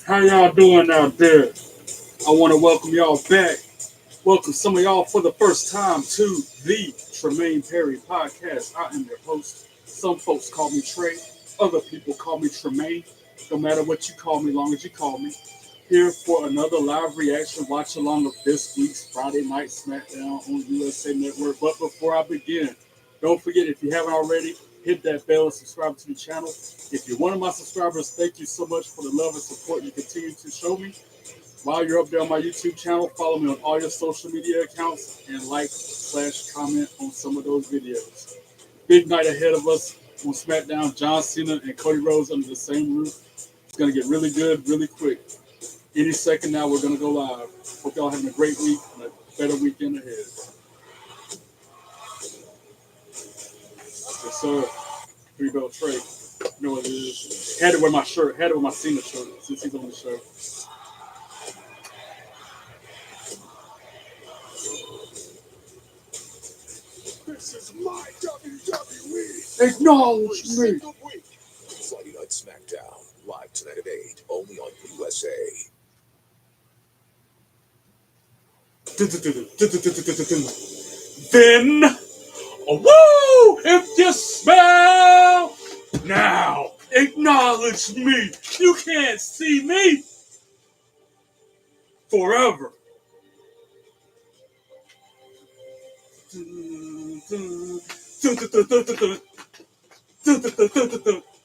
How y'all doing out there? I want to welcome y'all back. Welcome some of y'all for the first time to the Tremaine Perry podcast. I am your host. Some folks call me Trey. Other people call me Tremaine. No matter what you call me, long as you call me. Here for another live reaction watch along of this week's Friday Night Smackdown on USA Network. But before I begin, don't forget, if you haven't already, hit that bell and subscribe to the channel. If you're one of my subscribers, thank you so much for the love and support you continue to show me. While you're up there on my YouTube channel, follow me on all your social media accounts and like/comment on some of those videos. Big night ahead of us on SmackDown. John Cena and Cody Rhodes under the same roof. It's going to get really good, really quick. Any second now, we're going to go live. Hope y'all having a great week and a better weekend ahead. Yes, sir. Three Belt Trey. You know what it is. Had to wear my shirt. Had to wear my Cena shirt since he's on the show. This is my WWE. Acknowledge me. Friday Night Smackdown, live tonight at 8, only on USA. Then, woo! If you smell now, acknowledge me. You can't see me forever.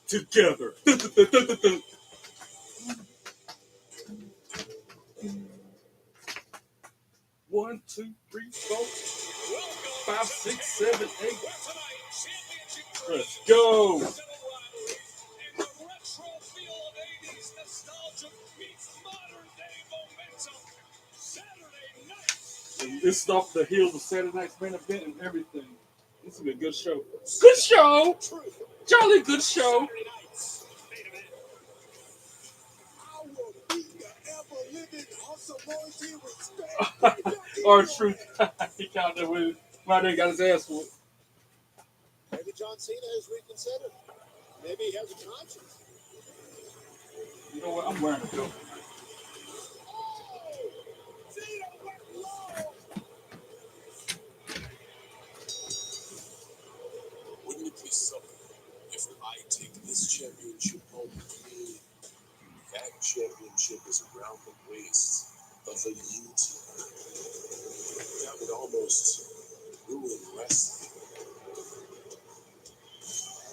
Together. 1, 2, 3, 4, 5, 6, 7, 8. Let's go. This is off the heels of Saturday night's main event and everything. This will be a good show. Good show. Jolly good show. Or truth. He got there with it. Friday got his ass whooped. Maybe John Cena has reconsidered. Maybe he has a conscience. You know what? I'm wearing a belt. Wouldn't it be something if I take this championship home with me? That championship is around the waist of a youth. That would almost ruin wrestling.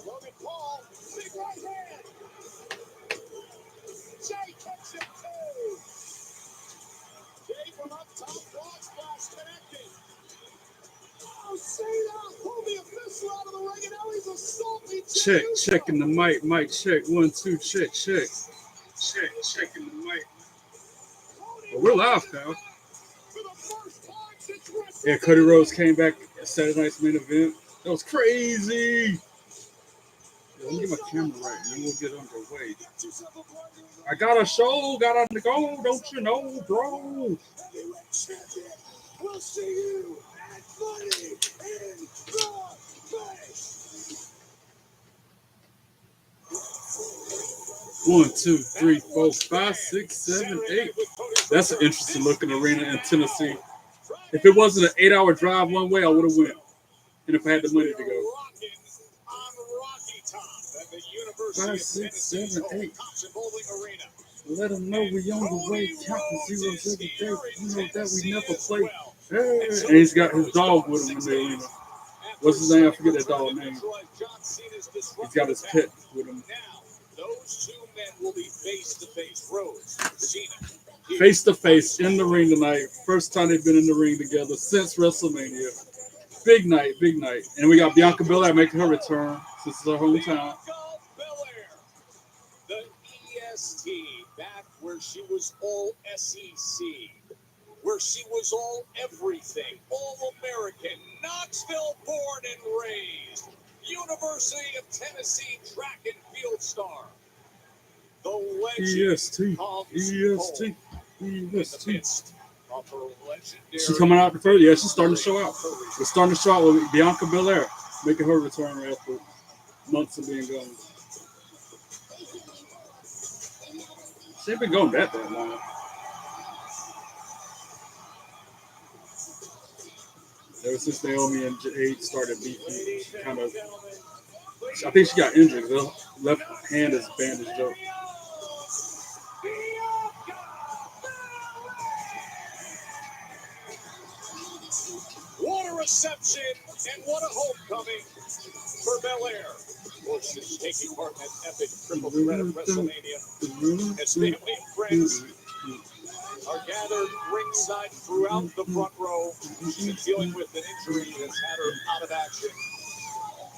Logan Paul, big right hand. Jay kicks it too. Jay from up top, frog splash connecting. Oh, Cena pulled the official out of the ring, and now he's assaulting Jey Uso. Checking the mic, check. 1, 2, check. Checking the mic. Well, we're live, pal. Yeah, Cody Rhodes came back at Saturday night's main event. That was crazy. Yeah, let me get my camera right, and then we'll get underway. I got a show, got to go, don't you know, bro? We'll see you at Money in the Bank. 1, 2, 3, 4, 5, 6, 7, 8. That's an interesting looking arena in Tennessee. If it wasn't an 8-hour drive one way, I would have went. And if I had the money to go. 5, 6, 7, 8. Let them know we on the way. Counting zeros every day. You know that we never play. Hey. And he's got his dog with him in the arena. What's his name? I forget that dog name. He's got his pet with him. Those two men will be face-to-face. Rhodes, Cena. Face to face in the ring tonight. First time they've been in the ring together since WrestleMania. Big night. And we got Bianca Belair making her return since it's her hometown. The EST, back where she was all SEC, where she was all everything, all American, Knoxville born and raised, University of Tennessee track and field star. The legend EST. of her legendary. She's coming out the first. Yeah, she's starting to show out. We're starting to show out with Bianca Belair making her return after months of being gone. She ain't been going that long. Ever since Naomi and Jade started beefing, she kind of, I think she got injured. The left hand is bandaged up. What a reception and what a homecoming for Belair. Bush is taking part in that epic triple threat of WrestleMania as family and friends are gathered ringside throughout the front row. She's dealing with an injury that's had her out of action.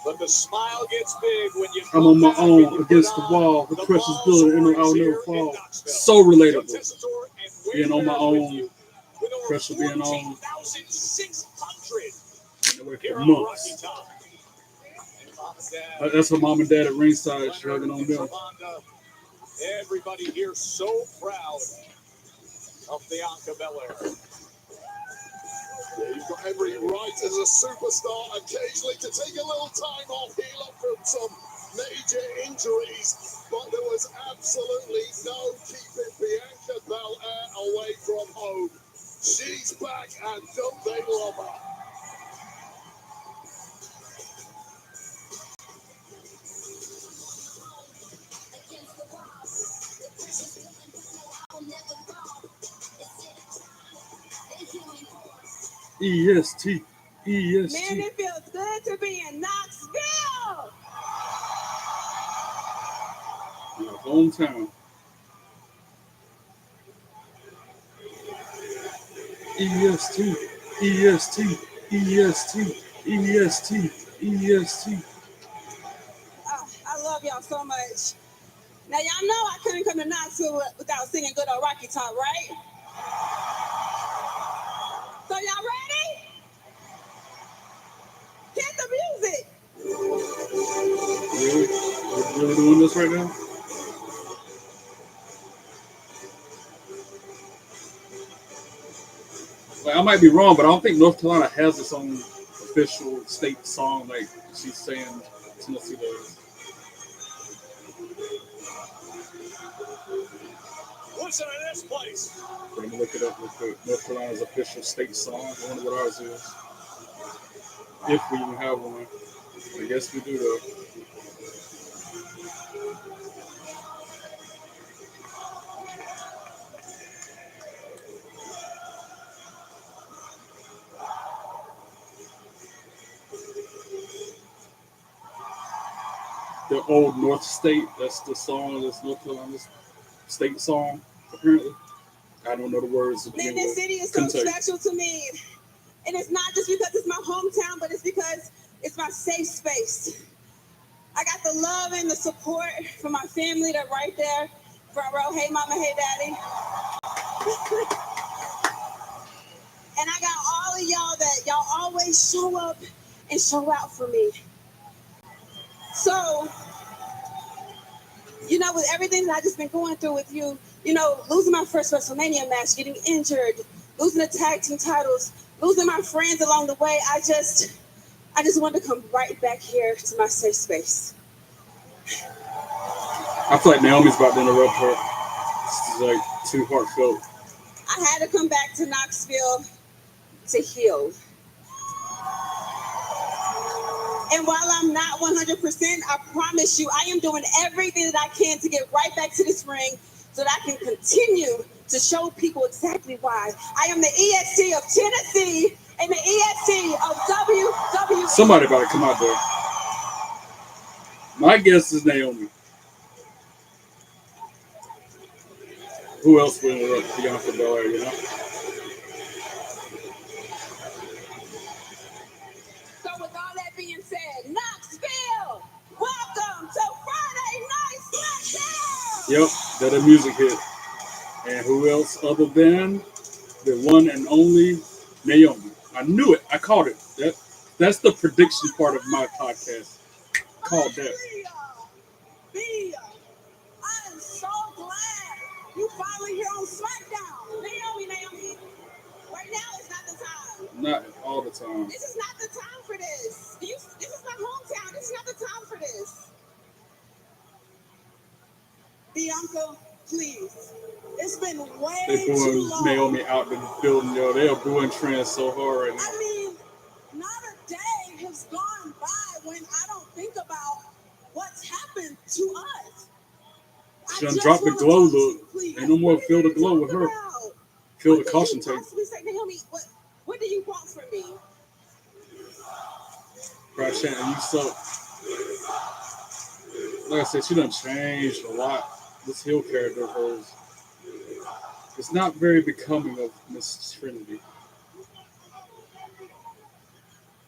But the smile gets big when you I'm on my own against the wall. The pressure's building, and I'll never fall. So relatable. Being on my own, pressure being on. Been away for months. That's her mom and dad at ringside struggling on them. Everybody here so proud of Bianca Belair. Yeah, you've got every right as a superstar occasionally to take a little time off, heal up from some major injuries, but there was absolutely no keeping Bianca Belair away from home. She's back and don't they love her? EST. EST. Man, it feels good to be in Knoxville. My hometown. EST. EST. EST. EST. EST. Oh, I love y'all so much. Now, y'all know I couldn't come to Knoxville without singing good old Rocky Top, right? So y'all ready? Hit the music. Really? We're really doing this right now? Like, I might be wrong, but I don't think North Carolina has its own official state song like she's saying Tennessee does. Listen to this place. I'm gonna look it up real quick. North Carolina's official state song. I wonder what ours is. If we even have one. I guess we do though. The Old North State, that's the song, that's North Carolina's state song, apparently. I don't know the words. Man, this city is so special to me. And it's not just because it's my hometown, but it's because it's my safe space. I got the love and the support from my family. They're right there, front row. Hey, mama, hey, daddy. And I got all of y'all that y'all always show up and show out for me. So, with everything that I just been going through with you, losing my first WrestleMania match, getting injured, losing the tag team titles, losing my friends along the way, I just wanted to come right back here to my safe space. I feel like Naomi's about to interrupt her. This is like too heartfelt. I had to come back to Knoxville to heal. And while I'm not 100%, I promise you, I am doing everything that I can to get right back to this ring so that I can continue to show people exactly why. I am the EST of Tennessee and the EST of WWE. Somebody about to come out there. My guess is Naomi. Who else will interrupt Bianca Belair, So with all that being said, Knoxville, welcome to Friday Night Smackdown! Yep, that the music hit. And who else other than the one and only Naomi? I knew it. I called it. That's the prediction part of my podcast. Called that. Bia, I am so glad you finally here on Smackdown. Naomi. Right now is not the time. Not all the time. This is not the time for this. This is my hometown. This is not the time for this. Bianca, Please. It's been way They too booing long. Naomi out the building, yo. They are booing trans so hard right now. I mean, not a day has gone by when I don't think about what's happened to us. She done dropped the glow look. Ain't no more feel the glow with her. Feel the caution tape. Naomi, what do you want from me? Right, Shannon, you suck. Like I said, she done changed a lot. This heel character of hers. It's not very becoming of Miss Trinity.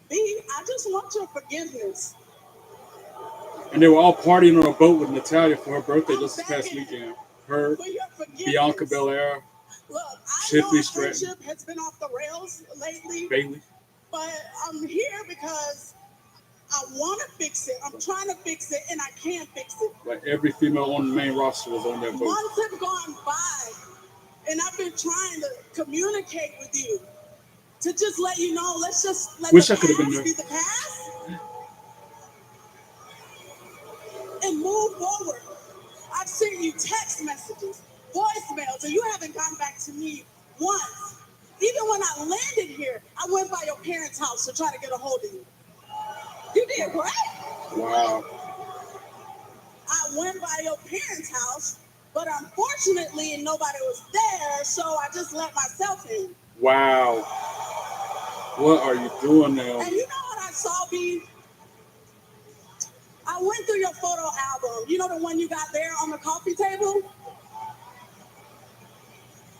B, I just want your forgiveness. And they were all partying on a boat with Natalia for her birthday just this past weekend. Her, For your forgiveness. Bianca Belair, Look, I Tiffany know our Stratton, friendship has been off the rails lately, Bailey. but I'm here because I want to fix it. I'm trying to fix it, and I can't fix it. Like every female on the main roster was on that boat. Months have gone by, and I've been trying to communicate with you to just let you know. Let's just let Wish the I could have been past there. be the past and move forward. I've sent you text messages, voicemails, and you haven't gotten back to me once. Even when I landed here, I went by your parents' house to try to get a hold of you. You did great. Wow. I went by your parents' house, but unfortunately nobody was there, so I just let myself in. Wow. What are you doing now? And you know what I saw, B? I went through your photo album. You know the one you got there on the coffee table?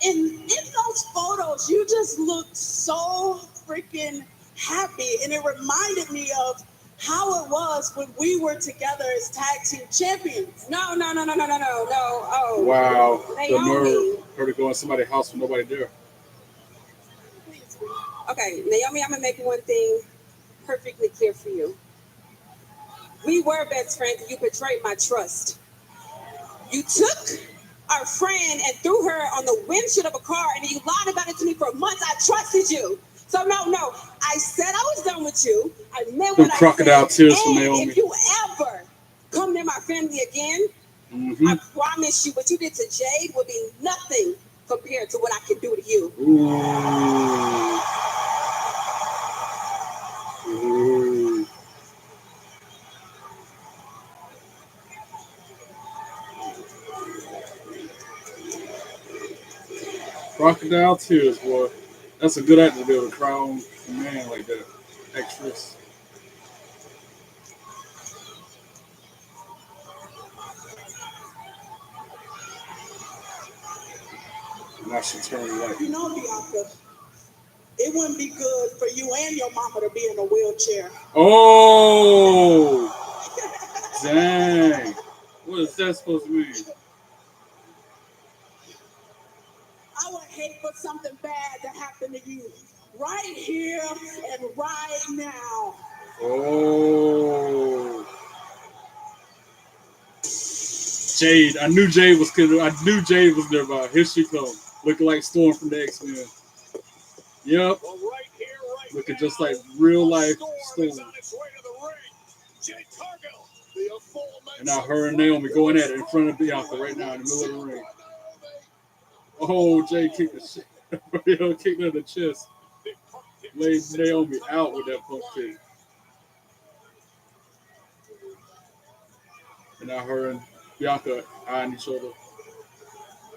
In those photos, you just looked so freaking happy. And it reminded me of how it was when we were together as tag team champions. No. Oh. Wow. Naomi. The nerve. Her to go in somebody's house with nobody there. Please. Okay, Naomi, I'm going to make one thing perfectly clear for you. We were best friends and you betrayed my trust. You took our friend and threw her on the windshield of a car and you lied about it to me for months. I trusted you. So no. I said I was done with you. I meant what I said. Crocodile tears from And Naomi. if you ever come near my family again, I promise you what you did to Jade will be nothing compared to what I can do to you. Ooh. Crocodile tears, boy. That's a good actor to be able to cry on a man like that. Actress. Now she turned white. You know, Bianca, it wouldn't be good for you and your mama to be in a wheelchair. Oh! Dang. What is that supposed to mean? I would hate for something bad to happen to you right here and right now. Oh. Jade. I knew Jade was nearby. Here she comes. Looking like Storm from the X-Men. Yep. Well, right here, right looking now, just like real life Storm. Storm. Jade Cargill, the And now her and Naomi going at it in front of Bianca right now in the middle of the ring. Oh, Jade kicked the shit. Kicked her in the chest. Laid Naomi out with that pump kick. And now her and Bianca eyeing each other,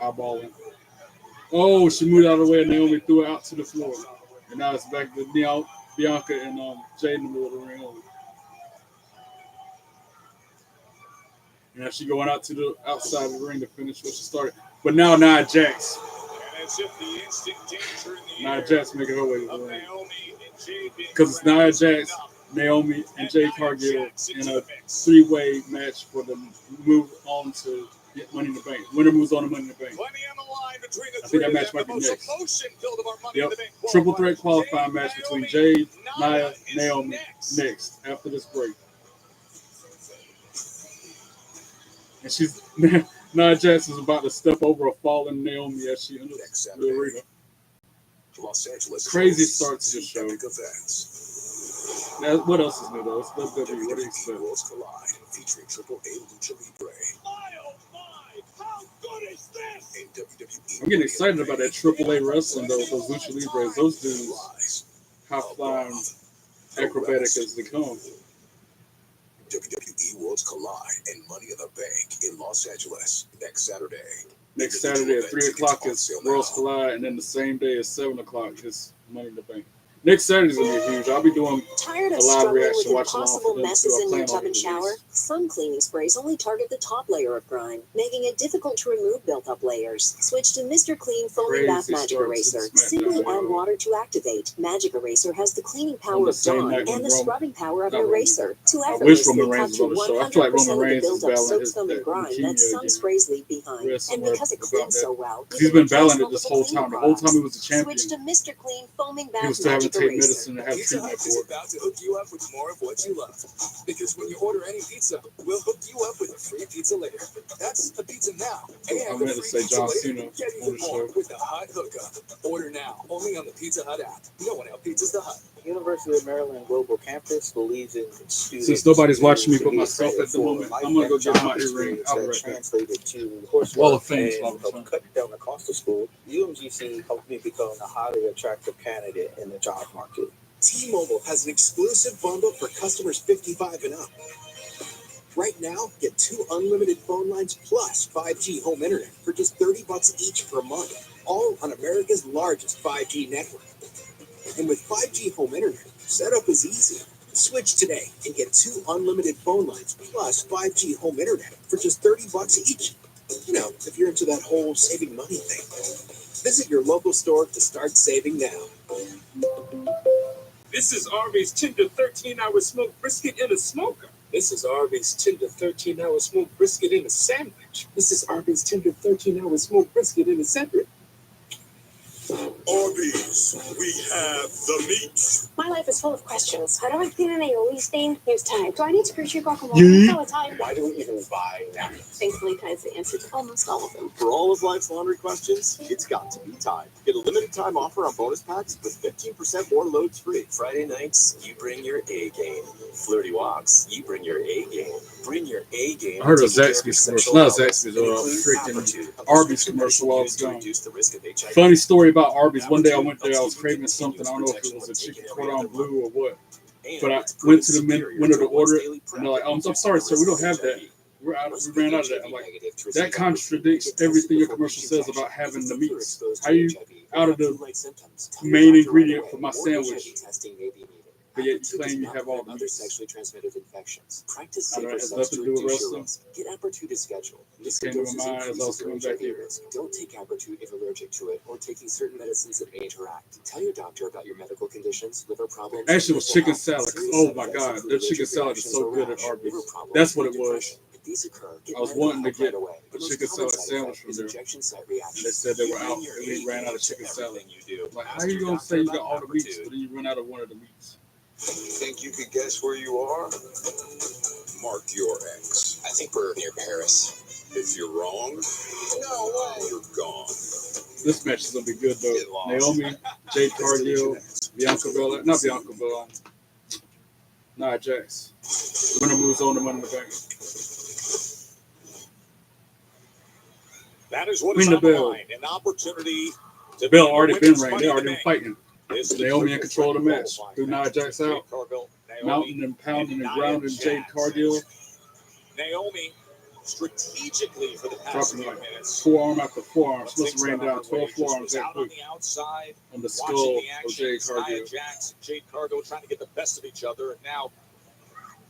eyeballing. Oh, she moved out of the way and Naomi threw her out to the floor. And now it's back to Bianca and Jade in the middle of the ring. And now she going out to the outside of the ring to finish what she started. But now Nia Jax. Nia Jax making her way to the ring. Because it's Nia Jax, Naomi, and Jade Cargill in a three-way match for the move on to get Money in the Bank. Winner moves on to Money in the Bank. I think that match might be next. Yep. Triple threat qualifying match between Jade, Nia, Naomi next after this break. And she's Nia Jax is about to step over a fallen Naomi as she enters the arena. Los Angeles. Crazy start to the show. Now, what else is new though? It's WWE. What do you expect? Worlds collide, featuring Triple A Lucha Libre. My, oh my, how good is this? And WWE I'm getting excited about that AAA wrestling though. Those Lucha Libres, those dudes, high flying, acrobatic as they come. WWE Worlds Collide and Money in the Bank in Los Angeles next Saturday. Next Saturday at 3 o'clock is Worlds Collide, and then the same day at 7 o'clock is Money in the Bank. Next Saturday's gonna be huge. I'll be doing Tired of a live struggling reaction, with watching along impossible for them messes to in your plan tub on and the shower? release. Some cleaning sprays only target the top layer of grime, making it difficult to remove built-up layers. Switch to Mr. Clean Foaming Bath Crazy Magic start to Eraser. the Simply Smackdown. add water to activate. Magic Eraser has the cleaning On power the of same Dawn night when and the Roman- scrubbing power of not an Roman. eraser to I wish effortlessly Roman cut Reigns was to on the show. I 100% feel like Roman of the Reigns is built-up battling soap, his scum, and that grime leukemia that some again. sprays leave behind. Read And somewhere because it about cleans that. so well, Because you he's been can replace battling it this multiple whole cleaning time. The whole time he products. was a champion, Switch to Mr. Clean Foaming he was Bath still having Magic to take Eraser. medicine and have Pizza treatment Hut for is it. about to hook you up with more of what you love. Because when you order any pizza, we'll hook you up with a free pizza later. That's a pizza now. I And meant a to free say pizza John later. Cena Get on even the more show. with the Hut Hookup. Order now, only on the Pizza Hut app. No one outpizzas the Hut. University of Maryland Global Campus believes in students. Since nobody's watching me to but be myself prepared at the for moment, life I'm gonna and go get job my earring. experience I'll be that right back. translated to Wall coursework of Fame, and Hall of Fame. help cut down the cost of school. UMGC helped me become a highly attractive candidate in the job market. T-Mobile has an exclusive bundle for customers 55 and up. Right now, get 2 unlimited phone lines plus 5G home internet for just $30 each per month, all on America's largest 5G network. And with 5G home internet, setup is easy. Switch today and get 2 unlimited phone lines plus 5G home internet for just $30 each. You know, if you're into that whole saving money thing. Visit your local store to start saving now. This is Arby's tender 13-hour smoked brisket in a smoker. This is Arby's tender 13-hour smoked brisket in a sandwich. This is Arby's tender 13-hour smoked brisket in a sandwich. Arby's, we have the meat. My life is full of questions. How do I clean an aioli stain? Here's time. Do I need to pre-treat guacamole? Yeah. No, it's time. Why do we even buy napkins? Thankfully, Tide's the answer to almost all of them. For all of life's laundry questions, it's got to be Tide. Get a limited time offer on bonus packs with 15% more loads free. Friday nights, you bring your A game. Flirty walks, you bring your A game. Bring your A game. I heard a taking care of Zaxby's your commercial, sexual not wellness. Zaxby's, It includes freaking Aperture, a Arby's prescription commercial medicine while used it's to gone. reduce the risk of HIV. Funny story about Arby's. One day I went there, I was craving something. I don't know if it was a chicken cordon bleu or what. And But I it's went to the superior window to to one's order it, daily and they're like, prep I'm that sorry, reduces sir, we don't the have risk that. of HIV. We ran out of that. I'm like, that contradicts everything your commercial says about having the meats. How you out of the main ingredient for my sandwich, but yet you claim you have all the other meats? sexually transmitted infections. Practice I don't know, safer it has sex nothing to to do with reduce your wrestling. risk. Get Aperture to schedule. Just came to my mind as I was coming back here. Don't take Aperture if allergic to it or taking certain medicines that may interact. Tell your doctor about your medical conditions, liver problems. Actually, it was mental chicken health. salad. Serious Oh side my effects God, include their chicken allergic salad is reactions so or good at rash, Arby's. liver problems, That's what or it was. depression. If these occur, get I was medical wanting to help get right away. a The most chicken common salad side sandwich effect from is there. injection site And they reactions. said they were You out. bring your They A ran out of game to chicken salad. everything you do. Like, how Ask you your gonna doctor say you about got all the meats, Aperture. but then you run out of one of the meats? Think you could guess where you are? Mark your X. I think we're near Paris. If you're wrong, no way. You're gone. This match is gonna be good though. Get lost. Naomi, Jade Cargill, Bianca Belair, not Bianca Belair, Nia Jax. The winner moves on to Money in the Bank. That is what Ring is the on the bell. line. An opportunity to Bell be already the been women's ringed. Money They in already the been Bank. fighting. This is Naomi in triple control of the threat match. qualifying Threw Nia match. Jax Jade out, Cargill, Naomi, mounting and pounding and Nia grounding Jade Jax. Cargill, Naomi strategically for the past dropping few like minutes. forearm after forearm. But She must things have ran got down underway. 12 Just forearms was that out on quick the outside, on the watching skull the of action. Jade Nia Cargill. Jax and Jade Cargill trying to get the best of each other, and now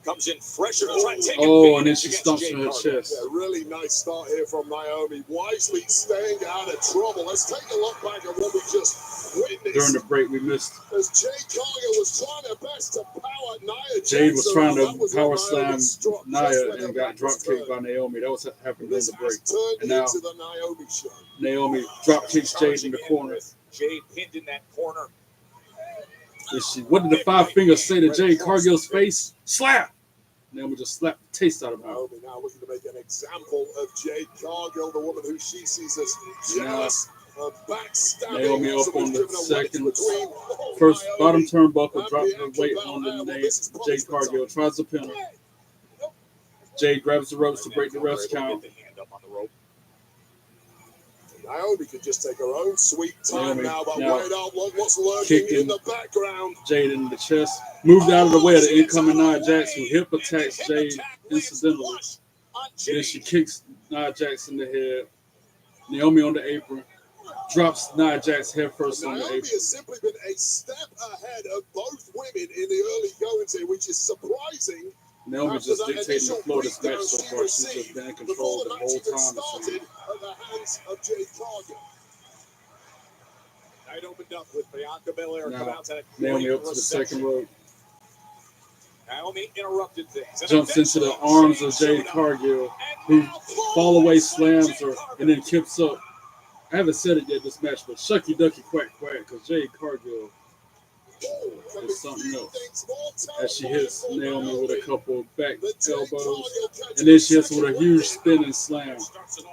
comes in fresher to try to take Oh, and then advantage she against stomps Jade in her Cargill. chest. A really nice start here from Naomi. Wisely staying out of trouble. Let's take a look back at what we just witnessed. During the break, we missed. As Jade Cargill was trying her best to power Nia Jade was Jax trying around. That to was power what slam Naomi struck Nia just when her and got back drop was kicked turned. by Naomi. That was happened during This the break. has turned And now into the Naomi show. Naomi drop kicks Jade in Charging the corner. with Jade pinned in that corner. What did the five fingers say to Jade Cargill's face? Slap! Naomi just slapped the taste out of her. Naomi now looking to make an example of Jade Cargill, the woman who she sees as jealous, backstabbing. Naomi up on the Somebody's driven a wedge second, between, oh, first Naomi bottom turnbuckle, and dropping the Bianca weight Belair. on the Well, name. this is Jade punishment Cargill time. tries to pin her. Jade grabs the ropes to break the ref's count. Get the hand up on the rope. Naomi could just take her own sweet time Naomi now, but now wait up, look what's lurking kicking in the background. Jade in the chest. Moved out of the way of the incoming Nia Jax, who hip attacks Jade incidentally. Then she kicks Nia Jax in the head. Naomi on the apron. Drops Nia Jax head first on the Naomi apron. has simply been a step ahead of both women in the early goings here, which is surprising. Naomi After just that dictating the initial flow of this match beatdown so she far. She's just received been in before control the the match whole even time. started at the hands of Jade Cargill. Night opened up with Bianca Belair come Now, out to Naomi up to the second rope. Naomi interrupted things. Jumps into the arms of Jade Cargill, who fall away slams her and then kips up. I haven't said it yet this match, but shucky ducky quack quack, because Jade Cargill is something else. As she hits Naomi with a couple of back elbows, and then she hits her with a huge spinning slam.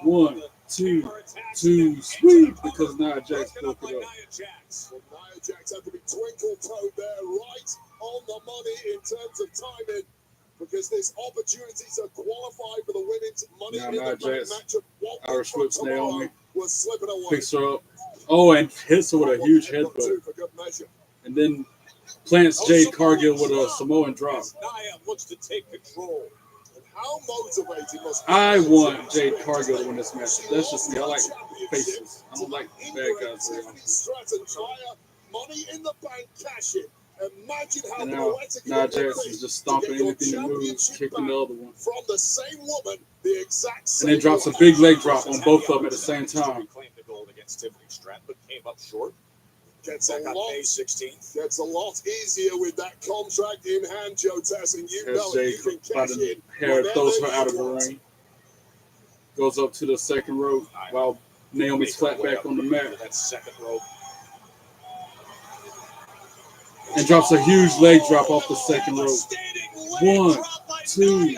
1, 2, 2, sweep, because Nia Jax broke it up. Well, Nia Jax had to be twinkle-toed there, right on the money in terms of timing, because this opportunity to qualify for the women's Money Now in the Nia Bank Jax matchup Irish whips Naomi, was slipping away. picks her up, and hits her with a huge headbutt, and then plants Jade Cargill with a Samoan drop. Nia looks to take control. And how motivated must I want Jade Cargill to win this match. That's just me. I like faces. I don't like bad guys very often. Money in the Bank cash in. Imagine how And now Nia Jax is just stomping anything that moves, kicking the other one. From the same woman, the exact same And then drops a big leg drop on both of them at the same time. Claimed the gold against Tiffany Stratton, but came up short. Gets Back a on lot. May 16th. Gets a lot easier with that contract in hand, Joe Tess, and you know As it. Jade You can by cash the in hair whenever throws her you out of the want. ring. Goes up to the second rope while Naomi's flat back on the mat. That second rope. And drops a huge leg drop off the second rope. 1, 2,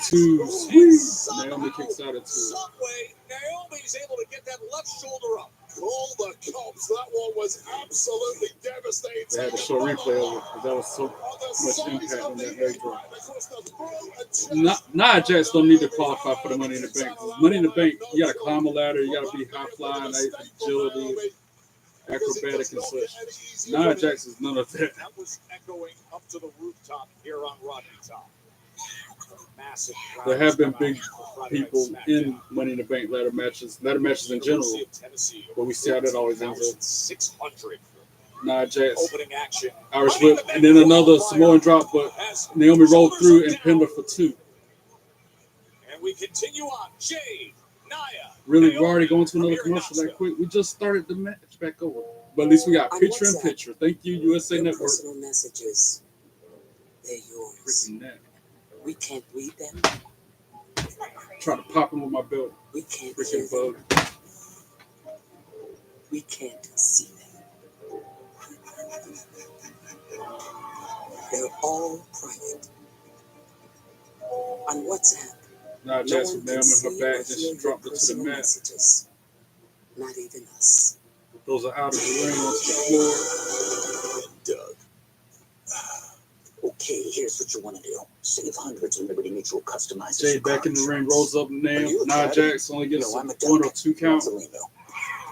2, sweep. Naomi kicks out at 2. Subway, Naomi's able to get that left shoulder up. Call the cops. That one was absolutely devastating. They had a short replay of it because that was so much impact on that leg drop. Nia Jax don't need to qualify for the Money in the Bank. Money in the Bank, you got to climb a ladder, you got to be high flying, agility, acrobatic, and such. Nia Jax is none of that. That was echoing up to the rooftop here on Rodney Top. Massive. There have been big people in Money in the Bank ladder matches in general, but we see how that always ends up. 600. Nia Jax, Opening action. Irish whip, and then another Samoan drop, but Naomi rolled through and pinned her for 2. And we continue on. Jade, Nia. Really, we're already going to another commercial that quick. We just started the match back over. But at least we got picture in picture. Thank you, USA Network. Personal messages, they're yours. Freaking that. We can't read them. Try to pop him with my belt. We can't hear Freaking them. bug. We can't see them. They're all private. On WhatsApp, Nia no Jax one with can Naomi see in her or back, then hear she dropped your her to the personal mat. messages. Not even us. Those are out of the ring onto the floor. Doug. Okay, here's what you want to do. Save hundreds of Liberty Mutual customized. Jade back in the ring, rolls up and nail. Nia Jax only gets No, I'm a 1 or duck. 2 count. That's a rainbow.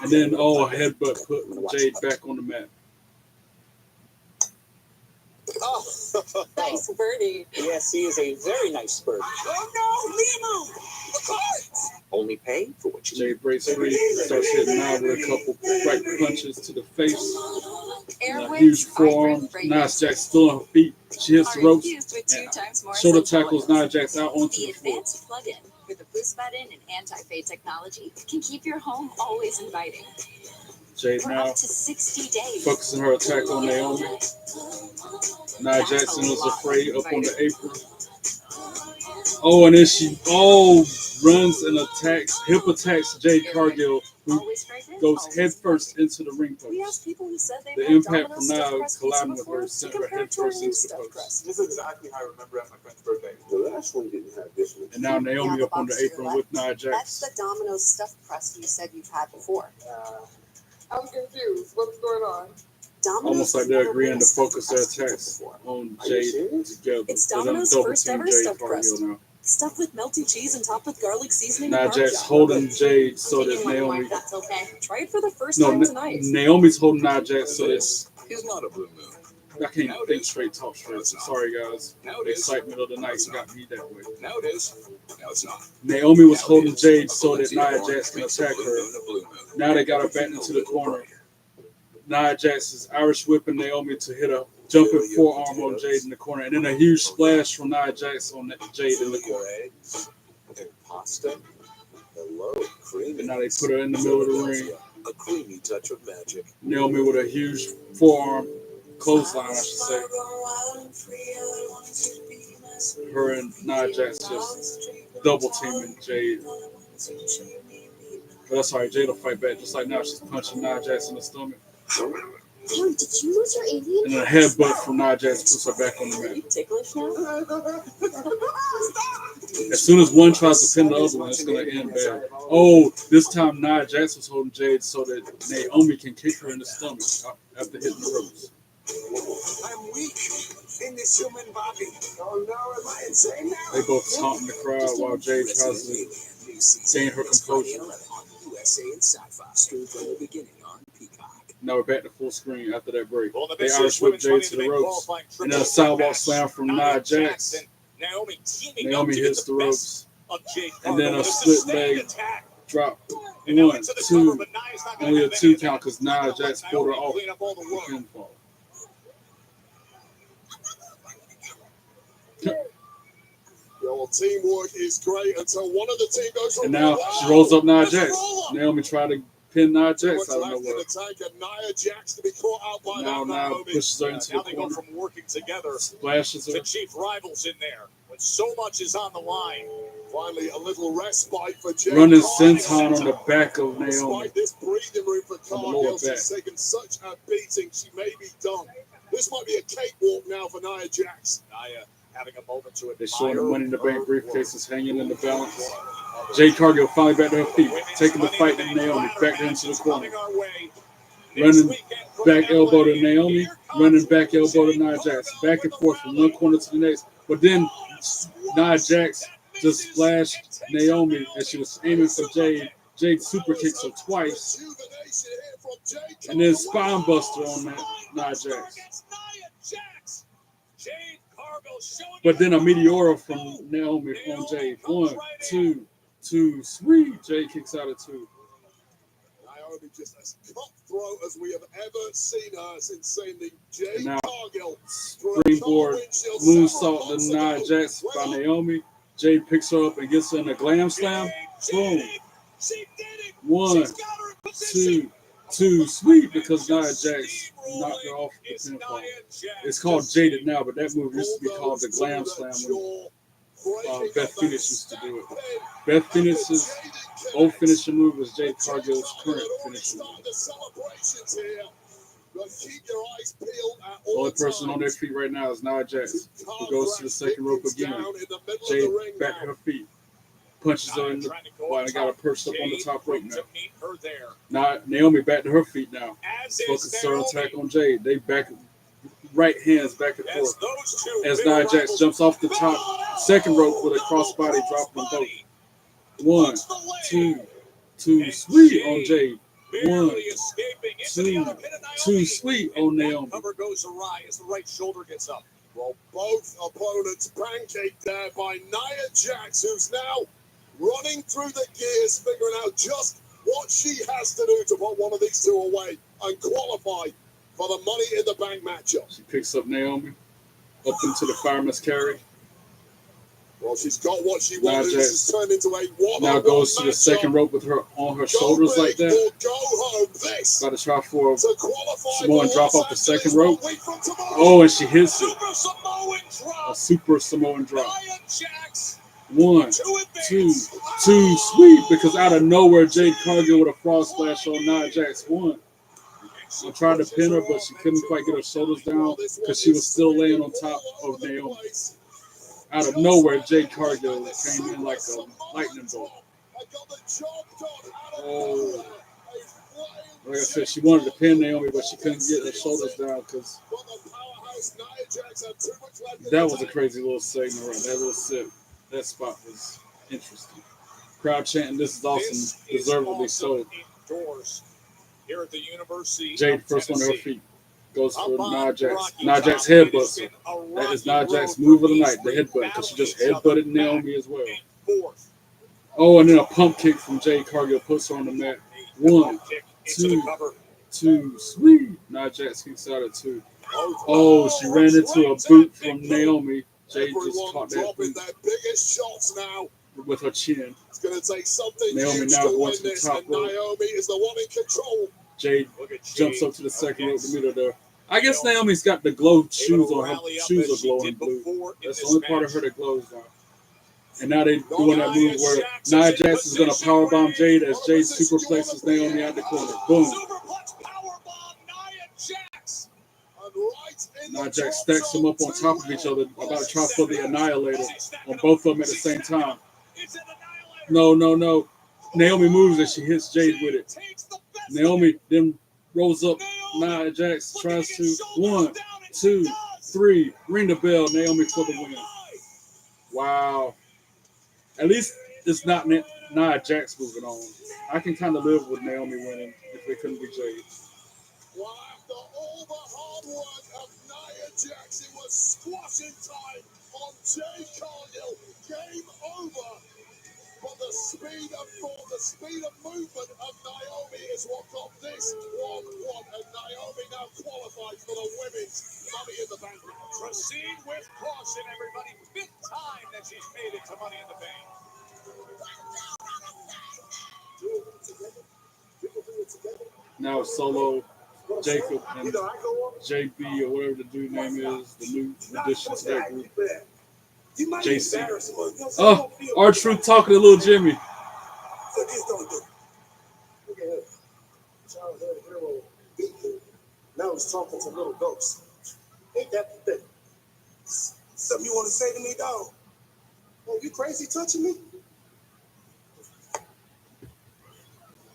And then, a headbutt put Jade back on the mat. Oh, Nice birdie. Yes, he is a very nice bird. oh no, Limu! The cards! Only pay for what you Jade breaks free, starts hitting Nia with a couple right punches to the face. A huge forearm. Nia Jax still on her feet. She hits the ropes. Shoulder tackles Nia Jax out onto The the floor. advanced plug-in with a boost button and anti-fade technology can keep your home always inviting. Jade For now up to 60 days. focusing her attack on Naomi. Nia Jackson is afraid up on the apron. And then she runs and hip attacks Jade Cargill, who goes head first into the ring We post. asked people who said they The had impact Domino's from stuffed now crust pizza colliding with before her to sent her compare head to our first new into the stuffed post. crust. This is exactly how I remember at my friend's birthday. The last one didn't have this one. And now Naomi up on the apron with Nia That's Jax. the Domino's stuffed crust you said you've had before. I'm confused. What's going on? Domino's Almost like has they're never agreeing made to a stuffed focus crust their pizza attacks before. on Are you Jade serious? together. It's They're gonna Domino's double first team ever Jade stuffed Cargill crust. now. Stuffed with melty cheese and topped with garlic seasoning. Nia Jax holding Jade so that Naomi. That's okay. Try it for the first No, time tonight. Naomi's holding Nia Jax so that. This is not a blue moon. I can't think straight, talk straight. Sorry, guys. The excitement of the night got me that way. Now it is. Now it's not. Naomi was holding Jade so that Nia Jax can attack her. Now they got her back into the corner. Nia Jax is Irish whipping Naomi to hit a jumping forearm on Jade in the corner. And then a huge splash from Nia Jax on Jade in the corner. Eggs and pasta. Hello, creamy. And now they put her in the middle of the ring. A creamy touch of magic. Naomi with a huge forearm. Clothesline, I should say. Her and Nia Jax just double teaming Jade. But that's alright, Jade will fight back. Just like now, she's punching Nia Jax in the stomach. Damn, did you lose your alien? And then a headbutt from Nia Jax puts her back on the mat. Ticklish now? As soon as one tries to pin the other one, it's going to end bad. Oh, this time Nia Jax was holding Jade so that Naomi can kick her in the stomach after hitting the ropes. I'm weak in this human body. Oh no, am I insane now? They both taunting the crowd while Jade tries to gain her composure. Now we're back to full screen after that break. They Irish whip Jade to the ropes. And then a sidewalk slam from Nia Jax. Naomi hits the ropes. And then a split leg drop. 1, 2. Only a 2 count because Nia Jax pulled her off the pinfall. Your teamwork is great until one of the team goes. And now she rolls up Nia Jax. Naomi tried to pin Nia Jax out of nowhere. Now pushes her into the corner. From working together, splashes her. the chief rivals in there when so much is on the line. Finally, a little respite for Jade. Running senton on the back of Naomi. Despite this breathing room for On the lower Cargill, she's back. taken such a beating, she may be done. This might be a cakewalk now for Nia Jax. Nia having a moment to admire. They're showing the Money in the Bank briefcases hanging in the balance. Jade Cargill finally back to her feet, taking the fight to Naomi, back into the corner. Running back elbow to Naomi, running back elbow to Nia Jax. Back and forth from one corner to the next. But then Nia Jax just splashed Naomi as she was aiming for Jade. Jade super kicks her twice. And then spine buster on Nia Jax. But then a Meteora from Naomi on Jade. 1, 2, 2, sweet. Jade kicks out at 2. Naomi just as cutthroat as we have ever seen her since seeing the Jade Cargill springboard moonsault to Nia Jax by Naomi. Jade picks her up and gets her in a glam slam. Boom. 1, 2, 2, sweet, because Nia Jax knocked her off the pinfall. It's called Jaded now, but that move used to be called the glam slam when Beth Phoenix used to do it. Beth Phoenix's old finishing move was Jade Cargill's current finishing move. The only person on their feet right now is Nia Jax, who goes to the second rope again. Jade back to her feet. Punches her in the body and got her perched up on the top rope now. Naomi back to her feet now. Focus her attack on Jade. They back right hands back and forth. As Nia Jax jumps off the top second rope with a crossbody drop them both. 1, 2, 2, sweet on Jade. 1, 2, 2, sweet on Naomi. Cover goes awry as the right shoulder gets up. Well, both opponents pancaked there by Nia Jax, who's now running through the gears, figuring out just what she has to do to put one of these two away and qualify for the Money in the Bank matchup. She picks up Naomi up into the fireman's carry. Well, she's got what she wanted. This has turned into a one-on-one now goes to the matchup. second rope with her on her shoulders big like that. or go home. This Got to try for a to qualify Samoan for drop Los off the second Angeles rope. 1 week from tomorrow. Oh, and she hits it. Super Samoan drop. A super Samoan drop. Nia Jax 1, 2, 2, sweet, because out of nowhere, Jade Cargill with a frog splash on Nia Jax. 1. I tried to pin her, but she couldn't quite get her shoulders down because she was still laying on top of Naomi. Out of nowhere, Jade Cargill came in like a lightning bolt. Oh. Like I said, she wanted to pin Naomi, but she couldn't get her shoulders down because that was a crazy little segment right there. That little sip. That spot was interesting. Crowd chanting, "This is awesome," This is deservedly awesome so. indoors here at the University Jade, of first one to her Tennessee. feet, goes for Up Nia on Jax. Rocky Nia Jax Top, it has headbutts her. been a That is rocky Nia Jax's road move for of the these night, the three headbutt, because she just battling each other headbutted Naomi as well. back and forth. Oh, and then a pump kick from Jade Cargill puts her on the mat. One, Kick into the two, cover. two, sweet. Nia Jax kicks out at two. Oh, she ran into a boot from Naomi. Jade just Everyone caught that dropping boot their biggest shots now. with her chin. It's going to take something Naomi huge now to going win to the this, top and rope. Naomi is the one in control. Jade Look at jumps Jade up to the second rope, against- the middle there. I guess Naomi's got the glow shoes able on. to Her rally up shoes as are she glowing did blue. before in That's the this only part of her match. that glows now. And now they're doing that move where Nia Jax is going to powerbomb Jade as Jade superplexes Naomi out the corner. Boom. Superplex powerbomb, Nia Jax. And right in the Nia Jax drop stacks them zone, up on top of each other, about to try for the Annihilator on both of them at the same time. It's an annihilator. No. Naomi moves and she hits Jade with it. Takes the best Naomi then rolls up. Nia Jax tries to 1, 2, 3, ring the bell. Naomi for the win. Wow. At least it's not Nia Jax moving on. I can kind of live with Naomi winning if it couldn't be Jade. Well, after all the hard work of Nia Jax, it was squashing time on Jade Cargill. Game over. But the speed of thought, the speed of movement of Naomi is what got this 1-1. And Naomi now qualifies for the women's Money in the Bank. Proceed with caution, everybody. Fifth time that she's made it to Money in the Bank. Now Solo, Jacob, and JB, or whatever the dude name is, the new addition to that group. JC. Oh, R-Truth talking to little Jimmy. Look at him. Childhood hero beat you. Now he's talking to little ghosts. Ain't that the thing? Something you want to say to me, dog? Oh, you crazy touching me?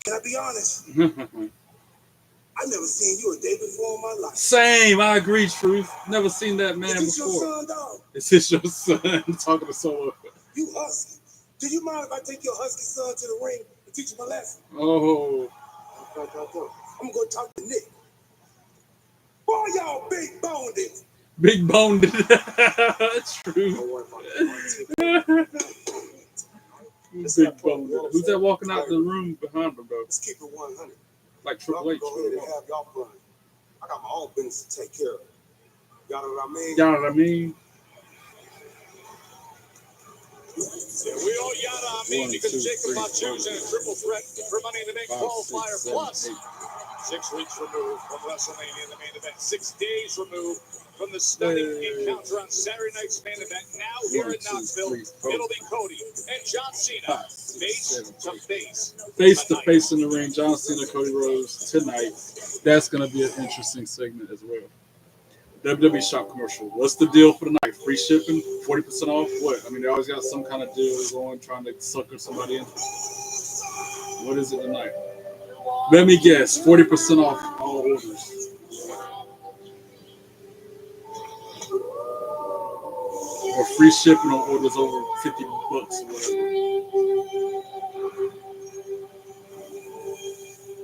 Can I be honest? I've never seen you a day before in my life. Same, I agree, Truth. Never seen that man Is this before. your son, dog? Is this your son? Talking to Solo. You husky. Do you mind if I take your husky son to the ring and teach him a lesson? Oh. I'm gonna go talk to Nick. Boy, y'all big boned it. Big boned. True. Big boned. Who's that walking out the room behind him, though? Let's keep it 100. Like Triple H. Go ahead and have y'all fun. I got my own business to take care of. Y'all know what I mean? You know what I mean? Yeah, we all yada I mean because Jacob Machu's in a triple threat for Money in the Bank qualifier plus 6 weeks removed from WrestleMania in the main event, 6 days removed from the stunning encounter on Saturday night's main event. Now here in Knoxville, it'll be Cody and John Cena face to face. Face to face in the ring, John Cena, Cody Rhodes tonight. That's going to be an interesting segment as well. WWE shop commercial. What's the deal for the night? Free shipping? 40% off? What? I mean, they always got some kind of deal going, trying to sucker somebody in. What is it tonight? Let me guess. 40% off all orders. Or free shipping on orders over $50 or whatever.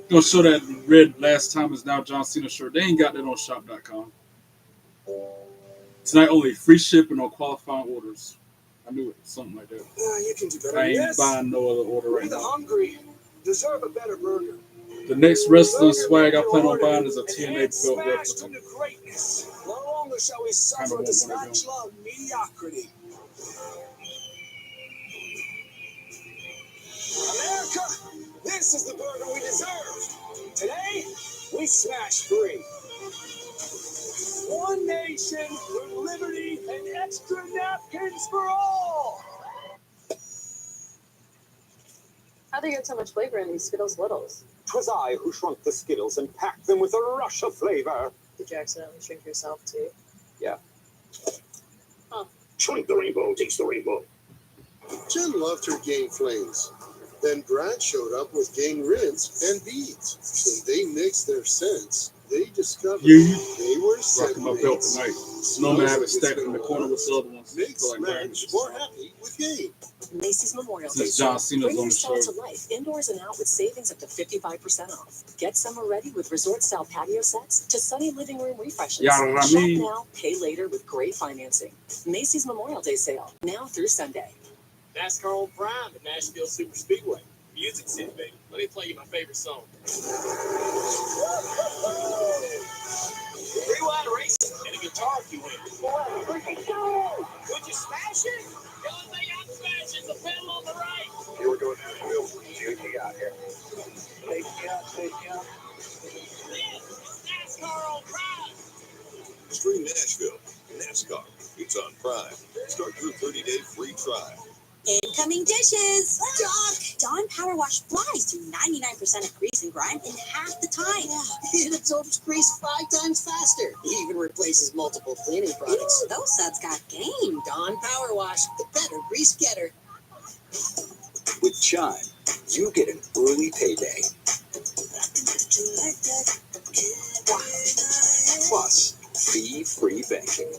Gonna show that red last time is now John Cena shirt. They ain't got that on shop.com. Tonight only free shipping on qualifying orders. I knew it, something like that. Nah, you can do better. I ain't buying no other order right now. Hungry. Deserve a better burger. The next wrestling swag I plan on buying is a TNA belt replica. Into greatness. No longer shall we suffer the spatula of mediocrity. America, this is the burger we deserve. Today, we smash free. One nation with liberty and extra napkins for all. How'd they get so much flavor in these Skittles Littles? 'Twas I who shrunk the Skittles and packed them with a rush of flavor. Did you accidentally shrink yourself too? Yeah. Shrink the rainbow, taste the rainbow. Jen loved her gang flames. Then Brad showed up with gang rinse and beads. So they mixed their scents. They discovered they were rocking my belt tonight. Snowman have it stacked in the corner with the other ones. Makes feel like wearing Reg this. more happy with game. Macy's Memorial Day Since John sale. Cena's Bring on your the style show. to life indoors and out with savings up to 55% off. Get summer ready with resort-style patio sets to sunny living room refreshes. Yeah, I Shop mean- now, pay later with great financing. Macy's Memorial Day sale, now through Sunday. NASCAR on Prime at Nashville Super Speedway. Music City, baby. Let me play you my favorite song. Rewind racing and a guitar if you win. Would you smash it? The only thing I'd smash is the pedal on the right. Here we go, Nashville. See what you got here. Take me out, take me out. This is NASCAR on Prime. Stream Nashville. NASCAR. It's on Prime. Start your 30-day free trial. Incoming dishes! Dawn Power Wash flies through 99% of grease and grime in half the time. It absorbs grease 5 times faster. It even replaces multiple cleaning products. Ooh, those suds got game. Dawn Power Wash, the better grease getter. With Chime, you get an early payday. Plus, fee-free banking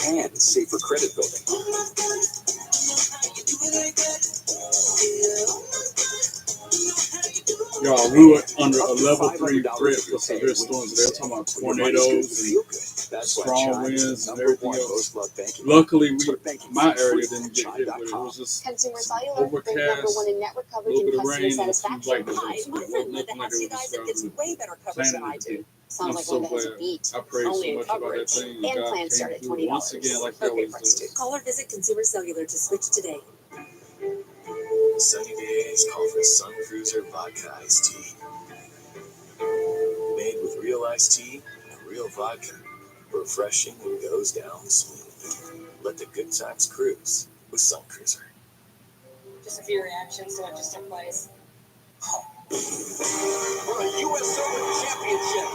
and safer credit building. Y'all, we were under a level 3 threat for severe storms. They were talking about tornadoes and strong winds and everything else. Luckily, my area didn't get hit with it. It was just Consumer Cellular, ranked number overcast, 1 in network a coverage little and bit of customer rain, and some satisfaction. lightning. Hi, my friend Linda Nothing like has it you guys that gets was way better coverage than I do. I'm Sounds like so one that has a glad. beat. I prayed so Only much about that coverage. thing. And God plans came start at through $20. once again, like he Okay, always price does. Call or visit Consumer Cellular to switch today. Sunny days call for Sun Cruiser Vodka Iced Tea. Made with real iced tea and real vodka. Refreshing and goes down smooth. Let the good times cruise with Sun Cruiser. Just a few reactions to what just took place. For a U.S. Open Championship.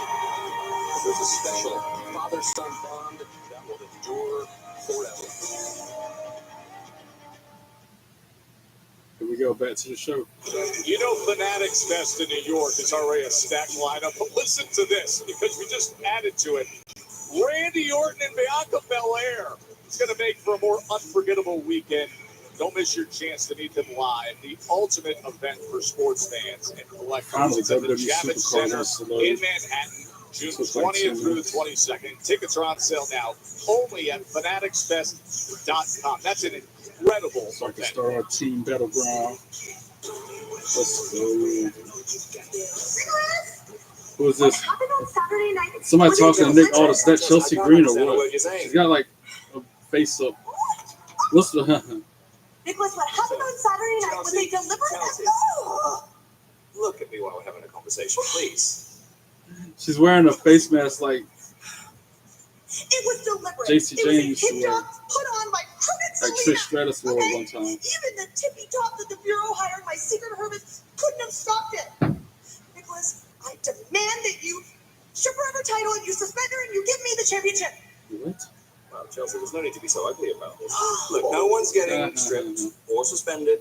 There's a special father-son bond that will endure forever. Here we go, back to the show. You know, Fanatics Fest in New York is already a stacked lineup, but listen to this, because we just added to it. Randy Orton and Bianca Belair. It's going to make for a more unforgettable weekend. Don't miss your chance to meet them live. The ultimate event for sports fans and collectors. Finally, It's at the WWE Javits Supercard Center has to in load. Manhattan, June Took like 20th 10 through the minutes. 22nd. Tickets are on sale now, only at fanaticsfest.com. That's an incredible So I can event. start our team battleground. Let's go. Who is this? Somebody talking to Nick Aldis. Is that Chelsea Green or what? She's got like a face up. What's the Nicholas, what happened on Saturday night when they delivered that? Look at me while we're having a conversation, please. She's wearing a face mask like It was deliberate. JC It was a James used to tip wear. top put on by crooked Like Selena. Trish Stratus wore Okay? one time. Even the tippy top that the Bureau hired my secret hermits couldn't have stopped it. Nicholas, I demand that you strip her of her title and you suspend her and you give me the championship. What? Well, Chelsea, there's no need to be so ugly about this. Look, no one's getting stripped or suspended.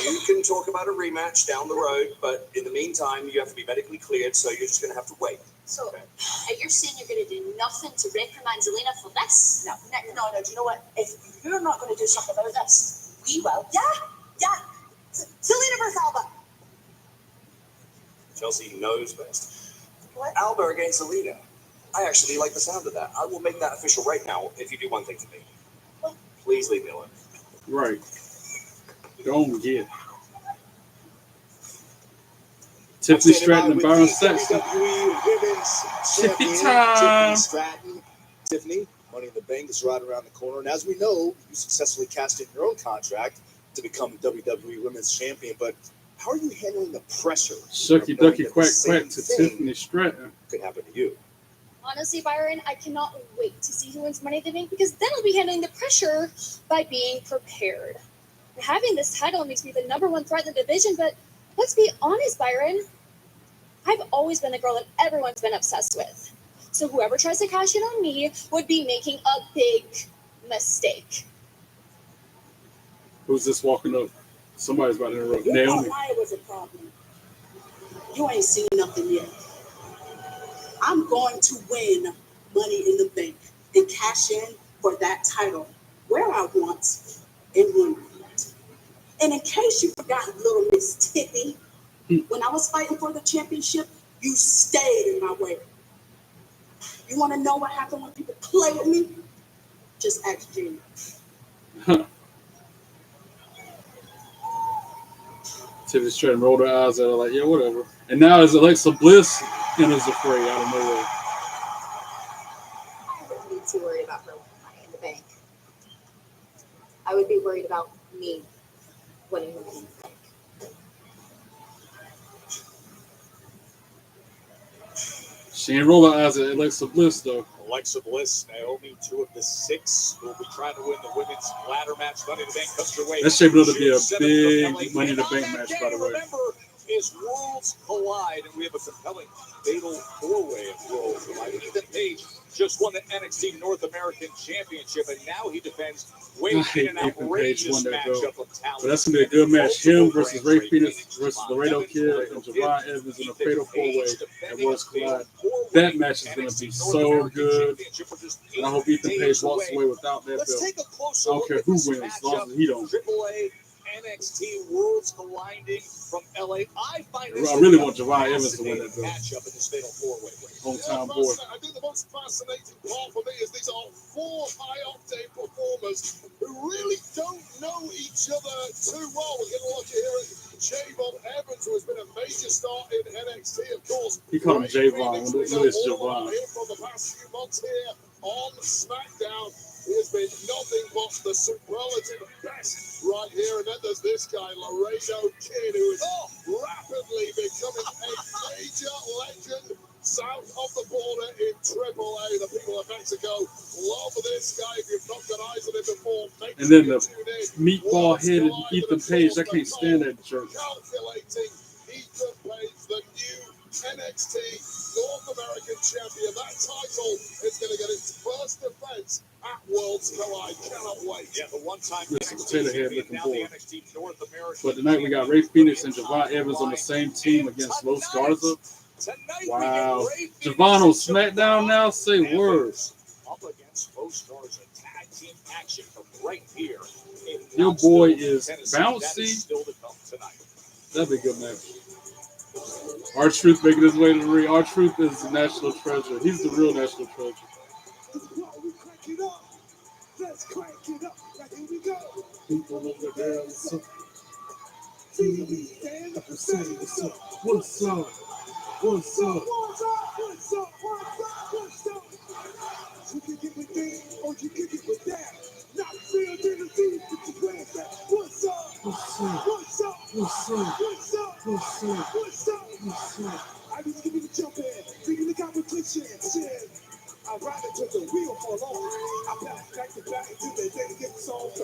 You can talk about a rematch down the road, but in the meantime, you have to be medically cleared, so you're just going to have to wait. So, you're saying you're going to do nothing to reprimand Zelina for this? No. Do you know what? If you're not going to do something about this, we will. Yeah. Selena versus Alba. Chelsea knows best. What? Alba against Alina. I actually like the sound of that. I will make that official right now if you do one thing to me. Please leave me alone. Right. Don't get. Tiffany Stratton and Byron Saxton. WWE Women's Tiffany Champion, time. Tiffany Stratton. Tiffany, Money in the Bank is right around the corner. And as we know, you successfully cashed in your own contract to become WWE Women's Champion. But how are you handling the pressure? Shucky of knowing Ducky that the Quack same Quack to thing Tiffany Stratton. could happen to you? Honestly, Byron, I cannot wait to see who wins Money in the Bank because then I'll be handling the pressure by being prepared. Having this title makes me the #1 threat in the division, but let's be honest, Byron. I've always been the girl that everyone's been obsessed with. So whoever tries to cash in on me would be making a big mistake. Who's this walking up? Somebody's about to interrupt. You Naomi. thought I was a problem. You ain't seen nothing yet. I'm going to win Money in the Bank and cash in for that title where I once and when. And in case you forgot, little Miss Tiffy, when I was fighting for the championship, you stayed in my way. You want to know what happened when people play with me? Just ask Gina. Tiffany's trying to roll her eyes at her like, yeah, whatever. And now it's Alexa Bliss and is afraid out of nowhere. I wouldn't be too worried about her money in the bank. I would be worried about me winning money in the bank. She ain't roll her eyes at Alexa Bliss, though. Alexa Bliss, Naomi, 2 of the 6 will be trying to win the women's ladder match. Money in the Bank comes her way. That's shaping up to be a big Money in the Bank match, by the way. Remember, is Worlds Collide, and we have a compelling fatal 4-way of Worlds Collide. Ethan Page just won the NXT North American Championship, and now he defends Wade in an outrageous matchup of talent. But that's going to be a good match. Him versus Ray Phoenix versus Laredo Kid and Javon Evans in a fatal 4-way at Worlds Collide. That match is going to be so good. And I hope Ethan Page walks away without that belt. I don't care who wins, as long as he don't. AAA NXT Worlds Colliding from LA. I really want Javon Evans to win that belt. Matchup in this fatal 4-way. Hometown boy. I think the most fascinating part for me is these are 4 high-octane performers who really don't know each other too well. We're going to look here at Javon Evans, who has been a major star in NXT, of course. He called him Javon. What is Javon? For the past few months here on Smackdown, he has been nothing but the superlative best right here. And then there's this guy, Laredo Kid, who is rapidly becoming a major legend south of the border in AAA. The people of Mexico love this guy. If you've not got eyes on him before, make and then the tune in. meatball-headed Ethan Page. I can't stand that jerk. Calculating Ethan Page, the new NXT North American champion. That title is going to get its first defense at Worlds Collide. Cannot wait. Yeah, the one-time Potato head looking now the forward. NXT North American. But tonight we got Ray Phoenix and Javon Evans on the same team against Los Garza. Wow. Javon on Smackdown now? Say words. Up against Los Garza. Tag team action from right here. Your boy is bouncy. Still to come tonight. That'd be a good match. R-Truth making his way to the ring. R-Truth is the national treasure. He's the real national treasure. Let's crank it up. Like, here we go. People over there. What's up? Stand up and say what's up. What's up? What's up? What's up? You can get with me or you can get with that. Not feel the deep, put your hands back. What's up? What's up? What's up? What's up? What's up? What's up? What's up? What's up? I just give me the jump in, bringing the competition. Shit. I ride it to the wheel for long. I pass back to back until they get solved.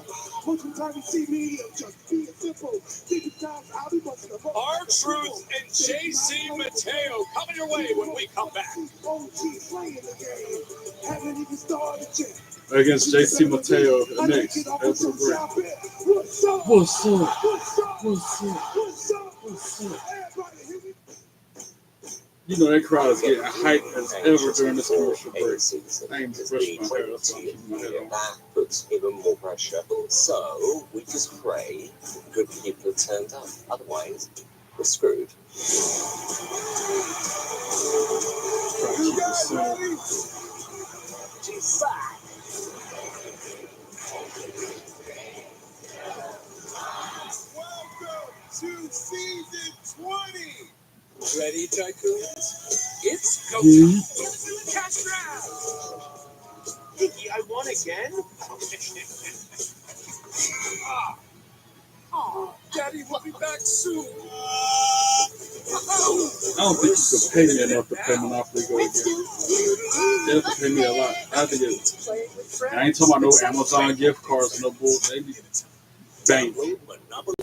Most of the time you see me, I'm just being simple. Thinking times I'll be busting the R-Truth and JC Mateo coming your way when we come back. OG playing the game. Haven't even started yet. Against JC Mateo next. That's a great. What's up? What's up? What's up? What's up? What's up? What's up? Everybody, here we You know that crowd is getting hyped as ever during this commercial break. I ain't brushing my hair. That's why I'm keeping my hair on. That puts even more pressure. So we just pray good people are turned up. Otherwise, we're screwed. Try to keep it simple. G5. Welcome to season 20. Ready, Tycoons? It's go Yeah. Cash grab! Iggy, I won again? Oh, Daddy will be back soon. I don't think you could pay me enough to play Monopoly Go again. They have to pay me a lot. I think it's. I ain't talking about no Amazon gift cards and no bull. They need bank for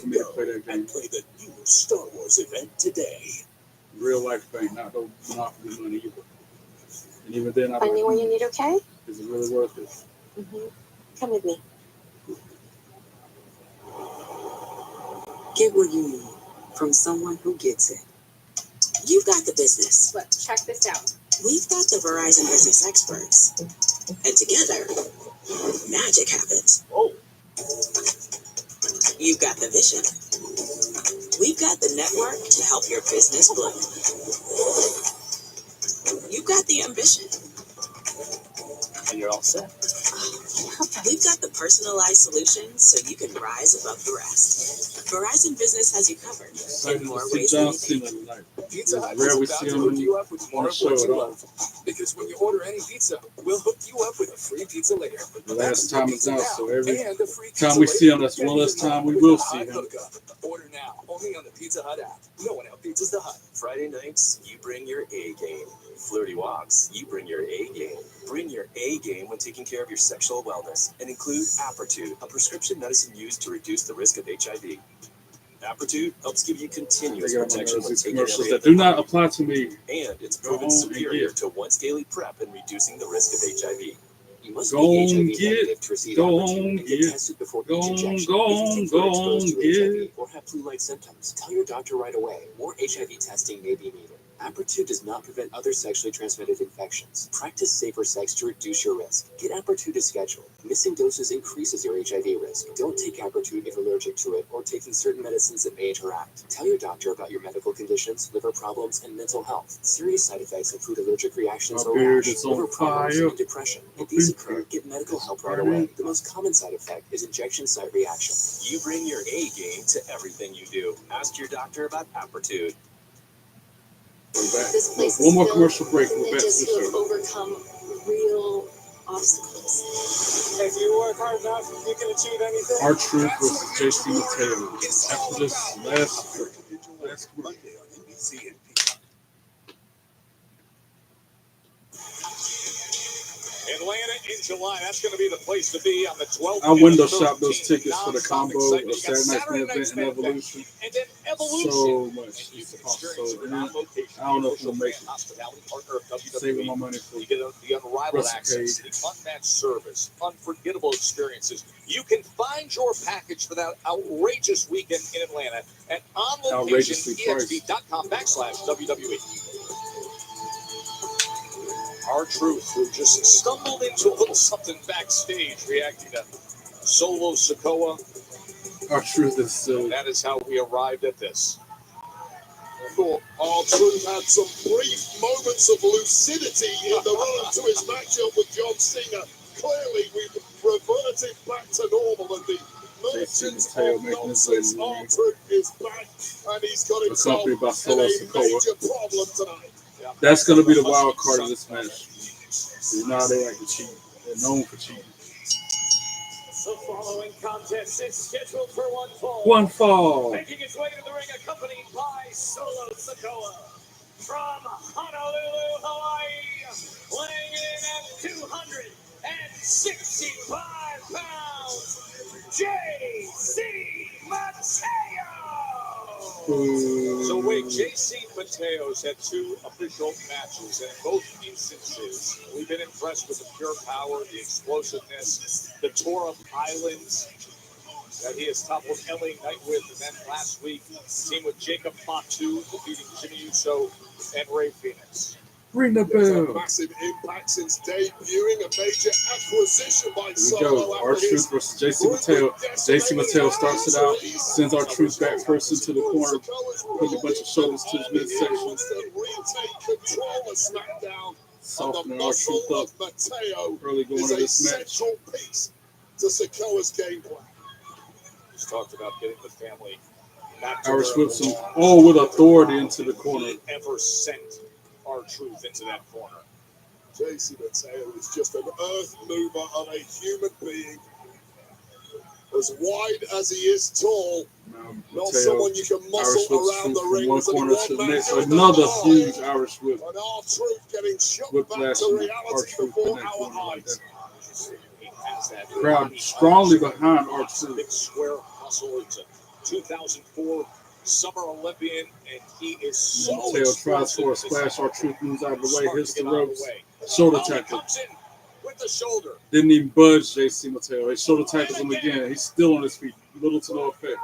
me to play that game. Play the new Star Wars event today. Real life bank, not no Monopoly money either. And even then, I'm Find me when you need, okay? is it really worth it? Mm-hmm. Come with me. Get what you need from someone who gets it. You've got the business. But check this out. We've got the Verizon business experts. And together, magic happens. Oh. You've got the vision. We've got the network to help your business bloom. You've got the ambition. And you're all set. We've got the personalized solutions so you can rise above the rest. Verizon Business has you covered in more ways than you think. Pizza Hut Rare we is about see to him hook you up with on more the of show what at you all. love. Because when you order any pizza, we'll hook you up with a free pizza later. The last time is out, so every And a free time pizza we see him, later, that's get one less even time more we with will the see Hut him. hookup. Order now, only on the Pizza Hut app. No one outpizzas the Hut. Friday nights, you bring your A game. Flirty walks, you bring your A game. Bring your A game when taking care of your sexual wellness and include Apertude, a prescription medicine used to reduce the risk of HIV. Apertude helps give you continuous They got protection when these taking commercials every that do other not night. apply to me. And it's Go proven home and superior get. to once daily PrEP in reducing the risk of HIV. You must Go be on, HIV get. negative to receive Go Apertude on, and get get. tested before Go each on, injection. go If you on, think go you're exposed on, to get. HIV or have flu-like symptoms, tell your doctor right away. More HIV testing may be needed. Apertude does not prevent other sexually transmitted infections. Practice safer sex to reduce your risk. Get Apertude to schedule. Missing doses increases your HIV risk. Don't take Apertude if allergic to it or taking certain medicines that may interact. Tell your doctor about your medical conditions, liver problems, and mental health. Serious side effects include allergic reactions My or beard rash, is on liver problems, fire. and depression. If these occur, get medical help right away. The most common side effect is injection site reaction. You bring your A game to everything you do. Ask your doctor about Apertude. We're back. This place One is more filled commercial break. with We're back to ninjas the who have show. overcome real obstacles. If you work hard enough, you can achieve anything. R-Truth versus JC Mateo. After this last Monday on NBC and Peacock. Atlanta in July. That's going to be the place to be on the 12th. I window shop those tickets for the combo of Saturday Night's Main Event and Evolution. And then Evolution. So much. And you It's can cost experience so it I on location. don't know if The we'll make official it. hospitality partner of WWE. Saving my money for You get the unrivaled access, the unmatched service, unforgettable experiences. You can find your package for that outrageous weekend in Atlanta at onlocationexp.com/WWE. R-Truth, who just stumbled into a little something backstage reacting to Solo Sikoa. R-Truth is silly. That is how we arrived at this. Thought R-Truth had some brief moments of lucidity in the run to his matchup with John Cena. Clearly, we've reverted back to normal, and the merchant of nonsense R-Truth is back, and he's got himself in a major problem tonight. That's going to be the wild card of this match. You know how they like to cheat. They're known for cheating. The following contest is scheduled for one fall. One fall. Making its way to the ring, accompanied by Solo Sikoa. From Honolulu, Hawaii, weighing in at 265 pounds, JC Mateo. So wait, JC Mateo's had two official matches, and in both instances, we've been impressed with the pure power, the explosiveness, the tour of islands that he has toppled LA Knight with, and then last week, team with Jacob Fatu, defeating Jimmy Uso and Rey Fenix. Ring the There's a bell. massive impact since debuting, a major acquisition by Here we Solo. go. R-Truth versus JC Mateo. JC Mateo starts it out, sends R-Truth back first into the corner, putting a bunch of shoulders to his midsection. Retake control of Smackdown. Softening R-Truth up Mateo early going is into a this match. central piece to Sikoa's game plan. He's talked about getting the family back to Irish where it whips him belongs. all with authority into the corner. He ever sent R-Truth into that corner. JC Mateo is just an earth mover of a human being. As wide as he is tall, not someone you can muscle around the ring. One corner to the next. Another huge Irish whip. And R-Truth getting shot back Whiplash to and reality R-Truth in before that our corner like eyes. He has that crowd strongly behind R-Truth. big square hustle. It's a 2004 Summer Olympian, and he is so Mateo tries for a splash. R-Truth moves out of the way, hits the ropes. Shoulder tackle. Comes in with the shoulder. Didn't even budge JC Mateo. He shoulder tackles him again. He's still on his feet. Little to no effect.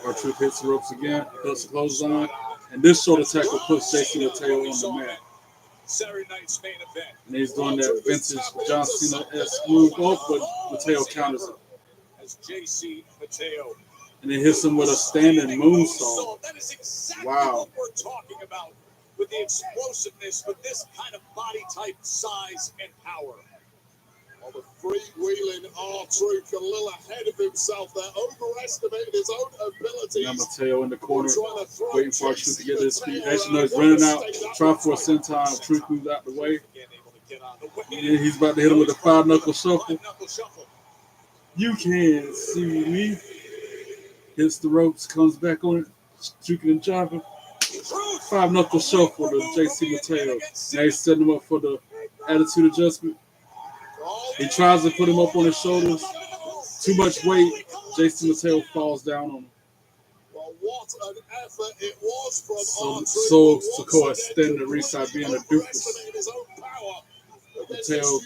R-Truth hits the ropes again, puts the clothesline, and this shoulder tackle puts JC Mateo on the mat. Saturday night's main event. And he's doing that vintage John Cena-esque move off, but Mateo counters it. As JC Mateo. And then hits him with a standing moonsault. That is exactly Wow. what we're talking about with the explosiveness, with this kind of body type, size, and power. Well, the freewheeling R-Truth a little ahead of himself there, overestimating his own abilities. Now Mateo in the corner, waiting for R-Truth to get his feet. Actually, no, he's running out, trying for a senton. Truth moves out the way. And he's about to hit him with a 5-knuckle shuffle. You can't see me. Hits the ropes, comes back on it, juking and jiving. 5-knuckle shuffle to JC Mateo. Now he's setting him up for the attitude adjustment. He tries to put him up on his shoulders. Too much weight. JC Mateo falls down on him. Well, what an effort it was from R-Truth. So Sokoa extended ringside being a doofus. Mateo.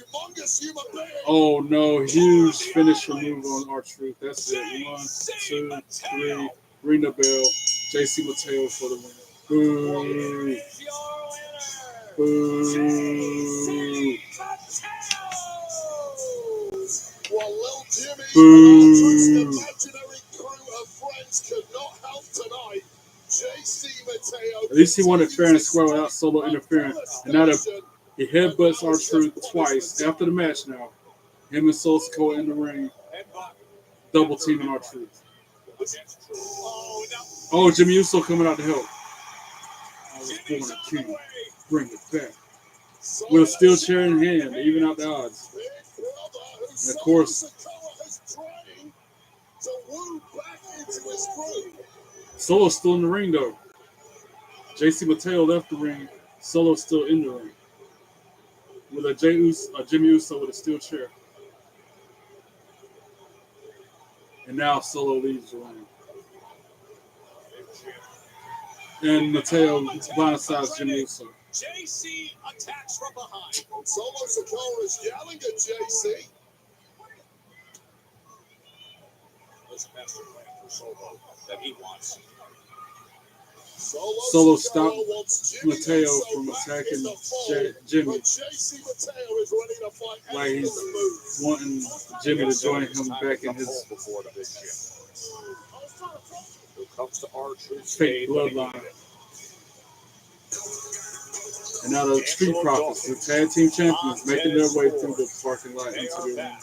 Oh no, huge finisher move on R-Truth. That's it. 1, 2, 3. Ring the bell. JC Mateo for the win. Boo. Boo. Well, Lil Jimmy Boo. and Arthur's imaginary crew of friends could not help tonight. JC Mateo. At least he won it fair and square without Solo interfering. And now that he headbutts R-Truth twice after the match now. Him and Solo Sikoa in the ring. Double teaming R-Truth. Oh, Jimmy Uso coming out to help. I was born a king. Bring it back. With a steel chair in hand, even out the odds. And of course, Solo's still in the ring though. JC Mateo left the ring. Solo's still in the ring. With a Jimmy Uso with a steel chair. And now Solo leaves the ring. And Mateo blindsides Jimmy Uso. JC attacks from behind. Solo Sikoa is yelling at JC. There's a master plan for Solo that he wants. Solo stopped Mateo from attacking Jimmy. Like he's wanting Jimmy to join him back in his fake bloodline. And now the Street Profits, the tag team champions, making their way through the parking lot into the ring.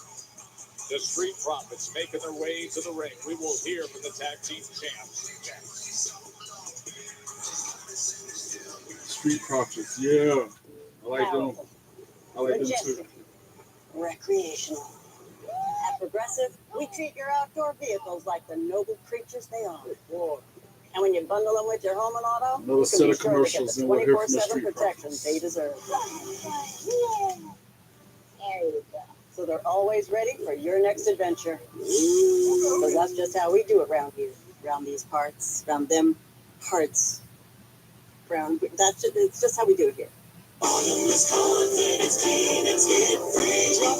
The Street Profits making their way to the ring. We will hear from the tag team champs. Street Profits, yeah. I like them. I like them too. Recreational. At Progressive, we treat your outdoor vehicles like the noble creatures they are. And when you bundle them with your home and auto, Another you set can be of sure to get commercials, the and we'll hear from the 24/7 Street protection Profits. they deserve. There you go. So they're always ready for your next adventure. Because that's just how we do it around here. Around these parts, around them parts. It's just how we do it here. Drop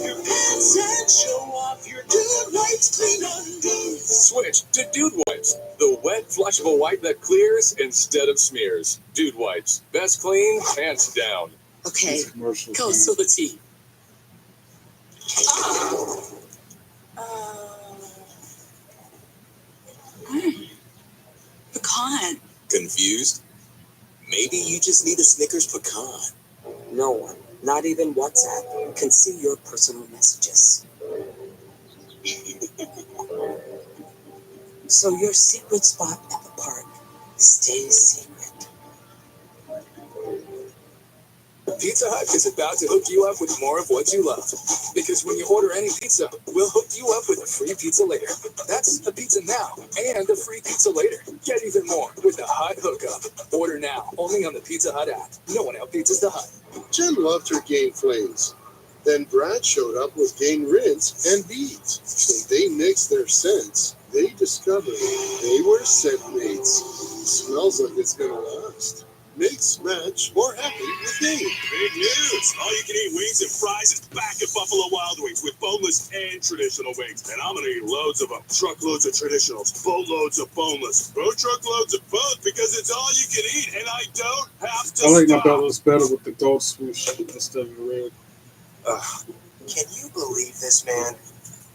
your pants and show off your Dude Wipes Clean Undo. Switch to Dude Wipes, the wet, flushable wipe that clears instead of smears. Dude Wipes, best clean, hands down. Okay, go spill the tea. Pecan. Confused? Maybe you just need a Snickers pecan. No one, not even WhatsApp, can see your personal messages. So your secret spot at the park stays secret. Pizza Hut is about to hook you up with more of what you love. Because when you order any pizza, we'll hook you up with a free pizza later. That's a pizza now and a free pizza later. Get even more with the Hut Hookup. Order now, only on the Pizza Hut app. No one outpizzas the Hut. Jen loved her Gain Flings. Then Brad showed up with Gain Rinse and Beads. When they mixed their scents, they discovered they were scent mates. Smells like it's gonna last. makes Match more happy with Dave. Big news! All-you-can-eat wings and fries is back at Buffalo Wild Wings with boneless and traditional wings. And I'm going to eat loads of them. Truckloads of traditionals, boatloads of boneless, truckloads of both because it's all you can eat and I don't have to I like my stop. bellows better with the gold swoosh instead of the red. Can you believe this, man?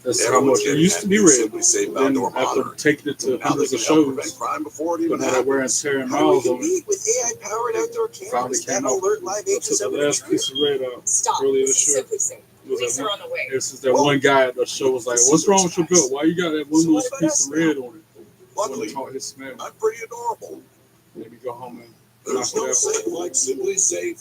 That's how much it used to be red. Then after taking it to hundreds of shows, crime before it but even had that wear and tear and How do we miles on it. compete with AI-powered outdoor Finally cameras came that out. alert live Took agents the over last piece of red out earlier this year. This is that one guy at the show was like, "What's wrong with your belt? Why you got that one little piece of red on it?" When he caught his smell, I'm pretty adorable. maybe go home and There's knock no it out. safe like Simply Safe.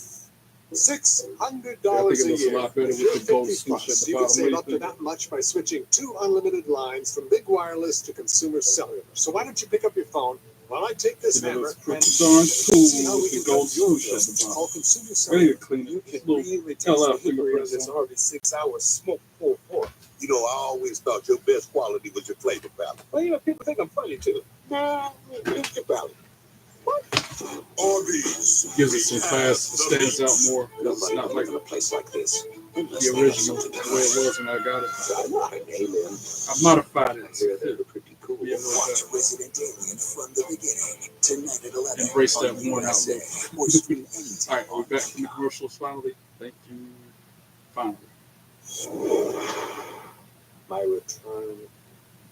$600 I think it looks a year. lot better with the gold swoosh at the You can bottom. save What up do you to think? that much by switching 2 unlimited lines from Big Wireless to Consumer Cellular. So why don't you pick up your phone while I take this It hammer looks and pretty darn cool see how we with can the gold cut your swoosh at bill. the Call bottom. Consumer I need Cellular. to clean You it. can This little really taste hell the out hickory on fingerprints this on. already 6-hour smoke pulled pork. You know, I always thought your best quality was your flavor palette. Well, you know, people think I'm funny too. Nah, it's your belly. Arby's. Gives it some class. It stands out more. It's not like a place like this. the original, the way it was when I got it. Amen. I modified it. Here, they're pretty cool. Yeah, Watch Resident Alien from the beginning. Tonight at 11. embrace that on worn out USA. look. Or stream All anytime right, we're back from the commercials finally. Thank you. Finally. My return.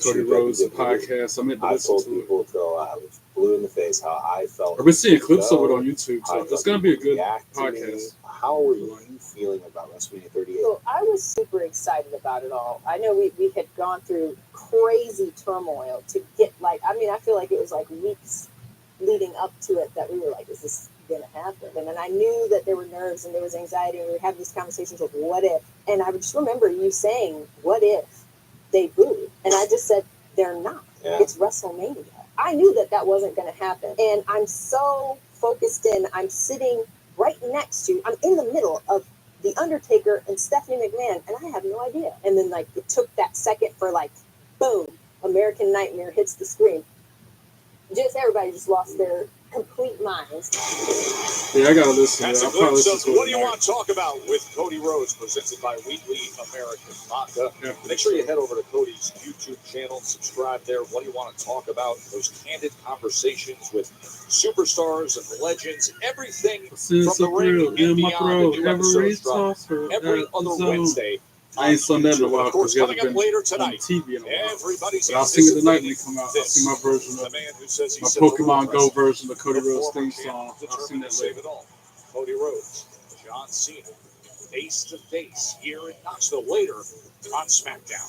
Cody to Rhodes WWE. podcast. I meant to I listen told to it. people till I was blue in the face how I felt. I've been seeing clips of it So, on YouTube, how I so it's felt going to be a people good react to me. podcast. How were you feeling about WrestleMania 38? So I was super excited about it all. I know we had gone through crazy turmoil to get I feel like it was like weeks leading up to it that we were like, is this going to happen? And then I knew that there were nerves and there was anxiety and we were having these conversations of what if. And I would just remember you saying, what if they booed? And I just said, they're not. Yeah. It's WrestleMania. I knew that wasn't going to happen. And I'm so focused in. I'm sitting right next to, I'm in the middle of The Undertaker and Stephanie McMahon, and I have no idea. And then, it took that second for, boom, American Nightmare hits the screen. Everybody just lost their complete minds. Yeah, I got to listen to That's it. a I'll probably glimpse listen of to what it do you tonight. want to talk about with Cody Rhodes, presented by Wheatley American Vodka. Yeah. Make sure you head over to Cody's YouTube channel, subscribe there. What do you want to talk about? Those candid conversations with superstars and legends, everything from Since the a ring thrill and in my beyond. throat, The new every episodes drop tosser every at the other zone. Wednesday. I ain't sung that in a YouTube. while Of course, because we coming haven't up been later on tonight, TV in a while. everybody's But I'll sing it tonight when anticipating it come out. I'll this. sing my version The of man who says he my set the rules Pokemon Go wrestling. version of Cody The Rhodes former theme champ song. I'll sing determined that to save later. it all. Cody Rhodes, John Cena, face to face here in Knoxville later on Smackdown.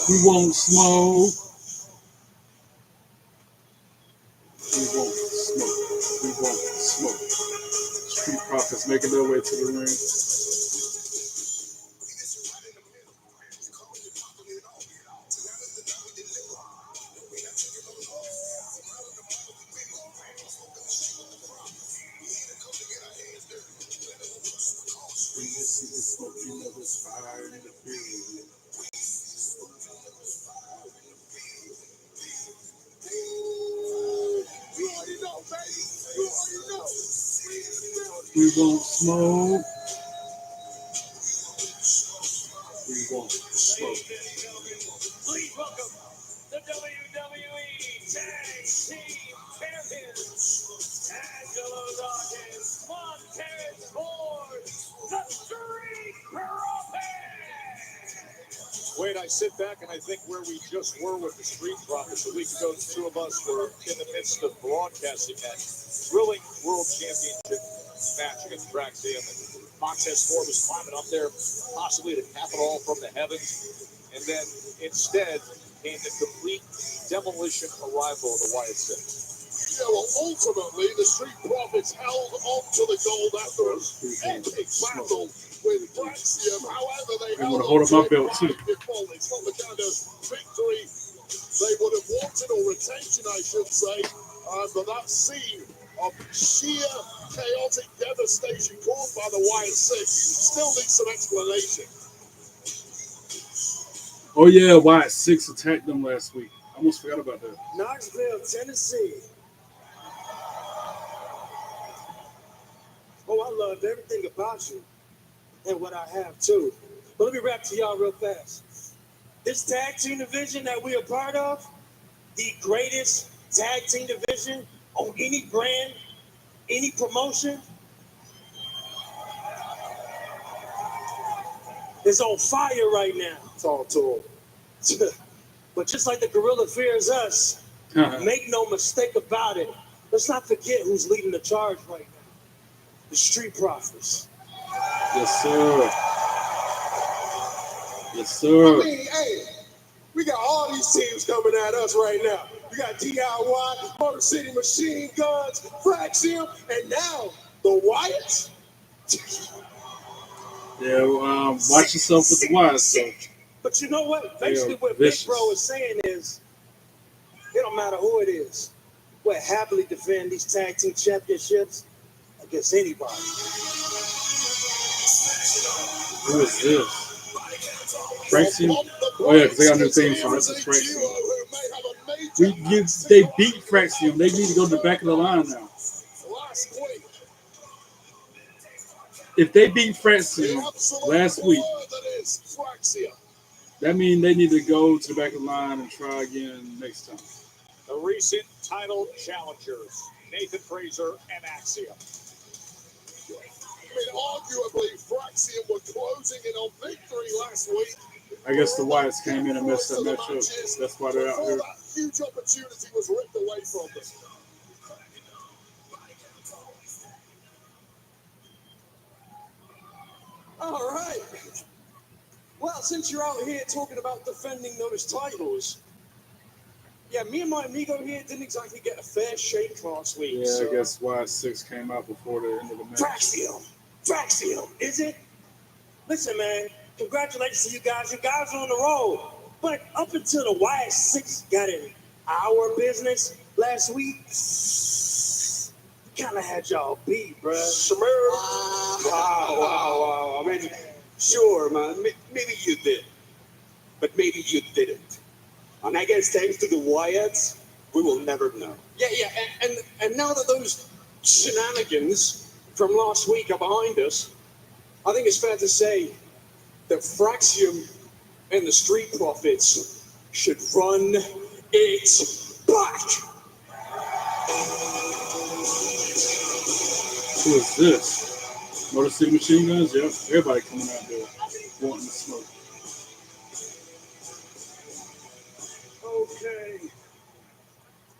We won't smoke. We won't smoke. We won't smoke. Street Profits making their way to the ring. When you see the smoke, you know there's fire in the field. You already know, baby. You already know. We won't smoke. We won't smoke. Please welcome the WWE Tag Team Champions, Angelo Dawkins, Montez Ford, the Street Profits. Wait, I sit back and I think where we just were with the Street Profits. A week ago, the two of us were in the midst of broadcasting that thrilling World Championship match against Braxton. And Montez Ford was climbing up there, possibly to cap it all from the heavens. And then instead came the complete demolition arrival of the Wyatt Six. Yeah, well, ultimately, the Street Profits held on to the gold after an epic battle with Braxium. However, they held hold on up to my it belt, too. by default. It's not the kind of victory they would have wanted, or retention, I should say. But that scene of sheer chaotic devastation caused by the Wyatt Six still needs some explanation. Oh yeah, Wyatt 6 attacked them last week. I almost forgot about that. Knoxville, Tennessee. Oh, I loved everything about you and what I have too. But let me rap to y'all real fast. This tag team division that we are part of, the greatest tag team division on any brand, any promotion, is on fire right now. Talk to them. But just like the gorilla fears us, make no mistake about it. Let's not forget who's leading the charge right now. The Street Profits. Yes, sir. Yes, sir. I mean, hey, we got all these teams coming at us right now. You got DIY, Motor City Machine Guns, Fraxium, and now the Wyatts. Yeah, watch yourself with the Wyatts, though. But you know what? Basically, what vicious. Big Bro is saying is, it don't matter who it is. We'll happily defend these tag team championships against anybody. Who is this? Fraxium? Oh yeah, because they got new things from us. It's Fraxium. They beat Fraxium. They need to go to the back of the line now. If they beat Fraxium last week, that means they need to go to the back of the line and try again next time. The recent title challengers, Nathan Fraser and Axiom. I mean, arguably, Fraxium were closing in on victory last week. I guess the Wyatts came in and messed that match up. That's why they're out here. That huge opportunity was ripped away from them. All right. Well, since you're out here talking about defending those titles, yeah, me and my amigo here didn't exactly get a fair shake last week. Yeah, so. I guess Wyatt 6 came out before the end of the match. Fraxium, is it? Listen, man, congratulations to you guys. You guys are on the roll. But up until the Wyatt 6 got in our business last week, kind of had y'all beat, bruh. Wow. I mean, sure, man. Maybe you did. But maybe you didn't. And I guess thanks to the Wyatts, we will never know. Yeah. And now that those shenanigans from last week are behind us, I think it's fair to say that Fraxium and the Street Profits should run it back. Who is this? Motor City Machine Guns? Yep. Everybody coming out there wanting to smoke. Okay.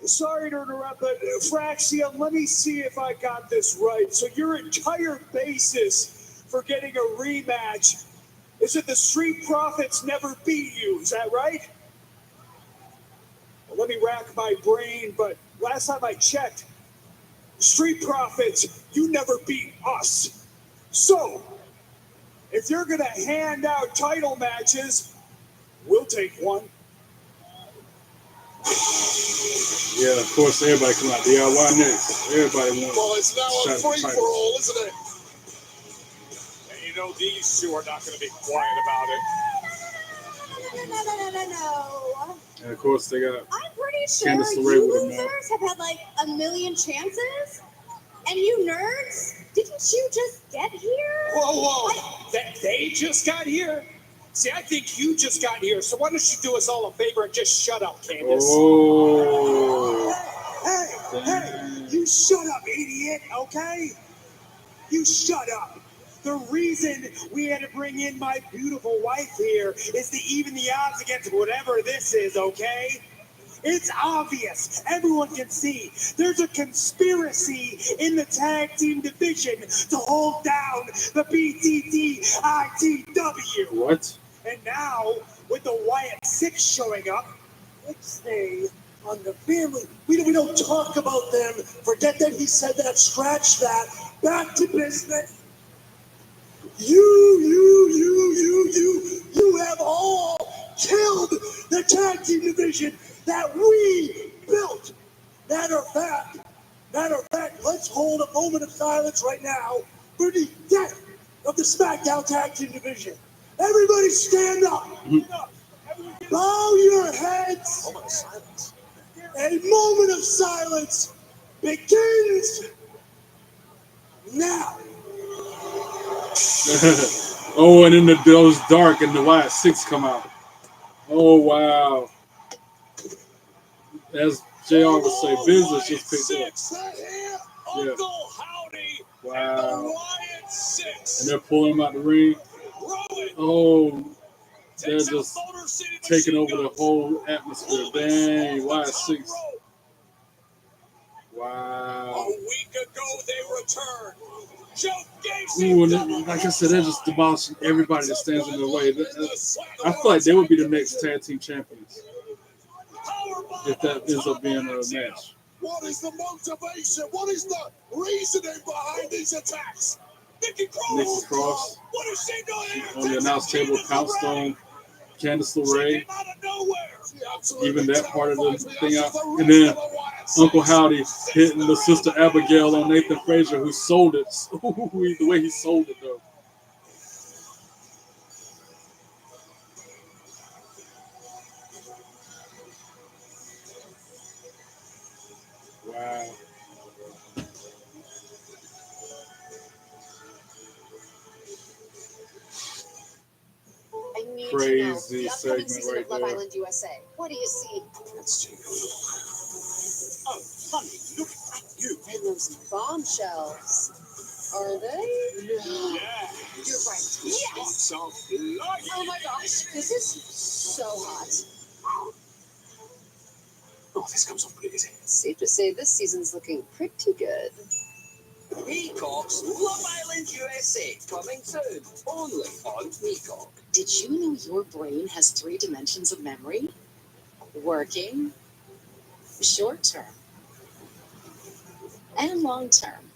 Sorry to interrupt, but Fraxium, let me see if I got this right. So your entire basis for getting a rematch is that the Street Profits never beat you. Is that right? Well, let me rack my brain, but last time I checked, Street Profits, you never beat us. So, if you're going to hand out title matches, we'll take one. Yeah, of course, everybody come out. DIY next. Everybody wants. Well, it's now a free-for-all, isn't it? And you know these two are not going to be quiet about it. No. And of course, they got I'm pretty sure Candice LeRae you with them now. losers have had like a million chances. And you nerds, didn't you just get here? Whoa. They just got here? See, I think you just got here, so why don't you do us all a favor and just shut up, Candice? Oh. Hey, you shut up, idiot, okay? You shut up. The reason we had to bring in my beautiful wife here is to even the odds against whatever this is, okay? It's obvious. Everyone can see. There's a conspiracy in the tag team division to hold down the BTT-ITW. What? And now, with the Wyatt 6 showing up, let's stay on the family. We don't talk about them. Forget that he said that. Scratch that. Back to business. You have all killed the tag team division that we built. Matter of fact, let's hold a moment of silence right now for the death of the Smackdown tag team division. Everybody stand up. Stand up. Everyone Bow your heads. Moment of silence. A moment of silence begins now. Oh, and then it goes dark and the Wyatt Six come out. Oh, wow. As JR would say, business just picked up. Yeah. Uncle Howdy Wow. and the Wyatt Six. And they're pulling him out the ring. Oh, they're just taking over the whole atmosphere. Dang, Wyatt Six. Wow. A week ago they returned. Ooh, and then, like I said, they're just demolishing everybody that stands in their way. I feel like they would be the next tag team champions if that ends up being a match. What is the motivation? What is the reasoning behind these attacks? Nikki Cross on the announce table pounced on Candice LeRae. Even that part of the thing out. And then Uncle Howdy hitting the sister Abigail on Nathan Frazier, who sold it. The way he sold it, though. Wow. I need Crazy to know the upcoming segment season right of Love there. Island USA. What do you see? Oh, honey, look at you. And those bombshells. Are they? Yeah. You're right. Yes. Oh my gosh, this is so hot. Oh, this comes off pretty easy. Safe to say this season's looking pretty good. Peacock's Love Island USA, coming soon, only on Peacock. Did you know your brain has 3 dimensions of memory? Working, short term, and long term.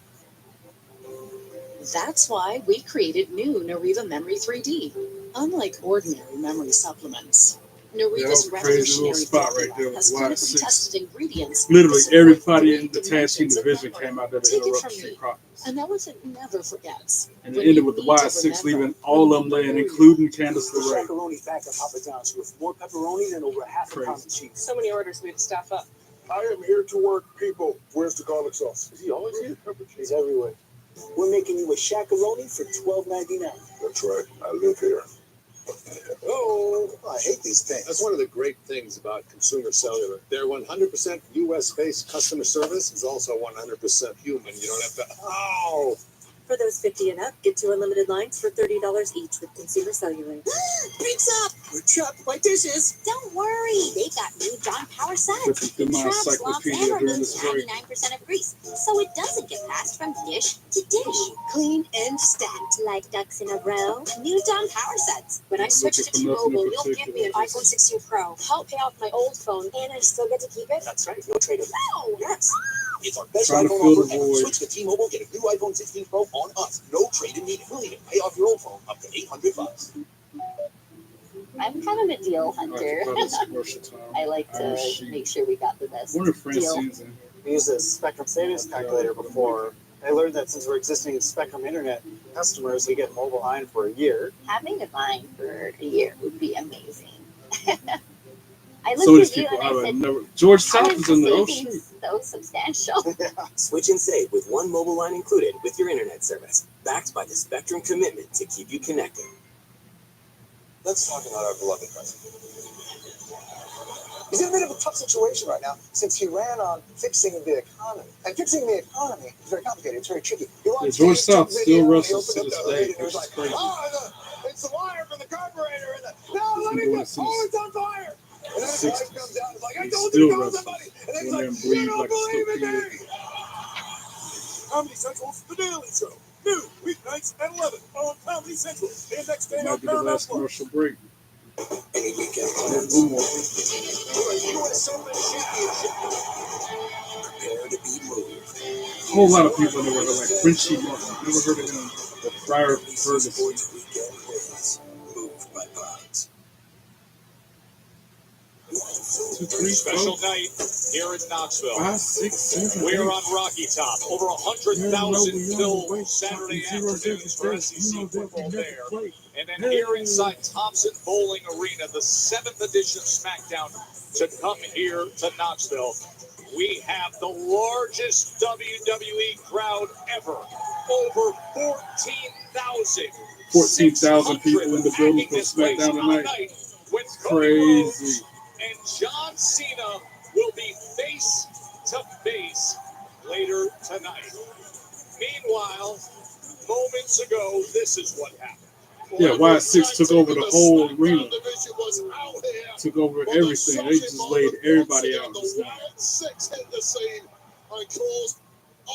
That's why we created new Nariva Memory 3D. Unlike ordinary memory supplements, Nariva's crazy little revolutionary spot right there has with Wyatt clinically Six. tested ingredients. Literally that support everybody 3 in the tag team dimensions of division memory. came out there to Take it interrupt from the Street me. Profits. An elephant never forgets. And When it ended you with the need Wyatt to Six remember, leaving all of them laying, including Candice The LeRae. Shakaroni back at Papa John's with more pepperoni than over half a pound of cheese. So many orders, we have to staff up. I am here to work, people. Where's the garlic sauce? Is he always here? He's everywhere. We're making you a shakaroni for $12.99. That's right. I live here. Oh, I hate these things. That's one of the great things about Consumer Cellular. Their 100% U.S.-based customer service is also 100% human. You don't have to, ow! For those 50 and up, get 2 unlimited lines for $30 each with Consumer Cellular. Pizza! We're trapped by dishes. Don't worry, they got new John Power sets. Look at my Traps, lumps, and encyclopedia during removes this break. 99% of grease, so it doesn't get passed from dish to dish. Clean and stacked like ducks in a row. New John Power sets. When I switch to T-Mobile, you'll give me an iPhone 16 Pro. Help pay off my old phone, and I still get to keep it? That's right, no trade-in. No! Yes. It's our best Trying to iPhone fill the offer ever. void. Switch to T-Mobile, get a new iPhone 16 Pro on us. No trade-in needed. We'll even pay off your old phone up to $800. I'm kind of a deal hunter. I like to make sure we got the best deal. We used a Spectrum savings calculator before. I learned that since we're existing Spectrum Internet customers, we get mobile line for a year. Having a line for a year would be amazing. I So looked many at you people and I I said, would never. George how South is is the in there. Oh shoot. savings so substantial? Switch and save with one mobile line included with your internet service, backed by the Spectrum commitment to keep you connected. Let's talk about our beloved president. He's in a bit of a tough situation right now since he ran on fixing the economy. And fixing the economy is very complicated. It's very tricky. Yeah, George South still wrestles to this day, which is crazy. It's the wire from the carburetor. No, let me go. Oh, it's on fire. And then his wife comes out and is like, I told you to go with somebody. And then he's like, you don't believe in me. Comedy Central's The Daily Show. New weeknights at 11 on Comedy Central. And next day on Might be the Paramount last Plus. commercial break. Any weekend. Prepare to be moved. A whole lot of people never heard of like Frenchie Martin. Never heard of him. The Friar Ferguson. Moved by Pods. 2, 3, Special 4, night here in Knoxville. 5, 6, 7, We're 8. on Rocky Top. Over 100,000 filled Saturday afternoons for SEC football there. And then here inside Thompson Bowling Arena, the 7th edition of Smackdown to come here to Knoxville. We have the largest WWE crowd ever. Over 14,000. 14,000 people in the building for Smackdown tonight. Crazy. And John Cena will be face to face later tonight. Meanwhile, moments ago, this is what happened. Yeah, Y6 took over the whole arena. Took over everything. They just laid everybody out just now. Y6 hit the scene and caused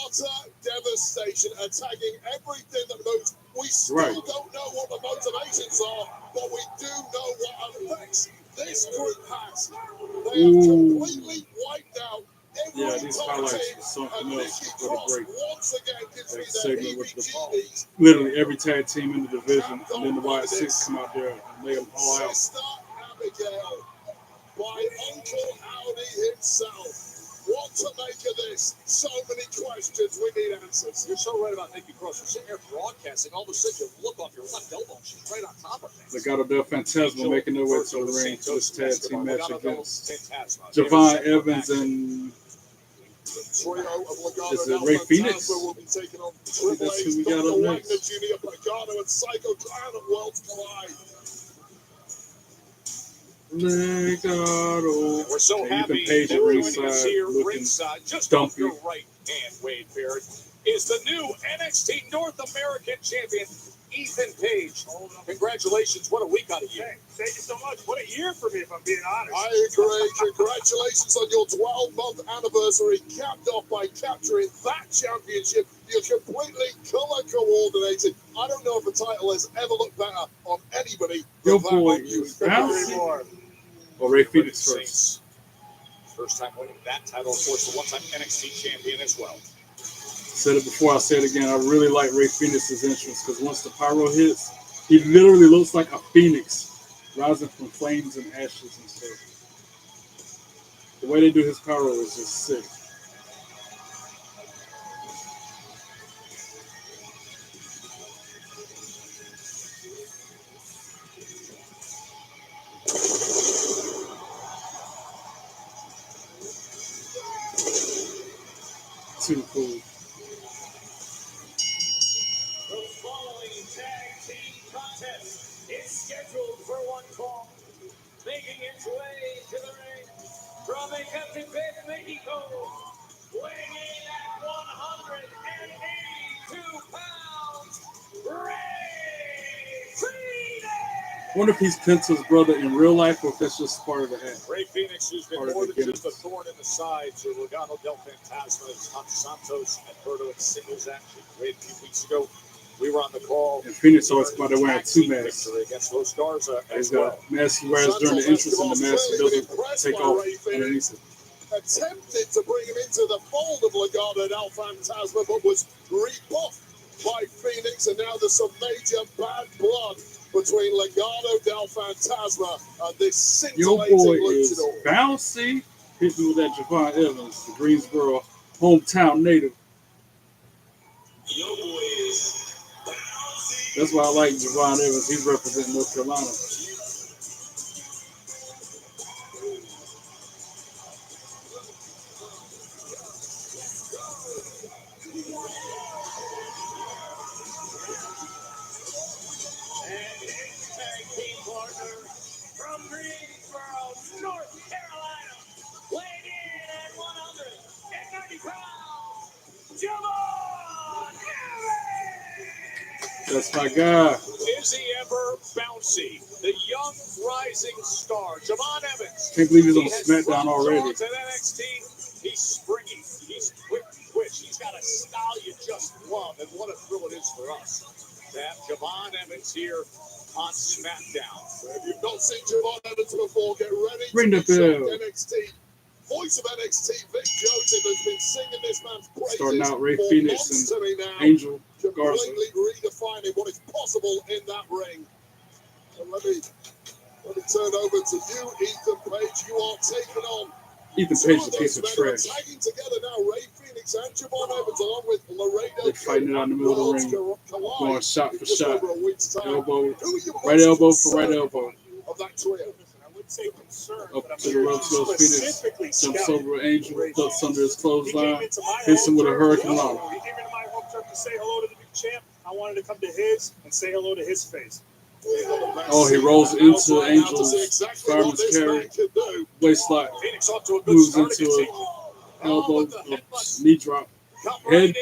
utter devastation, attacking everything that moves. We still don't know what the motivations are, but we do know what effects this group has. They have completely wiped out every these highlights are something else for the break. once again gives me That the segment with heebie-jeebies. literally every tag team in the division, and then the Y6 come out there and lay them all out. Sister Abigail by Uncle Howdy himself. What to make of this? So many questions. We need answers. You're so right about Nikki Cross. You're sitting here broadcasting. All of a sudden, you look off your left elbow. She's right on top of things. Legado del Fantasma making their way to the ring for this tag team match against Javon Evans and is it Ray Phoenix? Will be taking on That's who we got Dr. up Wagner next. Jr., Pagano, and Psycho Clown at Worlds Collide. Legado. We're so happy Page that at joining us ringside here looking ringside, just off dumpy. your right hand, Wade Barrett, is the new NXT North American Champion, Ethan Page. Congratulations. What a week out of you. Thank you so much. What a year for me, if I'm being honest. I agree. Congratulations on your 12-month anniversary, capped off by capturing that championship. You're completely color coordinated. I don't know if a title has ever looked better on anybody. Your than boy that on you. is bouncing. Well, Ray Phoenix first. First time winning that title, of course, the one-time NXT champion as well. Said it before, I say it again. I really like Ray Phoenix's entrance because once the pyro hits, he literally looks like a phoenix rising from flames and ashes and stuff. The way they do his pyro is just sick. Too cool. The following tag team contest is scheduled for one fall. Making its way to the ring from Ecatepec, Mexico, weighing in at 182 pounds, Ray Phoenix! I wonder if he's Penta's brother in real life or if that's just part of the act. Ray Phoenix, who's been Part of more the than just a gimmick. thorn in the side to Legado del Fantasma, as Santos and Berto in singles action. Great a few weeks ago. We were on the call. And Phoenix always about to wear two masks. Victory against Los Garza He's as got well. a mask he wears during the entrance and the mask he doesn't take off underneath it. Attempted to bring him into the fold of Legado del Fantasma, but was rebuffed by Phoenix, and now there's some major bad blood between Legado del Fantasma and this Your scintillating boy is luchador. bouncy. Hit me with that Javon Evans, the Greensboro hometown native. Your boy is That's why I like Javon Evans. He's representing North Carolina. And his tag team partner from Greensboro, North Carolina, weighing in at 190 pounds, Javon Evans! That's my guy. Is he ever bouncy? The young rising star, Javon Evans. Can't believe he's on He has SmackDown already. front draws at NXT. He's springy. He's quick to twitch. He's got a style you just love. And what a thrill it is for us to have Javon Evans here on SmackDown. If you've not seen Javon Evans before, get ready Ring to the be shocked. bell. NXT. Voice of NXT, Vic Joseph, has been singing this man's praises Starting out Ray for Phoenix months and to me now, Angel Garza. completely redefining what is possible in that ring. And let me turn over to you, Ethan Page. You are taking on Ethan Page is a piece of trash. Tagging together now, Ray Phoenix and Javon Evans, along with Laredo. They're fighting it out in the middle of the ring, going shot for shot. Elbow, right elbow for right elbow. Of that trio. I would say concerned, Up but I'm to the sure ropes he goes Phoenix. specifically Jumps scouted. over Angel, ducks under his He clothesline, came into my hits him home with a turf. hurricane No, lock. he came into my home turf to say hello to the new champ. I wanted to come to his and say hello to his face. Oh, he rolls into Angel's fireman's carry, waist lock, Phoenix off to a good moves start into against a elbow, knee drop, head,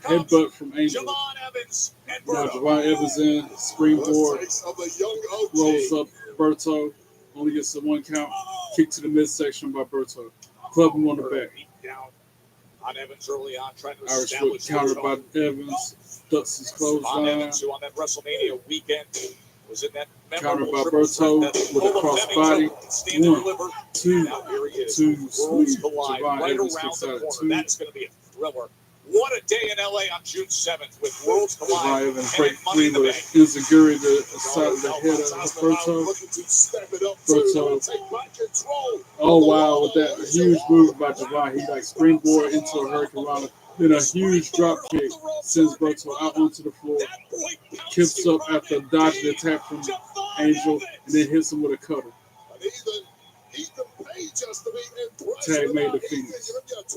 headbutt from Angel. Javon Evans and Now Berto. Javon Evans in, springboard, rolls up Berto, only gets the one count, kick to the midsection by Berto. Club him on the back. Down on Evans early on, trying to Irish whip establish countered the by tone. Evans, ducks his Javon clothesline, Evans, who on that WrestleMania weekend was in that countered memorable by triple threat, Berto that with a full of crossbody. damage, stand and 1, deliver. 2, Now here he is. 2, Worlds sweep. collide Javon right Evans around kicks the out at corner. 2. That's going to be a thriller. What a day in LA on June 7th with Worlds Javon collide Evans and break Money free in the with Bank. Enziguri to the side of the head of Berto. Berto. Oh wow, with that huge move by Javon, he like springboard into a Hurricane Rana. Then a huge drop kick sends Berto out onto the floor. Kips up after dodging the attack from Angel, and then hits him with a cutter. Tag made to Phoenix.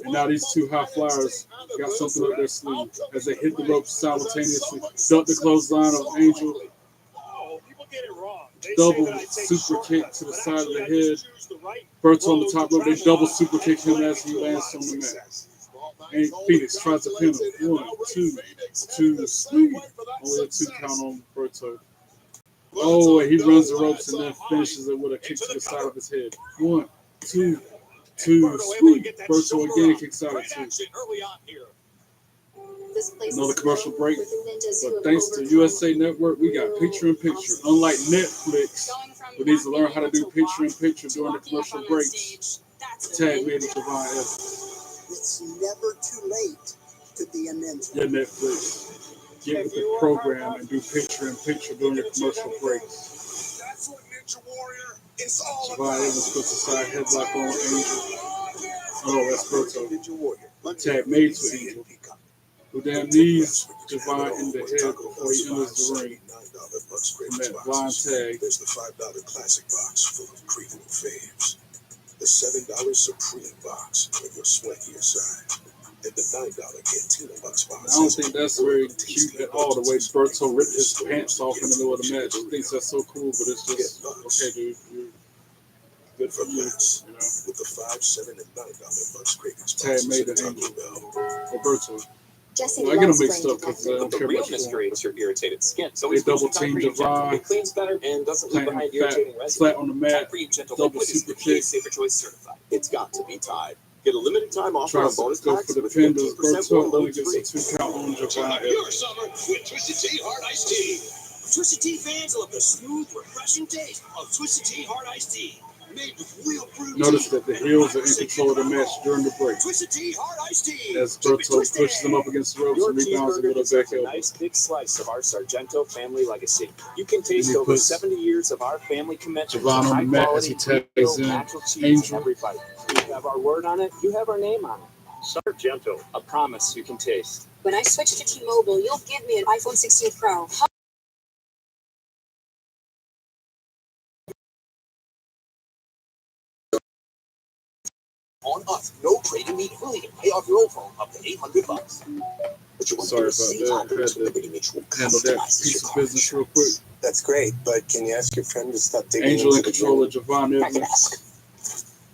And now these two high flyers got something up their sleeve as they hit the ropes simultaneously. Duck the clothesline of Angel. Oh, people get it wrong. They Double say that I take super kick shortcuts, to the but side of actually the I head. just choose the right Berto on the road top to rope. They travel double on super kick and him as he play to a lands lot on of the mat. success. And Phoenix tries to pin him. 1, 2, 2, sweep. Only a 2 count on Berto. Oh, and he runs the ropes and then finishes it with a kick to the side of his head. 1, 2, 2, sweep. Berto again kicks out at 2. Early on here. This place Another is commercial filled break. with ninjas who But have thanks to overcome USA Network, we got picture in picture. Unlike Netflix, who needs to learn how to do picture in picture during the commercial breaks. Tag made it Javon Evans. It's never too late to be a ninja. Yeah, Netflix. Get with the program and do picture in picture during the commercial breaks. That's what Ninja Warrior is all Javon Evans puts a side headlock on Angel. Oh, that's Berto. Tag made to Angel, who then knees Javon in the head before he enters the ring. From that blind tag. There's the $5 classic box full of creeping faves. The $7 Supreme box with your sweatier side. And the $9 Cantina box. I don't think that's very cute at all, the way Berto ripped his pants off in the middle of the match. He thinks that's so cool, but it's just, okay, dude, you're good for you, you know. With the $5, $7, and $9 bucks cravings Tag made an boxes Angel. at Berto. Jesse Well, I get them loves mixed playing up because I detective. don't The care real much for mystery them. is your irritated skin. So They we double switched to team Time for You Gentle. Javon. It cleans better and doesn't leave Plant behind him irritating flat, residue. flat on the Time mat, for You Gentle double liquid is super EPA kick. Safer Choice certified. It's got to be Tide. Get a limited time offer on Tries to bonus go packs for the with pin, but 15% more Berto only loads gets free. a 2 count on Javon Your Evans. summer with Twisted Tea Hard Iced Tea. Twisted Tea fans love the smooth, refreshing taste of Twisted Tea Hard Iced Tea. Made with real brewed Notice tea that the and heels are in 100% control of the match during the break. Twisted Tea Hard Iced Tea. As Keep it Berto pushes twisted. him up against the ropes Your and rebounds him cheeseburger with a deserves back a elbow. nice big slice of our Sargento family legacy. You can And taste he over puts 70 years of our family commitment Javon to on high the mat as quality, he tags real, in natural cheese in Angel. every bite. You have our word on it, you have our name on it. Sargento, a promise you can taste. When I switch to T-Mobile, you'll give me an iPhone 16 Pro. On us, no trade immediately. You can pay off your old phone up to $800. But you want Sorry to see about that. I had others to with Liberty Mutual handle that customizes piece your of car business real insurance. quick. That's great, but can you ask your friend to stop digging Angel in into the control of drain? Javon I can Evans. ask.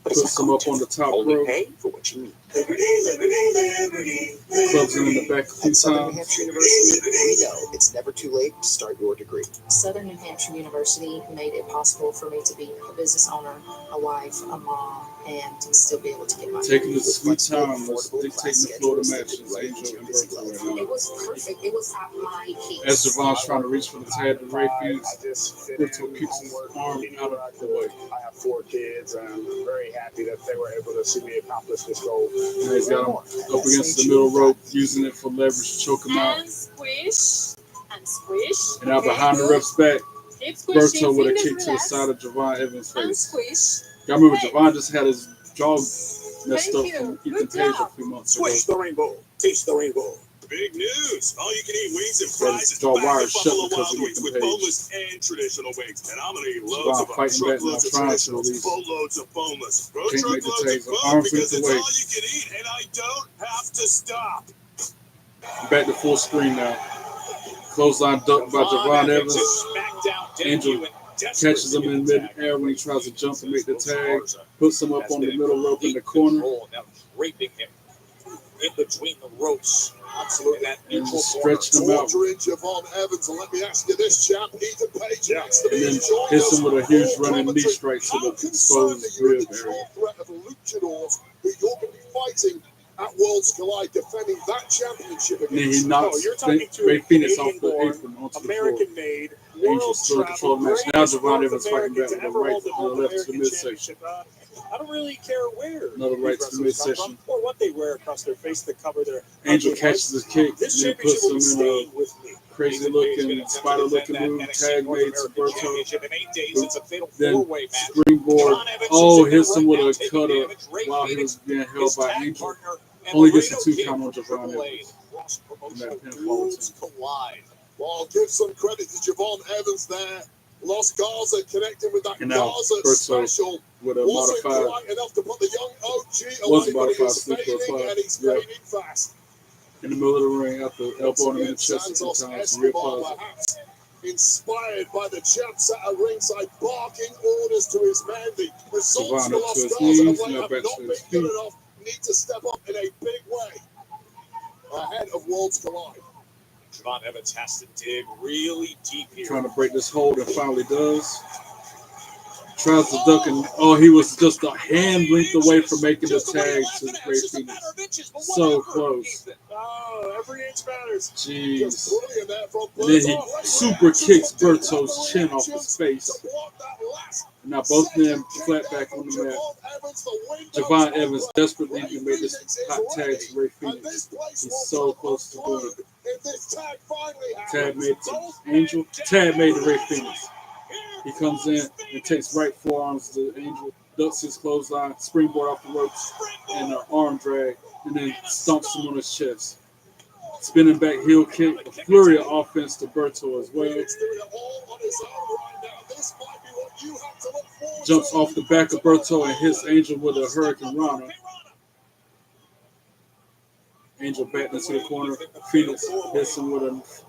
But it's Puts not him up going on the top Only rope. pay for what you need. Liberty, liberty, liberty. Clubs him in the back a few At Southern New times. Hampshire University, we know it's never too late to start your degree. Southern New Hampshire University made it possible for me to be a business owner, a wife, a mom, and to still be able to get my Taking the With sweet flexible, time was affordable dictating class the flow of the schedules matches. that right Angel into your and busy Berto life. right now. It was perfect. It was at my pace. As Javon's trying to reach for the tag to Ray I Phoenix, just fit Berto in keeps his homework, arm continue out where I of the could. way. I have 4 kids, and I'm very happy that they were able to see me accomplish this goal. And he's got him up against the middle rope, using it for leverage to choke him out. And squish. And squish. And now behind the ref's back, Keep squishing. Berto with a Fingers kick to the relaxed. side of Javon Evans' And face. squish. Y'all remember Javon just had his jaw messed up from Ethan Page a few months ago. Switch the rainbow. Taste the rainbow. Big news! All you can eat wings and But fries his at jaw the back wired of shut Buffalo because Wild of Wings Ethan with Page. boneless and traditional wings. And I'm gonna eat loads Wow, of them. fighting back now, Truckloads of trying to traditionals, release. boatloads of boneless. Road Can't make the truckloads tags. of both Arm because feet it's away. all you can eat, and I don't have to stop. Back to full screen now. Clothesline ducked by Javon Evans. Angel catches him in mid-air when he tries to jump and make the tag. Puts him up on the middle rope in the corner. Now draping him in between the ropes. Absolutely. That And neutral stretching him out. Torturing Javon Evans, and let me ask you this, champ. Ethan Page next to And me. then joined hits us him with a huge for running knee commentary. strike to How the concerned exposed are you rib with the area. dual threat of luchadors who you're going to be fighting at Worlds Collide, defending that championship And then against? he knocks Ray Phoenix off the apron onto the floor. American-made, Angel still control the match. Now Javon Evans fighting back with a right to the left to the midsection. I don't really care where Another right to the these wrestlers come midsection. from or what they wear across their face to cover their Angel ugly catches his heads. kick and This then championship puts will be him in staying a with me. crazy looking, spider looking move. Tag made to Berto. in 8 days. It's a fatal Then four-way match. springboard. Javon Evans Oh, is in hits there him right with now, a taking cutter damage. Ray while he Phoenix, was being held his by tag Angel. partner, and Only gets a Laredo 2 Kid count on from Javon Triple A. Evans. Cross-promotional And that pinfall worlds attempt. collide. Well, I'll give some credit to Javon Evans there. Los Garza connecting with that And now Garza Berto special. with a Wasn't modified, quite enough to put the young OG was away, but modified he's sleeper fading, five. and he's Yeah. fading fast. In the middle of the ring after Once elbowing him in again, the chest a few Santos times. Escobar, Real positive. perhaps inspired by the chaps at a ringside, barking orders to his men. The results Javon for up Los to his Garza knees, of now late have back not to been his good feet. enough. Need to step up in a big way ahead of Worlds Collide. Javon Evans has to dig really deep here. Trying to break this hold and finally does. Tries to duck and he was just a hand length away from making the tag to Ray Phoenix. So close. Oh, every inch matters. Jeez. Brilliant there from And then he Berto. super kicks Berto's chin off his face. To block that last And now both men flat back on the mat. Javon Evans desperately needed to make this hot tag to Ray Phoenix. He's so close to doing it. If this tag finally Tag happens, made to Angel. Tag made to Ray Phoenix. He comes in and takes right forearms to Angel, ducks his clothesline, springboard off the ropes, and an arm drag, and then stomps him on his chest. Spinning back heel kick, a flurry of offense to Berto as well. Phoenix doing it all on his own right now. This might be what you have to look forward Jumps to. off the back of Berto and hits Angel with a Hurricane Rana. Angel back into the corner. Phoenix hits him with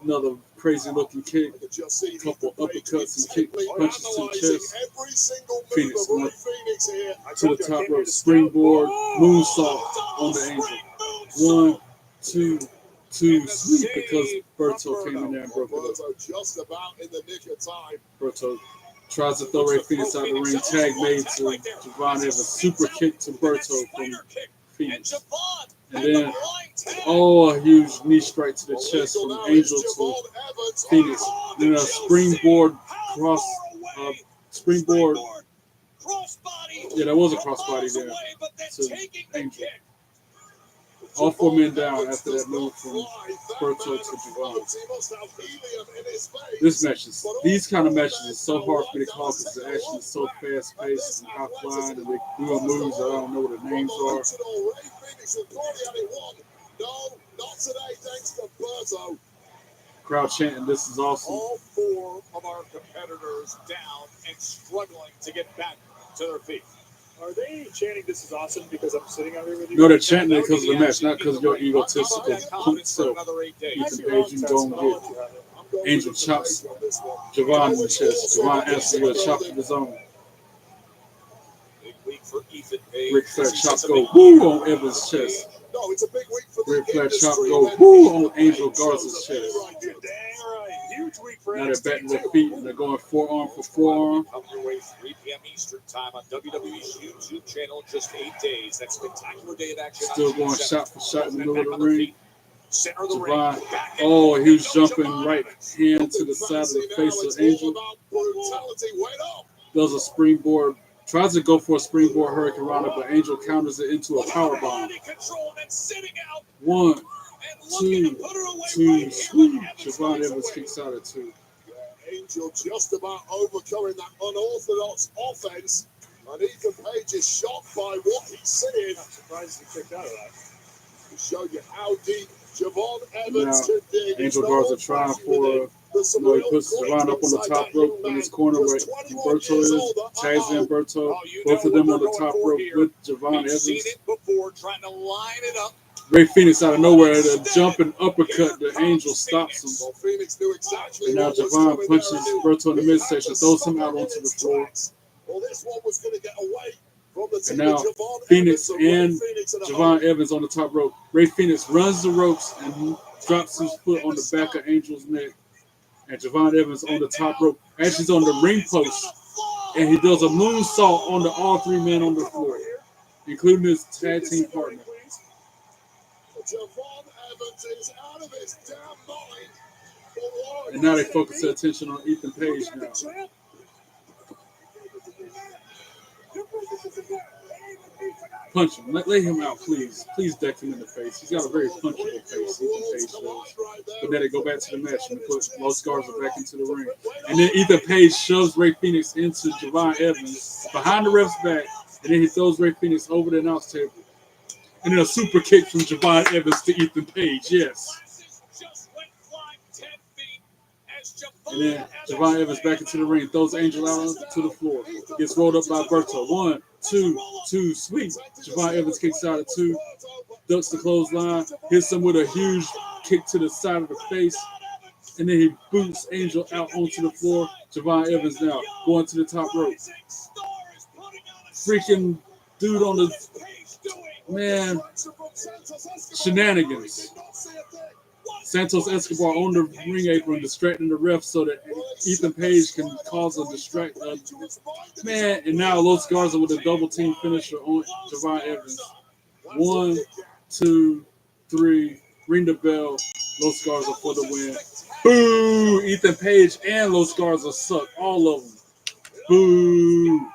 another crazy looking kick. A couple uppercuts and kick punches to the chest. Every single move Phoenix of Ray went Phoenix here. to the top rope, springboard, moonsault on the Angel. 1, 2, 2, sweep because Berto came in there and broke it up. Berto just about in the nick of time. Berto tries to throw Ray Phoenix out the ring. Tag made to Javon Evans. Super kick to Berto from Phoenix. And then, a huge knee strike to the chest from Angel to Phoenix. Then a springboard springboard. Yeah, that was a crossbody there to Angel. All 4 men down after that move from Berto to Javon. These kind of matches are so hard for me to call because they're actually so fast paced and high flying, and they do moves that I don't know what the names are. No, not today, thanks to Berto. Crowd chanting, "This is awesome." All 4 of our competitors down and struggling to get back to their feet. Are they chanting "This is awesome" because I'm sitting out here with you? No, they're chanting it because of the match, not because of your egotistical punk self. Another 8 days. Ethan Page, you go and get. Angel chops Javon in the chest. Javon answers with a chop of his own. Big week for Ethan Page. Ric Flair chop go woo on Evans' chest. No, it's a big week for the Ric Flair chop industry, go man. woo on Angel Garza's chest. You're dang right. Huge week for Now they're back to their feet and they're going forearm for forearm. Come your way 3 p.m. Eastern time on WWE's YouTube channel. Just 8 days. That spectacular day of action. Still going shot for shot in the middle of the ring. Center of the ring. Javon, he was jumping right hand to the side of the face of Angel. Does a springboard, tries to go for a springboard Hurricane Rana, but Angel counters it into a power bomb. 1, 2, 2, sweep. Javon Evans kicks out at 2. Angel just about overcoming that unorthodox offense. And Ethan Page is shocked by what he's seeing. I'm surprised he kicked out of that. To show you how deep Javon Now, Evans can dig. Angel Garza trying for, he puts Javon up on the top rope in his corner where Berto is, Chaz and Berto, both of them on the top rope with Javon Evans. Seen it before, trying to line it up. Ray Phoenix out of nowhere, the jumping uppercut, the Angel stops him. Well, Phoenix knew exactly And now what was Javon coming punches there. Berto in the He had midsection, to throws stop him out it in onto the its floor. tracks. Well, this one was going to get away from the And team now of Javon Phoenix Evans, Ray and Phoenix in a Javon Evans on the top rope. Ray Phoenix runs the ropes and drops his foot on the back of Angel's neck. And Javon Evans on the top rope. Actually, he's on the ring post. And he does a moonsault on all three men on the floor, including his tag team partner. Javon Evans is out of his damn mind. And now they focus their attention on Ethan Page now. Punch him. Let him out, please. Please deck him in the face. He's got a very punchable face, Ethan Page does. But then they go back to the match and put Los Garza back into the ring. And then Ethan Page shoves Ray Phoenix into Javon Evans behind the ref's back. And then he throws Ray Phoenix over the announce table. And then a super kick from Javon Evans to Ethan Page, yes. And then Javon Evans back into the ring, throws Angel out to the floor. Gets rolled up by Berto. 1, 2, sweep. Javon Evans kicks out at 2, ducks the clothesline, hits him with a huge kick to the side of the face, and then he boots Angel out onto the floor. Javon Evans now going to the top rope. Freaking dude on the, man, shenanigans. Santos Escobar on the ring apron distracting the ref so that Ethan Page can cause a distract. Man, and now Los Garza with a double team finisher on Javon Evans. 1, 2, 3, ring the bell. Los Garza for the win. Boo! Ethan Page and Los Garza suck. All of them. Boo!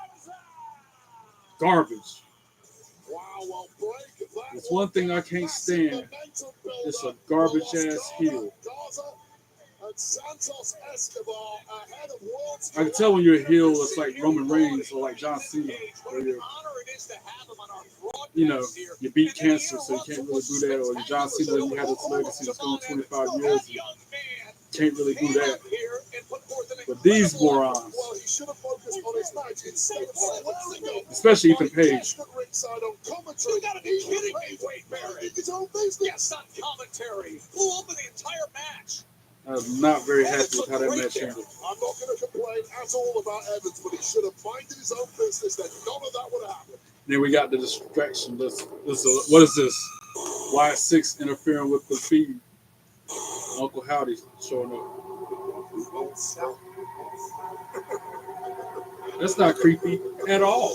Garbage. It's one thing I can't stand. It's a garbage ass heel. I can tell when you're a heel, it's like Roman Reigns or like John Cena. You beat cancer, so you can't really do that. Or John Cena, you had this legacy that's going 25 years. You can't really do that. But these morons, especially Ethan Page. You gotta be kidding me, Wade Barrett. Yes, on commentary. Blew open the entire match. I'm not very happy with how that match ended. I'm not going to complain at all about Evans, but he should have minded his own business. Then none of that would have happened. Then we got the distraction. What is this? Wyatt 6 interfering with the feed. Uncle Howdy showing up. That's not creepy at all.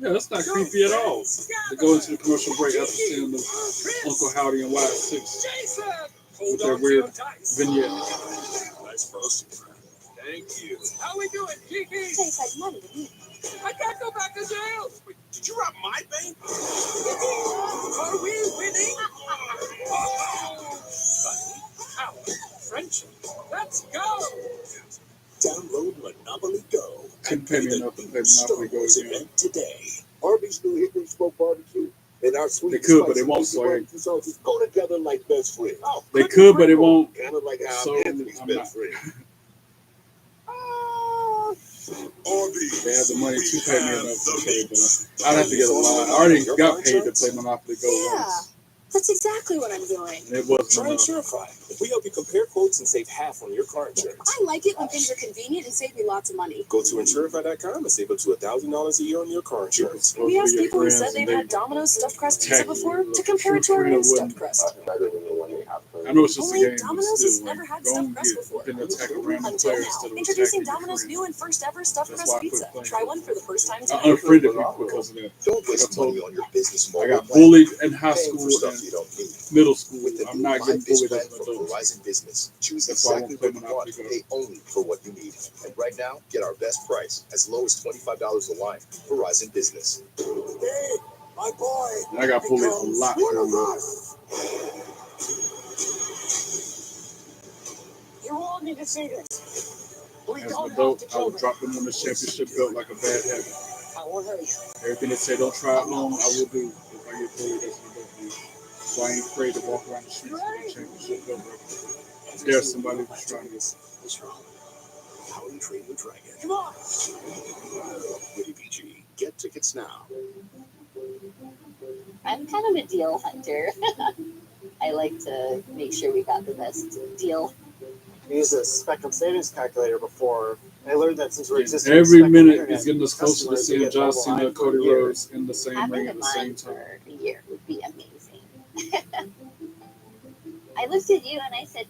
Yeah, that's not creepy at all. They go into the commercial break after seeing the Uncle Howdy and Wyatt 6 with their weird vignette. Nice roasting, friend. Thank you. How we doing, Kiki? Tastes like money to me. I can't go back to jail. Wait, did you rob my bank? Are we winning? Power, friendship. Let's go. Download Monopoly Go. Couldn't pay me enough to play Monopoly Go again. Today. Arby's new Hickory Smoke Barbecue and our sweet They could, but they won't. So sauces go together like best friends. Oh, they could, but they won't. kind of like how So Anthony's I'm best not. friend. They have the money to pay me enough to pay, but I'd have to get a line. I already got paid to play Monopoly Go once. That's exactly what I'm doing. It wasn't Try enough. Insurify. We help you compare quotes and save half on your car insurance. I like it when things are convenient and save me lots of money. Go to Insurify.com and save up to $1,000 a year on your car insurance. We asked people who said they've had Domino's stuffed crust pizza before to compare it to our new stuffed crust. I know it's just a Only game. Domino's has never had stuffed crust before. Until now. Introducing Domino's new and first ever stuffed crust pizza. Try one for the first time I today. unfriended people because of that. Don't Like I waste told money you, on your business I mobile got plan. bullied in high Paying school for stuff and you don't need. middle school. With the I'm new not getting MyBiz bullied plan as an from adult. Verizon Business. Choose That's why I exactly won't play what you want and Monopoly pay only for what you need. And right now, get our best price, as low as $25 a line. Verizon Business. Hey, my boy. I got bullied a lot. One of us. to see this. We As an don't have adult, to I kill would them. drop them on the championship belt like a bad habit. I won't hurt you. Everything they say don't try it on, I will do. If I get paid, that's what I do. So I ain't afraid to walk around the streets with a championship belt. If there's somebody who's trying this. What's wrong? How to Train the Dragon. Come on. Rated PG. Get tickets now. I'm kind of a deal hunter. I like to make sure we got the best deal. I used a Spectrum savings calculator before. I learned that since we're And existing every Spectrum minute Internet, is getting us closer to customers seeing get John mobile Cena line and for a Cody year. Rhodes in the same Having ring a at the same line time. for a year would be amazing. I looked at you and I said,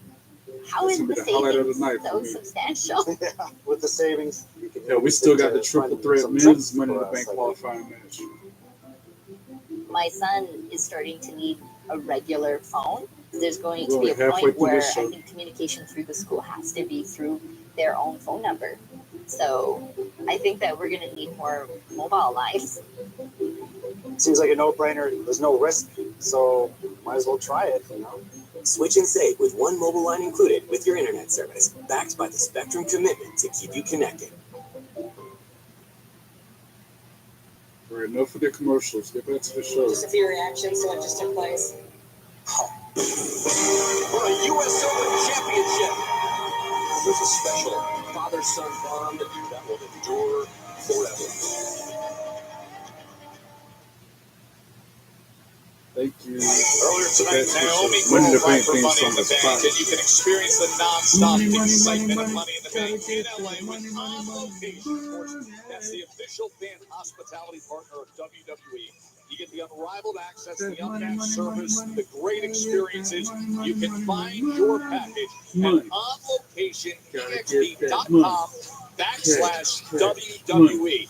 how That's is gonna the be the highlight of the savings night for so me. substantial? Yeah, with the savings, you can Yeah, we use still it got to the triple fund threat some men's trips Money in for the us, Bank I think. qualifying match. My son is starting to need a regular phone. There's going We're to be only a halfway point through where this I show. think communication through the school has to be through their own phone number. So I think that we're going to need more mobile lines. Seems like a no-brainer. There's no risk, so might as well try it, you know? Switch and save with one mobile line included with your internet service, backed by the Spectrum commitment to keep you connected. All right, enough of the commercials. Get back to the show. Just a few reactions to what just took place. For a U.S. Open championship. There's a special father-son bond that will endure forever. Thank you. Earlier tonight, That's Naomi Money in the qualified Bank for theme Money in song the is Bank, fire. and you can experience the non-stop excitement of Money in the Bank in LA with On Location. Of course, that's the official fan hospitality partner of WWE. You get the unrivaled access, the unmatched service, the great experiences. You can find your package at onlocation.com/WWE.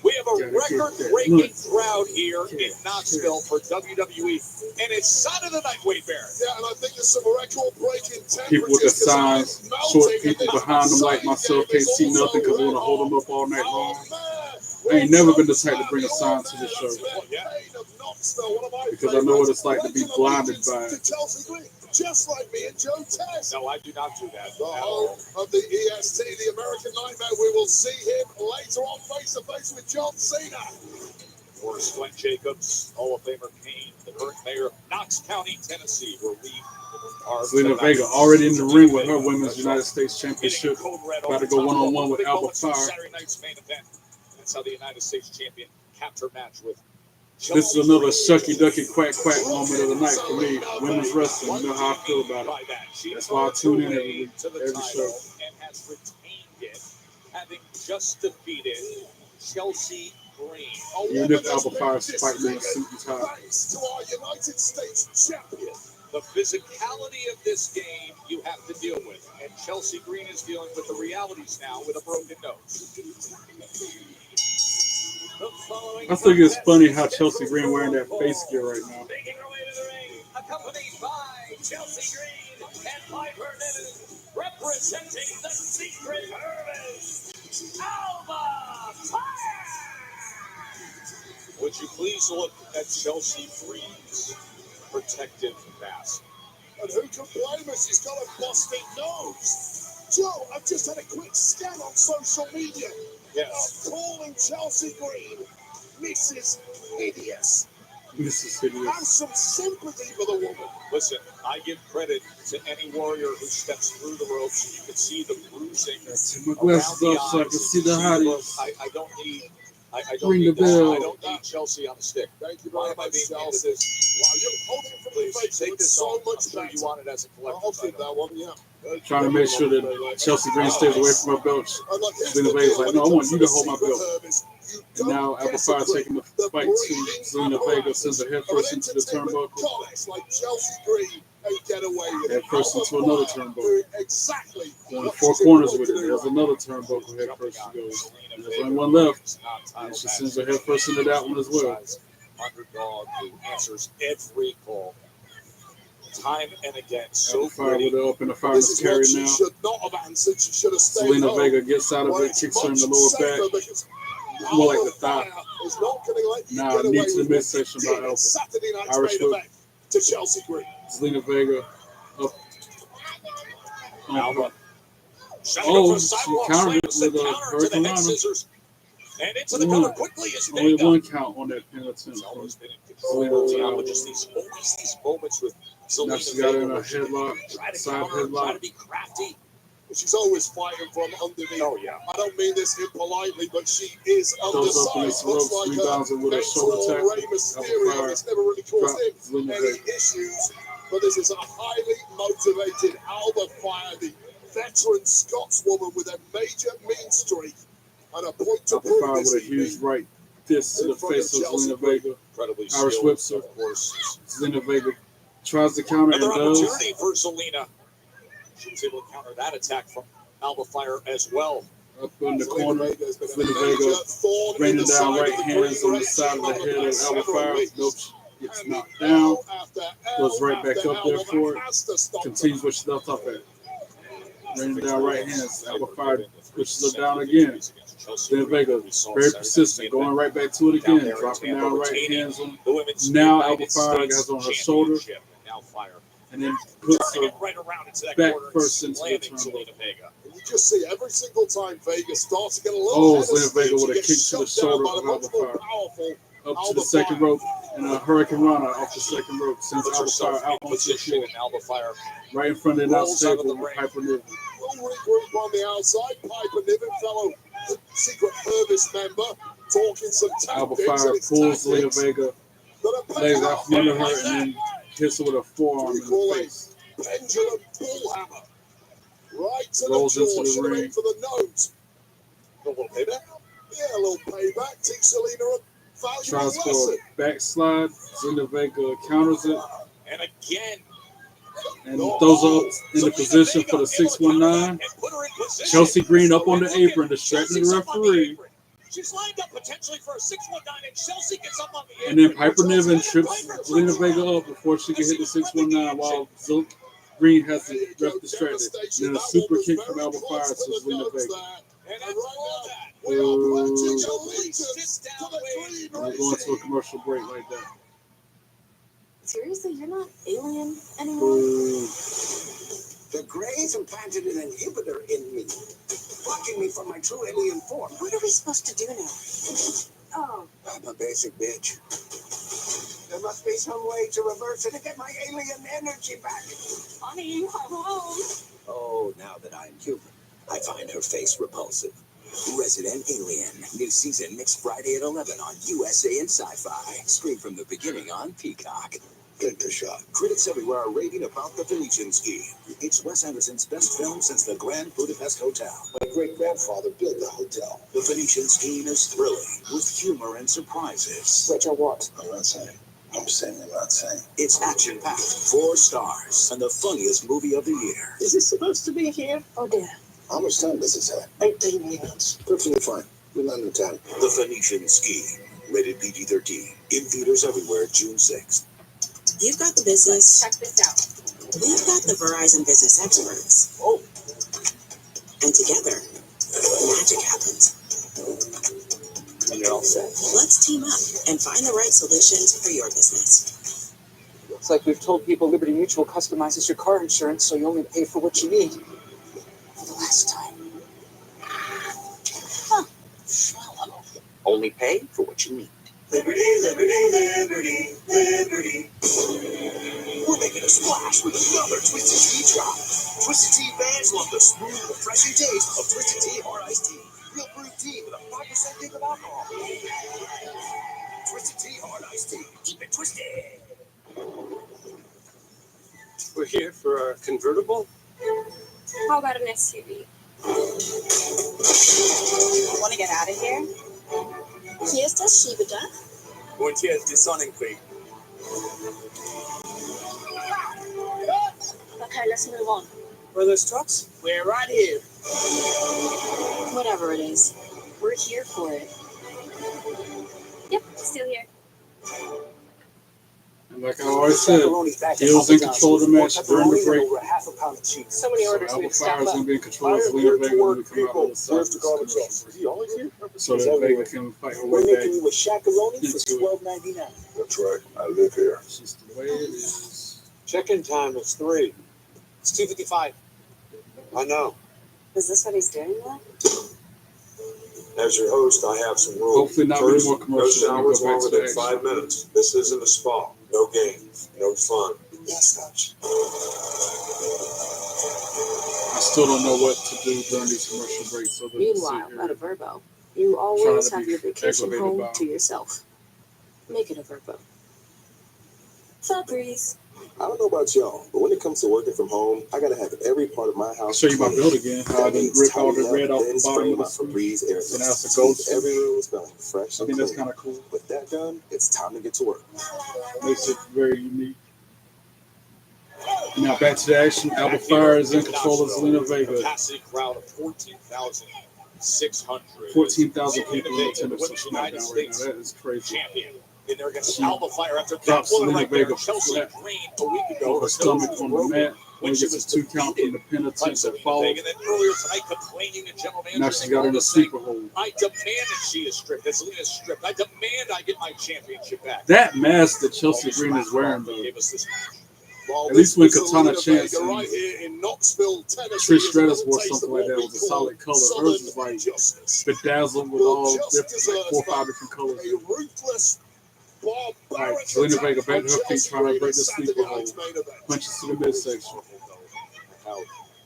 We have a record-breaking crowd here in Knoxville for WWE, and it's Saturday night, Wade Barrett. Yeah, and I think there's some record-breaking temperatures. People with the signs, short people behind them like myself can't see nothing because they want to hold them up all night long. I ain't never been the type to bring a sign to the show because I know what it's like to be blinded by it. Just like me and Joe Tess. No, I do not do that. The home of the EST, the American Nightmare. We will see him later on face-to-face with John Cena. Of course, Glenn Jacobs, Hall of Famer Kane, the current mayor of Knox County, Tennessee, where we are. Zelina Vega already in the ring with her Women's United States Championship. About to go one-on-one with Alba Fire. Saturday night's main event. That's how the United States champion capped her match with. This is another shucky ducky quack quack moment of the night for me. Women's wrestling, you know how I feel about it. That's why I tune in every show. And has retained it, having just defeated Chelsea Green. Even if Alba Fire's fighting in a suit and tie. Thanks to our United States champion. The physicality of this game you have to deal with, and Chelsea Green is dealing with the realities now with a broken nose. I think it's funny how Chelsea Green wearing that face gear right now. Making her way to the ring, accompanied by Chelsea Green and Piper Niven, representing the Secret Service, Alba Fire! Would you please look at Chelsea Green's protective mask? And who can blame us? He's got a busted nose. Joe, I've just had a quick scan on social media. Yes. Calling Chelsea Green Mrs. Hideous. Mrs. Have Hideous. some sympathy for the woman. Listen, I give credit to any warrior who steps through the ropes. You can see the bruising My around glasses the off so I eyes. can see the hotties. I don't need. I Ring don't need the this. bell. I don't need Chelsea on the stick. Thank you Why very am I much, being into Chelsea. this? Wow, you're holding it from the Please face. take It's this so home. much I'm sure better. you want it as a I'll collector's keep item. that one, yeah. Trying to make sure that Chelsea Green stays away from her belt. Zelina Vega's like, no, I want you to hold my belt. And now Alba Fire taking the fight to Zelina Vega, sends her head first into the turnbuckle. Like Chelsea Green ain't get away with Head it. first into Alba another Fire turnbuckle. doing exactly Going what four she's corners with employed it. to do There's right another turnbuckle head first she goes. And there's only one left. And she sends her head first into that one as well. Underdog who answers every call. Time and again, so Alba Fire gritty. with her up in the This finals is carry what she now. should not have answered. She should have stayed Zelina home. Vega gets out of Well, it, it's kicks her in the much lower safer back. because More like Alba the thigh. Fire is not going to let you Now get away knee to the with what midsection you by did Alba. at Saturday night's Irish main whip. event to Chelsea Green. Zelina Vega up. Alba Oh, she countered it with a Hurricane Rana. And into the cover quickly is Only Vega. one count on that pin attempt. It's always been in control. But just these moments with Now Zelina she got Vega in a where she can headlock, try to side counter, try to headlock. be crafty. She's always fighting from underneath. Oh, yeah. I don't mean this impolitely, but she is Goes up against undersized. the Looks ropes, like rebounds it with a shoulder mentor tackle. Rey Mysterio. It's never really caused him any issues. But this is a highly motivated Alba Fire, the veteran Scotswoman with a major mean streak and a point to Alba prove Fire this with a huge evening. right fist to the face of Zelina Vega. Irish whips her. Zelina Vega tries to counter and Another does. opportunity for Zelina. She was able to counter that attack from Alba Fire as well. Up in the corner, Zelina Vega raining down right hands on the side of the head of Alba Fire. Nope, she gets knocked down. Goes right back up there for it. Continues what she left off at. Raining down right hands. Alba Fire pushes her down again. Zelina Vega, very persistent, going right back to it again. Dropping down right hands on. Now Alba Fire has on her shoulder. And then puts her back first into the turnbuckle. You just see every single time Vega starts to get a little ahead of Zelina Vega steam, with a she kick gets to the shut down shoulder by of the much Alba more Fire. powerful Up to Alba the second Fire. rope and a Hurricane Rana off the second rope sends Alba Fire out onto the floor. Alba Fire Right in front of the announce rolls out of table the with ring. Piper Niven. We'll regroup on the outside. Piper Niven, fellow Secret Service member, talking some Alba tactics. Fire and it's pulls Zelina tactics Vega, that are lays paying out off. from under her, and then hits her with a forearm in the face. Pendulum bullhammer. Right to Rolls the jaw. into the Should have ring. been for the nose. A little payback. Yeah, a little payback. Teach Zelina a valuable Tries for lesson. a backslide. Zelina Vega counters it And again, and throws her up in the position for the 619. Chelsea Green up on the apron, distracting the referee. she's lined up potentially for a 619, and Chelsea gets up on the And then Piper Niven trips Zelina Vega up before she can hit the 619 while Green has the ref distracted. And then a super kick from Alba Fire to Zelina Vega. And that's all that. We are pledging Ooh. allegiance to the dream We're going to a commercial break like that. Seriously, you're not alien anymore? Ooh. The Greys implanted an inhibitor in me, blocking me from my true alien form. What are we supposed to do now? Oh. I'm a basic bitch. There must be some way to reverse it and get my alien energy back. Honey, you come home. Oh, now that I'm human, I find her face repulsive. Resident Alien. New season next Friday at 11 on USA and Sci-Fi. Stream from the beginning on Peacock. Good for shot. Critics everywhere are raving about The Venetian Scheme. It's Wes Anderson's best film since The Grand Budapest Hotel. My great-grandfather built the hotel. The Venetian Scheme is thrilling, with humor and surprises. Richard, what? I'm not saying. I'm saying I'm not saying. It's action-packed, 4 stars, and the funniest movie of the year. Is this supposed to be here? Oh, dear. How much time does it have? 18 minutes. Perfectly fine. We're not in time. The Venetian Scheme. Rated PG-13. In theaters everywhere, June 6th. You've got the business. Check this out. We've got the Verizon business experts. Oh. And together, magic happens. And you're all set. Let's team up and find the right solutions for your business. It's like we've told people Liberty Mutual customizes your car insurance so you only pay for what you need. For the last time. Huh. Shallow. Only pay for what you need. Liberty, liberty, liberty, liberty. We're making a splash with another Twisted Tea drop. Twisted Tea fans love the smooth, refreshing taste of Twisted Tea Hard Iced Tea. Real brewed tea with a 5% hint of alcohol. Twisted Tea Hard Iced Tea. Keep it twisted. We're here for our convertible. How about an SUV? Want to get out of here? Hier ist das Schiebedach. Und hier ist die Sonnenkrieg. Okay, let's move on. Where are those trucks? We're right here. Whatever it is, we're here for it. Yep, still here. And like I always said, Hill's in control of the match during the break. So many orders So we Alba stack Fire is up. going to be in control of Zelina Vega when we come out of the side. So that Vega can fight her We're way back making you a shakaroni for into it. $12.99. That's right. I live here. It's just the way it is. Check-in time is 3. It's 2:55. I know. Is this what he's doing now? As your host, I have some rules. Hopefully not many more No commercials. showers Go back to longer the than action. 5 minutes. This isn't a spa. No games. No fun. Yes, Coach. I still don't know what to do during these commercial breaks. So Meanwhile, at a Verbo, you always have your vacation home to yourself. Make it a Verbo. Febreze. I don't know about y'all, but when it comes to working from home, I gotta have every part of my house. I'll show you my build again. How I didn't rip all the red off the bottom of the Febreze air. and that's the gold. Every room smelling fresh. I think that's kind of cool. With that done, it's time to get to work. Makes it very unique. Now back to the action. Alba Fire is in control of Zelina Vega. Capacity crowd of 14,600. 14,000 people in attendance on Smackdown right now. That is crazy. Champion. In there against Alba Fire after drops that Zelina Vega Chelsea flat Green a week ago. on her stomach on the mat. When she gets a 2 count from the pin attempt that followed. And then earlier tonight complaining to general manager. Now she's got her in a sleeper hold. I demand that she is stripped. That Zelina is stripped. I demand I get my championship back. That mask that Chelsea Green is wearing, though. Gave us this match. At least when Katana Chance and right here in Knoxville, Tennessee, Trish Stratus wore something like that with a solid color. Hers was like bedazzled with all different, like 4 or 5 different colors. A ruthless, Like Zelina Vega back to her feet trying to break the sleeper hold. Punches to the midsection. How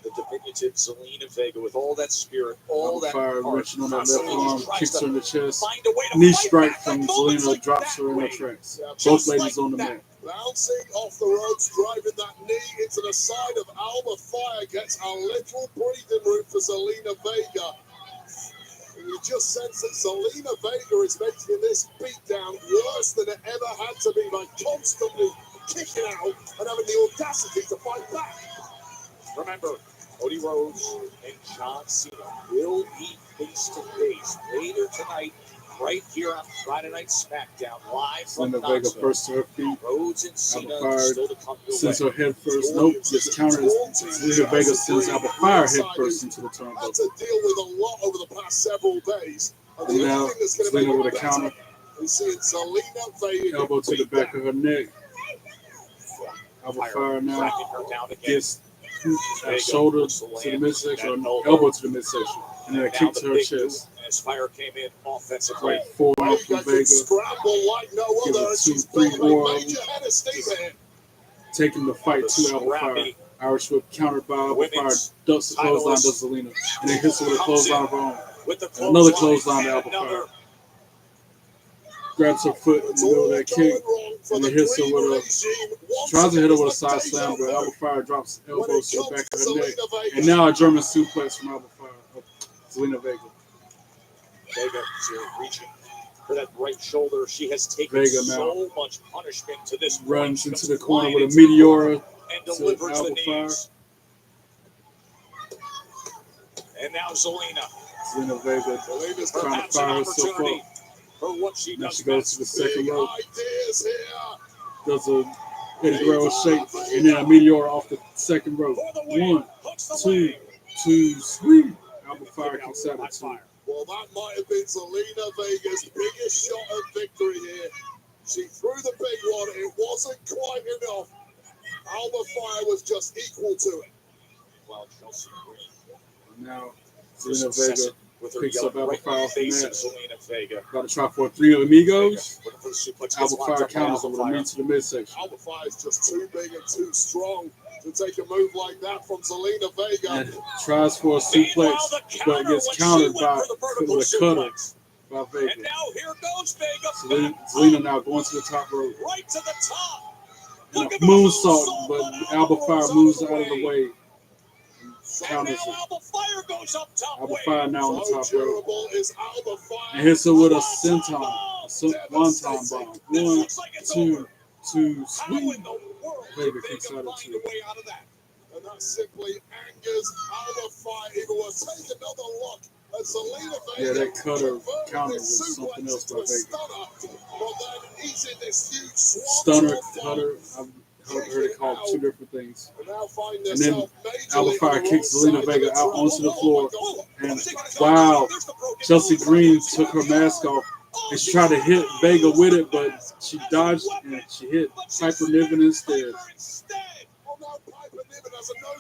the diminutive Zelina Vega with all that spirit, all that Fire heart, wrenching on that left constantly arm, tries kicks to her in the chest. find a way to Knee fight strike back. from Moments Zelina like drops that her in her way. tracks. Yeah, Both just ladies like on the that. mat. Bouncing off the ropes, driving that knee into the side of Alba Fire gets a little breathing room for Zelina Vega. And you just sense that Zelina Vega is making this beatdown worse than it ever had to be by constantly kicking out and having the audacity to fight back. Remember, Cody Rhodes and John Cena will be face to face later tonight, right here on Friday Night SmackDown, live from Zelina Vega Knoxville. first to her feet. Rhodes and Alba Cena Fire still to come your sends way. her head first. Nope, gets countered. Zelina Vega sends Alba Fire head first into the Had turnbuckle. to deal with a lot over the past several days. And the And now only thing that's going to Zelina make with it a counter. better is seeing Zelina Vega Elbow to the beat back down. of her neck. Alba Fire now Tracking her down again. gets a shoulder to the midsection or elbow to the midsection. And then a kick to her chest. As Fire came in offensively. Like 4 out from Vega Vega. can scramble like no Give other. it And 2, she's 3 built more. a major head of steam here. Taking the fight to Alba Fire. Irish whip countered by Alba Fire. Ducks the clothesline to Zelina. And then hits her with a clothesline of her own. Another clothesline to Alba Fire. Grabs her foot in the middle of that kick. And then hits her with a. Tries to hit her with a side slam, but Alba Fire drops elbows to the back of her neck. And now a German suplex from Alba Fire. Zelina Vega. Vega reaching for that right shoulder. She has taken Vega so much punishment to this point. Runs She into comes the corner flying with a into the Meteora and to delivers Alba the Fire. knees. And now Zelina. Zelina Vega Zelina's trying to Perhaps an fire herself opportunity up. for what she Now does she goes best. to the second Big rope. ideas here. Does a Eddie Guerrero shake and then a Meteora off the second rope. 1, 2, 2, sweet. Alba Fire kicks out at 2. Well, that might have been Zelina Vega's biggest shot at victory here. She threw the big one. It wasn't quite enough. Alba Fire was just equal to it. Well, Chelsea Green. Now Zelina Vega with her picks up yelling Alba right in Fire the off the face of mat. Zelina Vega. Got to try for a 3 Amigos. Looking for the suplex. Alba Gets locked Fire up by counters Alba with a Fire. knee to the midsection. Alba Fire is just too big and too strong to take a move like that from Zelina Vega. And tries for a suplex, but gets countered by the cutter by Vega. And now here goes Vega. Zelina now going to the top rope. Right to the top. And a moonsault, but Alba Fire moves out of the way. And Counters now it. Alba Fire goes up top. Alba Fire now on the So top rope. durable is Alba Fire. And hits her with a senton. A one-time bomb. 1, 2, 2, How sweet. in the world Vega did kicks Vega out at find 2. a way out of that? And that simply angers Alba Fire even more. Take another look at Zelina Vega. Yeah, that cutter converting counter this was something suplex else into by a Vega. stunner, but then easing this huge Stunner, swanton cutter. bomb. I've heard it called 2 different things. And now find And then herself majorly Alba on Fire the kicks wrong Zelina side Vega of the out trap. onto the Oh floor. my God. And wow, Chelsea Green took her mask off and she tried to hit Vega with it, but she dodged and she hit Piper Niven instead.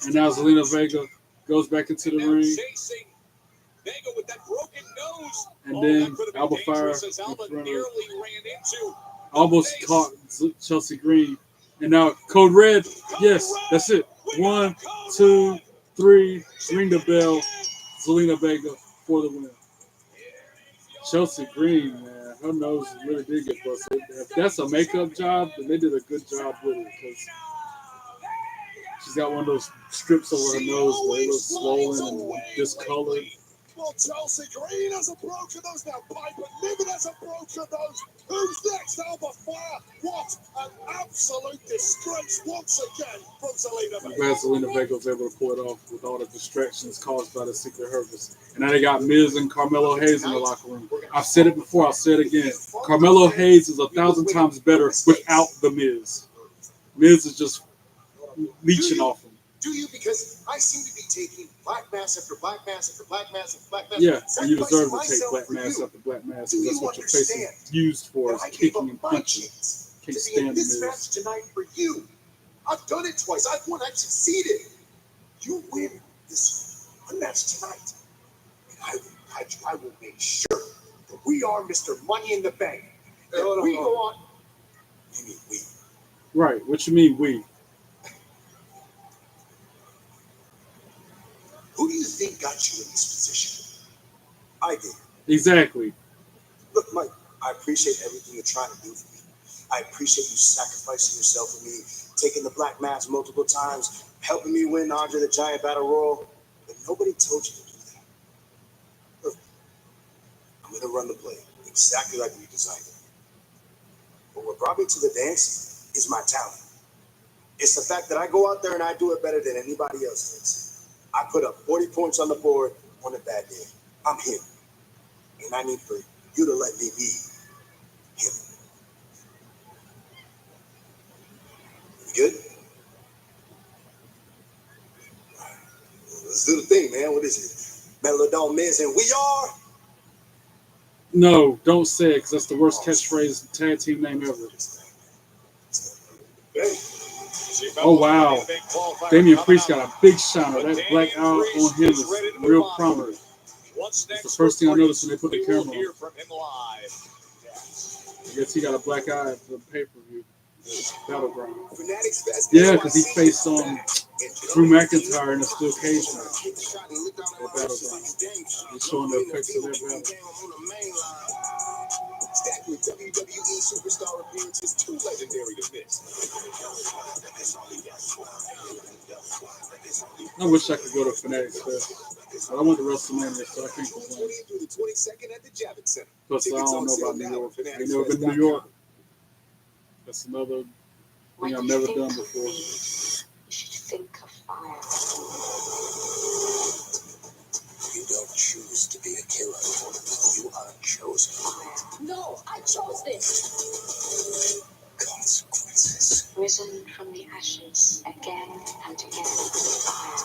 And now Zelina Vega goes back into the ring. Chasing Vega with that broken nose. And then Alba Fire almost caught Chelsea Green. And now Code Red. Yes, that's it. 1, 2, 3. Ring the bell. Zelina Vega for the win. Chelsea Green, man, her nose really did get busted. If that's a makeup job, then they did a good job with it because she's got one of those strips over her nose where it looks swollen and discolored. Well, Chelsea Green has a broken nose now. Piper Niven has a broken nose. Who's next? Alba Fire. What an absolute disgrace once again from Zelina Vega. I'm glad Zelina Vega was able to pull it off with all the distractions caused by the Secret Harvest. And now they got Miz and Carmelo Hayes in the locker room. I've said it before, I'll say it again. Carmelo Hayes is 1,000 times better without the Miz. Miz is just leeching off him. Do you? Because I seem to be taking black mass after black mass after black mass after black mass. Yeah, and you deserve to take black mass after black mass because that's what your face is used for, is kicking and punching. Can't stand this the match tonight for you. I've done it twice. I've won. I've succeeded. You win this one match tonight, and I will make sure that we are Mr. Money in the Bank. That we go on. You mean we? Right. What you mean we? Who do you think got you in this position? I did. Exactly. Look, Mike, I appreciate everything you're trying to do for me. I appreciate you sacrificing yourself for me, taking the black mask multiple times, helping me win Andre the Giant Battle Royal. But nobody told you to do that. Look, I'm going to run the play exactly like you designed it. But what brought me to the dance is my talent. It's the fact that I go out there and I do it better than anybody else does. I put up 40 points on the board on a bad day. I'm him. And I need for you to let me be him. You good? Let's do the thing, man. What is it? Melodon Miz and we are? No, don't say it because that's the worst catchphrase tag team name ever. Oh, wow. Damian Priest got a big shiner. That black eye on him is real prominent. That's the first thing I noticed when they put the camera on. I guess he got a black eye for the pay-per-view. Battleground. Yeah, because he faced Drew McIntyre in a steel cage match. At Battleground. He's showing the effects of that battle. Stacked with WWE superstar appearances too legendary to miss. I wish I could go to Fanatics Fest. I went to WrestleMania, so I can't complain. Plus, I don't know about New York. I've never been to New York. That's another thing I've never done before. You should think of fire. You don't choose to be a killer. You are chosen. No, I chose this. Consequences. Risen from the ashes again and again. Fire.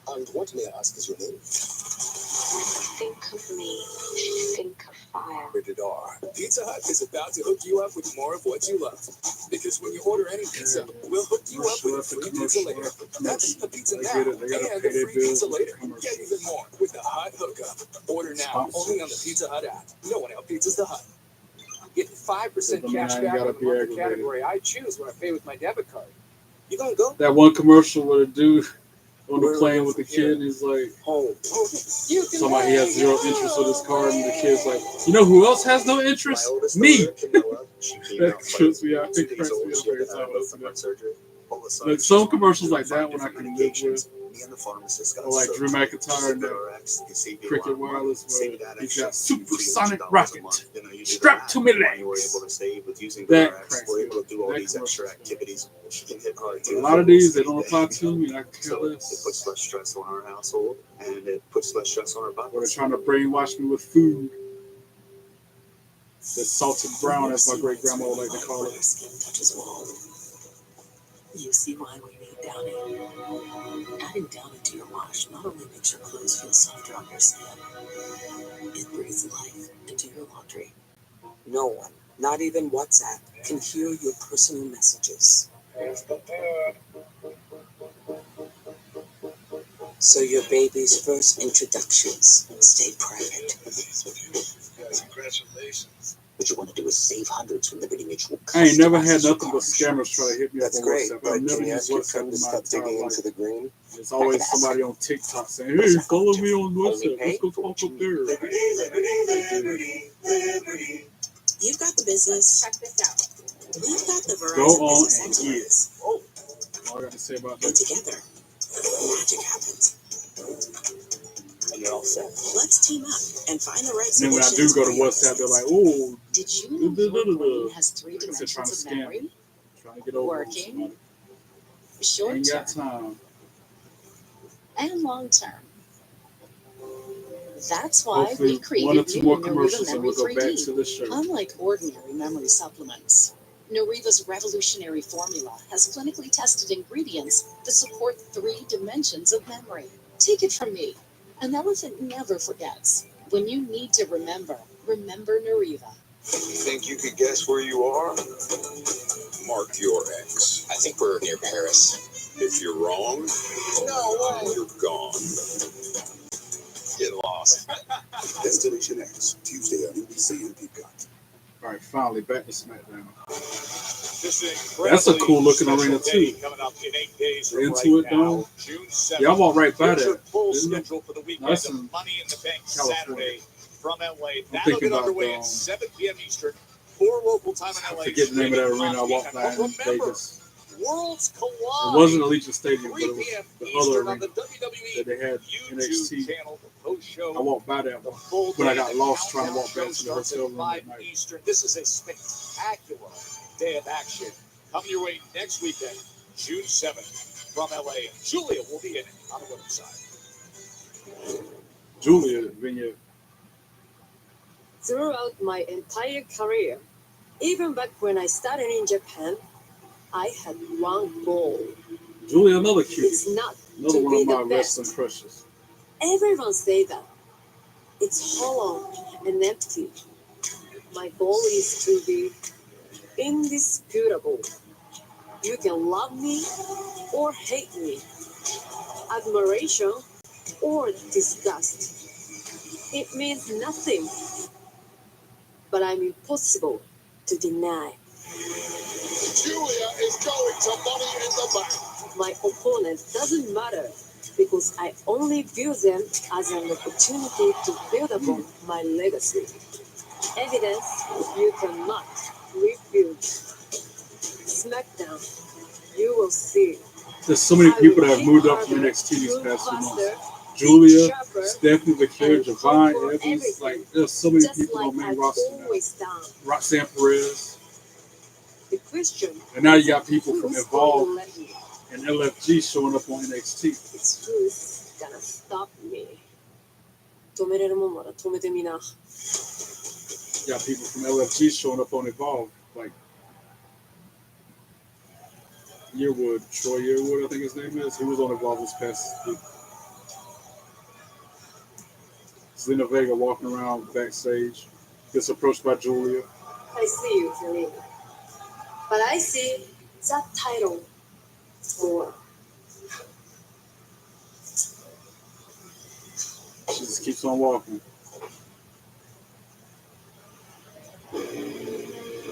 Fire. And what, may I ask, is your name? When you think of me, you should think of fire. Rated R. Pizza Hut is about to hook you up with more of what you love. Because when you order any pizza, we'll hook you up with a free pizza later. That's the pizza now, and the free pizza later. Get even more with the Hut Hookup. Order now, only on the Pizza Hut app. No one out pizzas the Hut. Get 5% cash back on the monthly category I choose when I pay with my debit card. You gonna go? That one commercial where the dude on the plane with the kid, and he's like, somebody he has zero interest with his card, and the kid's like, you know who else has no interest? Me. That trips me out. I think it cracks me up every time I listen to that. Like some commercials like that one I can live with. Or like Drew McIntyre and that Cricket Wireless where he's got supersonic rocket strapped to my legs. That cracks me up. A lot of these, they don't apply to me, and I can care less. It puts less stress on our household, and it puts less stress on our body. Or they're trying to brainwash me with food. The salted brown, as my great-grandma would like to call it. You see why we need Downy. Adding Downy to your wash not only makes your clothes feel softer on your skin, it breathes life into your laundry. No one, not even WhatsApp, can hear your personal messages. is prepared. So your baby's first introductions stay private. Congratulations. What you want to do is save hundreds from Liberty Mutual. I ain't never had Customizes your nothing car but scammers try to hit me up That's on great, WhatsApp. but I've never can you used ask your WhatsApp friend in to my stop entire digging life. into the green? There's always somebody on TikTok saying, "Hey, follow me on WhatsApp. Let's go talk up there." You've got the business. Check this out. We've got the Go Verizon on Business and Excellence. All I got to say about And that. together, magic happens. And you're all set. Let's team up and find the right And then when I do solutions go for to your WhatsApp, they're business. like, "Oh, Did you know your brain has 3 Like I said, trying dimensions to of scam memory? me, trying to get over on Working, somebody. short Ain't got term, time. and long term. That's why Hopefully, we created 1 or 2 new more Nariva commercials, and Memory we'll go back 3D. to the show. Unlike ordinary memory supplements, Nariva's revolutionary formula has clinically tested ingredients that support 3 dimensions of memory. Take it from me. An elephant never forgets. When you need to remember, remember Nariva. You think you could guess where you are? Mark your X. I think we're near Paris. If you're wrong, No way. you're gone. Get lost. Destination X, Tuesday on NBC and Peacock. All right, finally back to SmackDown. That's a cool looking arena too. Coming up in 8 days Into it, right though. now, June 7th. Yeah, I walked right by Here's your that. full Isn't it? schedule for the weekend That's of in Money in the Bank California. Saturday from LA. I'm That'll thinking get about underway at 7 p.m. Eastern, 4 local time in I LA. forget the name of that arena I walked by in But remember, Vegas. Worlds It collide. wasn't Allegiant Stadium, but 3 it was p.m. the other Eastern on arena the WWE that they had YouTube NXT. channel. The post-show. I walked by that The one, full but I day, got the lost trying to countdown walk back show to the starts hotel at room 5 that night. Eastern. This is a spectacular day of action. Coming your way next weekend, June 7th, from LA. Julia will be in it on the women's side. Julia Vineyard. Throughout my entire career, even back when I started in Japan, I had one goal. Julia, another cutie. It's not Another to one be of my the best. wrestling crushes. Everyone say that. It's hollow and empty. My goal is to be indisputable. You can love me or hate me, admiration or disgust. It means nothing, but I'm impossible to deny. Julia is going to Money in the Bank. My opponent doesn't matter because I only view them as an opportunity to build upon my legacy. Evidence you cannot refute. Smackdown, you will see. There's so many people that have moved up from NXT these past few months. Julia, Stephanie Vaquer, Javon Evans, like there's so many people on main roster now. Roxanne Perez. The question, And now you got people from who's Evolve gonna let me? and LFG showing up on NXT. It's who's gonna stop me. 止めれるもんなら止めてみな。You got people from LFG showing up on Evolve, like Yearwood, Troy Yearwood, I think his name is. He was on Evolve this past week. Zelina Vega walking around backstage, gets approached by Julia. I see you, Zelina. But I see that title more. She just keeps on walking.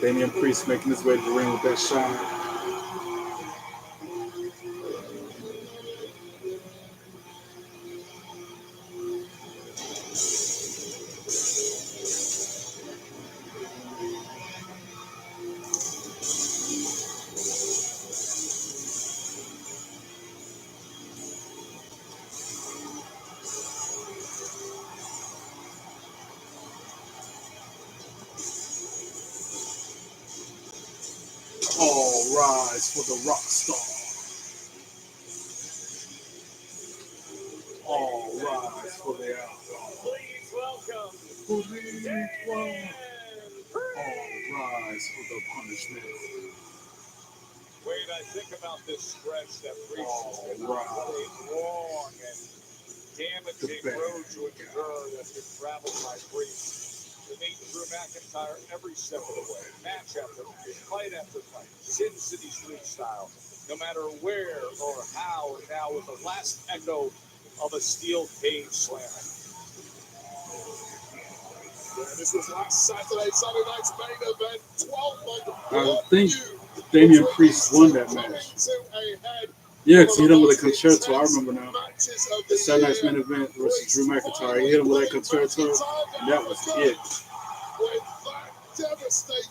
Damian Priest making his way to the ring with that shine. All rise for the rock star. All rise for the outlaw. Please welcome. Please welcome. All rise for the punishment. Wait, I think about this stretch that Priest has been All on. What right. a long and damaging road to endure that's been traveled by Priest. Nate and Drew McIntyre every step of the way, match after match, fight after fight, Sin City Street style, no matter where or how, and now with the last echo of a steel cage slamming. Yeah, this was last Saturday, Sunday night's main event, 12-month I think Damian Priest won that match. Yeah, because he hit him with a concerto. I remember now. The Saturday night's main event versus Drew McIntyre. He hit him with that concerto, and that was it.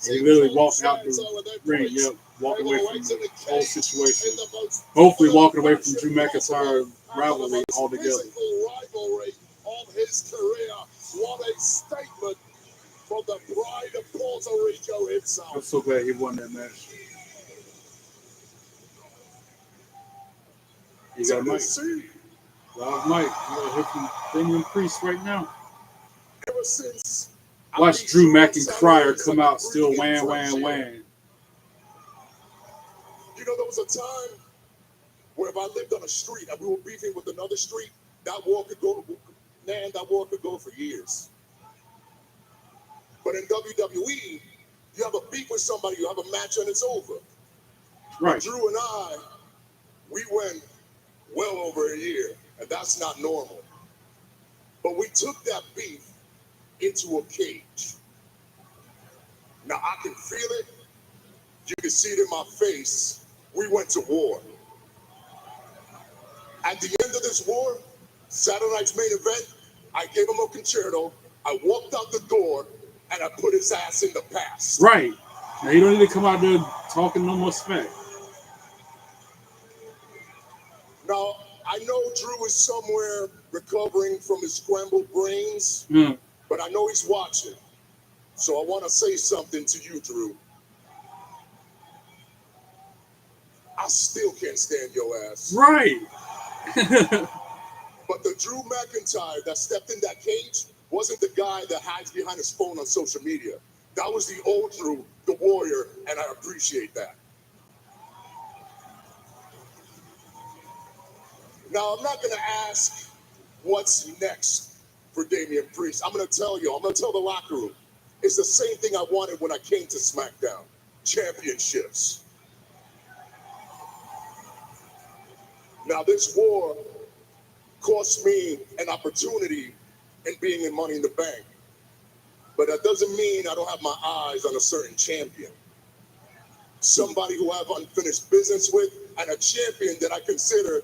He literally walked out the ring, yep, walking away from the whole situation. Hopefully walking away from Drew McIntyre rivalry altogether. Rivalry of his career. What a statement from the pride of Puerto Rico himself. I'm so glad he won that match. You got a mic. Live mic. You got to hear from Damian Priest right now. Ever since Watch Drew McIntyre come out still wham, wham, wham. You know, there was a time where if I lived on a street and we were beefing with another street, that war could go for years. But in WWE, you have a beef with somebody, you have a match, and it's over. Right. But Drew and I, we went well over a year, and that's not normal. But we took that beef into a cage. Now I can feel it. You can see it in my face. We went to war. At the end of this war, Saturday night's main event, I gave him a concerto. I walked out the door, and I put his ass in the past. Right. Now you don't need to come out there talking no more smack. Now, I know Drew is somewhere recovering from his scrambled brains, but I know he's watching. So I want to say something to you, Drew. I still can't stand your ass. Right. But the Drew McIntyre that stepped in that cage wasn't the guy that hides behind his phone on social media. That was the old Drew, the warrior, and I appreciate that. Now, I'm not going to ask what's next for Damian Priest. I'm going to tell you, I'm going to tell the locker room. It's the same thing I wanted when I came to Smackdown. Championships. Now, this war cost me an opportunity in being in Money in the Bank. But that doesn't mean I don't have my eyes on a certain champion. Somebody who I have unfinished business with, and a champion that I consider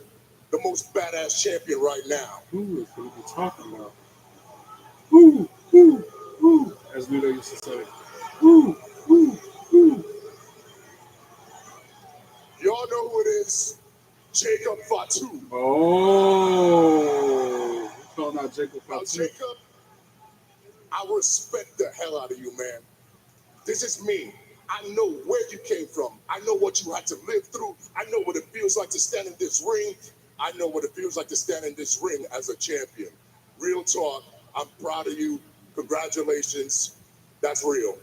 the most badass champion right now. Who is what you talking about? Who, as Ludo used to say. Who. Y'all know who it is. Jacob Fatu. Oh. Calling out Jacob Fatu. Now, Jacob, I respect the hell out of you, man. This is me. I know where you came from. I know what you had to live through. I know what it feels like to stand in this ring. I know what it feels like to stand in this ring as a champion. Real talk. I'm proud of you. Congratulations. That's real.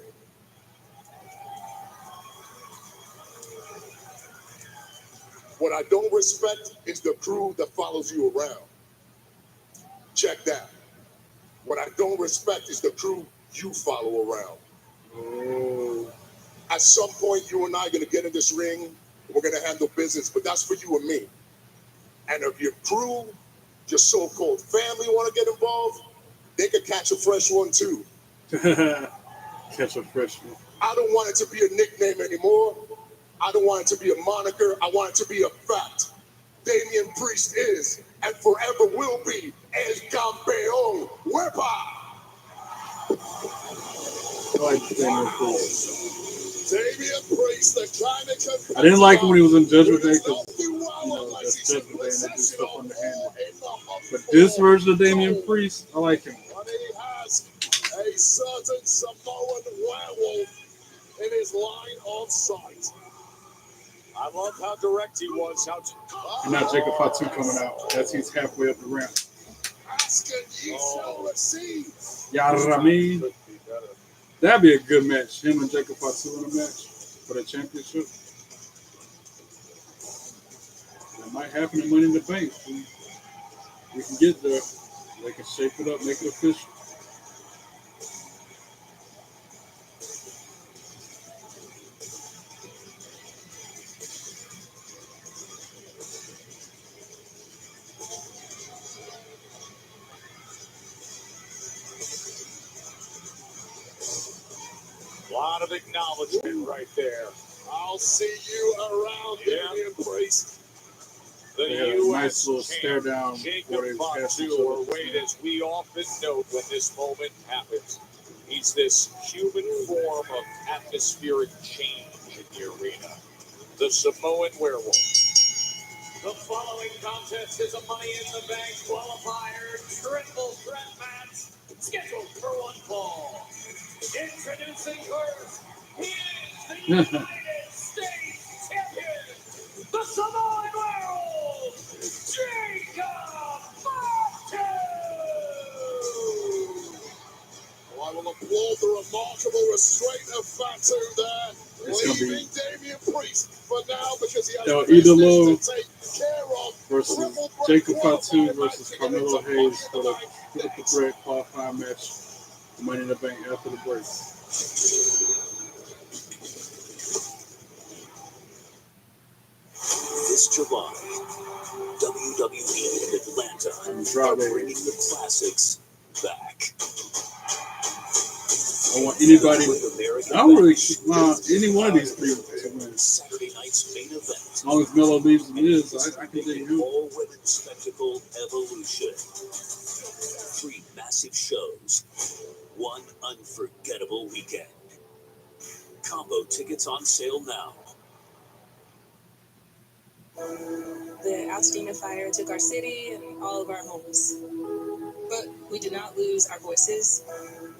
What I don't respect is the crew that follows you around. Check that. What I don't respect is the crew you follow around. Oh. At some point, you and I are going to get in this ring. We're going to handle business, but that's for you and me. And if your crew, your so-called family want to get involved, they can catch a fresh one too. Catch a fresh one. I don't want it to be a nickname anymore. I don't want it to be a moniker. I want it to be a fact. Damian Priest is and forever will be El Campeón Huepa. I like Damian Priest. Damian Priest, the kind of competitor. I didn't like him when he was in Judgment Day because, that's Judgment Day and they do stuff underhanded. But this version of Damian Priest, I like him. But he has a certain Samoan werewolf in his line of sight. I love how direct he was. And now Jacob Fatu coming out as he's halfway up the ramp. Ask and ye shall receive. Yeah, I mean, that'd be a good match. Him and Jacob Fatu in a match for the championship. That might happen in Money in the Bank. We can get there. They can shape it up, make it official. lot of acknowledgement right there. I'll see you around, Damian Priest. The They had a nice little stare down before they Jacob passed each Fatu, or other. wait, as we often note when this moment happens, he's this human form of atmospheric change in the arena. The Samoan Werewolf. The following contest is a Money in the Bank qualifier triple threat match scheduled for one fall. Introducing first, he is the United States Champion, the Samoan Werewolf, Jacob Fatu! Well, I will applaud the remarkable restraint of Fatu there, It's gonna be leaving Damian Priest for now because he has El business Idolo to take care of. versus Jacob Fatu versus Carmelo Hayes for the triple threat qualifying match for Money in the Bank after the break. This July, WWE in Atlanta are Andrade. bringing the classics back. I want anybody. I don't really want any one of these three to win. Saturday night's main event. As long as Melo leaves the Miz, I can dig him. All women's spectacle evolution. 3 massive shows. 1 unforgettable weekend. Combo tickets on sale now. The Altadena fire took our city and all of our homes. But we did not lose our voices.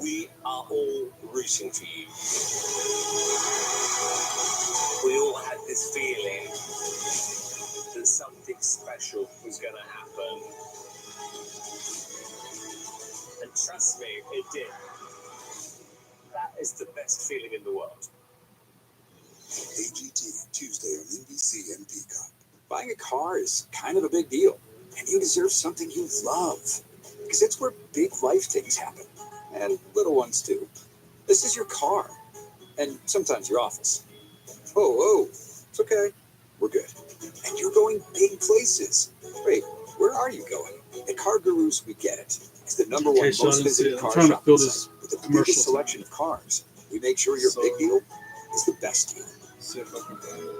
We are all rooting for you. We all had this feeling that something special was going to happen. And trust me, it did. That is the best feeling in the world. AGT, Tuesday on NBC and Peacock. Buying a car is kind of a big deal, and you deserve something you love, because it's where big life things happen, and little ones too. This is your car, and sometimes your office. Oh, it's okay. We're good. And you're going big places. Wait, where are you going? At Car Gurus, we get it. It's the number one most visited car trying to shopping fill site this with the commercial biggest selection of cars. We make sure your big deal is the best deal. See if I can find it.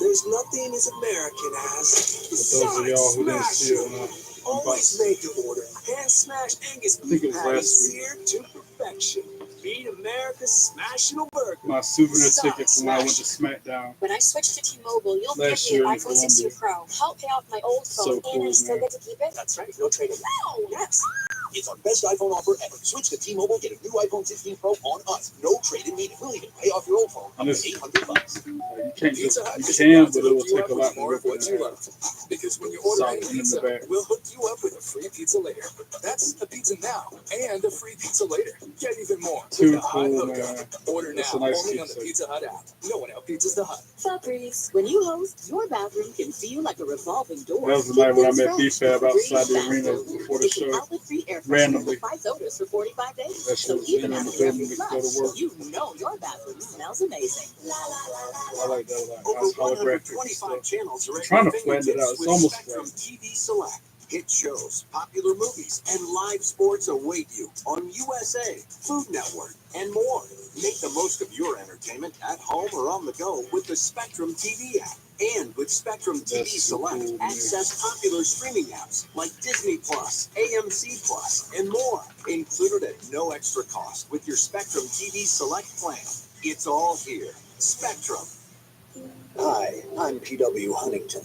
There's nothing as American as the For those of y'all who didn't see it when I always unboxed made to order. Hand smashed Angus I think it beef was patties last week. seared to perfection. Beat America's smashable burger. My souvenir ticket from when I went to Smackdown. When I switch to T-Mobile, you'll Last give me year an in iPhone 16 Pro. Help pay off my old phone, So cool, and I still man. get to keep it. That's right, no trade-in. No. Yes. It's our best iPhone offer ever. Switch to T-Mobile, get a new iPhone 16 Pro on us. No trade-in needed. We'll even pay off your old phone. And it's, $800. you can't just, Pizza Hut you is can, about to but it will hook you take up a with lot more more of what you love. Because when you order solid any in the pizza, back. we'll hook you up with a free pizza later. That's a pizza now and a free pizza later. Get even more. Too with the Hut cool, Hookup. man. Order now That's a nice only on the pizza. Pizza Hut app. No one outpizzas the Hut. Febreze. When you host, your bathroom can feel like a revolving door. That was the night when I met B-Fab outside the arena before the show. Randomly. Fights odors for 45 days. That shit So was even in the after building every to go to flush, work. you know your bathroom smells amazing. I like that a lot. Over Nice holographic 125 stuff. channels are I'm at trying your to flatten it out. It's fingertips with almost Spectrum flat. TV Select. Hit shows, popular movies, and live sports await you on USA, Food Network, and more. Make the most of your entertainment at home or on the go with the Spectrum TV app. And with Spectrum TV That's so Select, cool, man. access popular streaming apps like Disney Plus, AMC Plus, and more, included at no extra cost with your Spectrum TV Select plan. It's all here. Spectrum. Hi, I'm P.W. Huntington.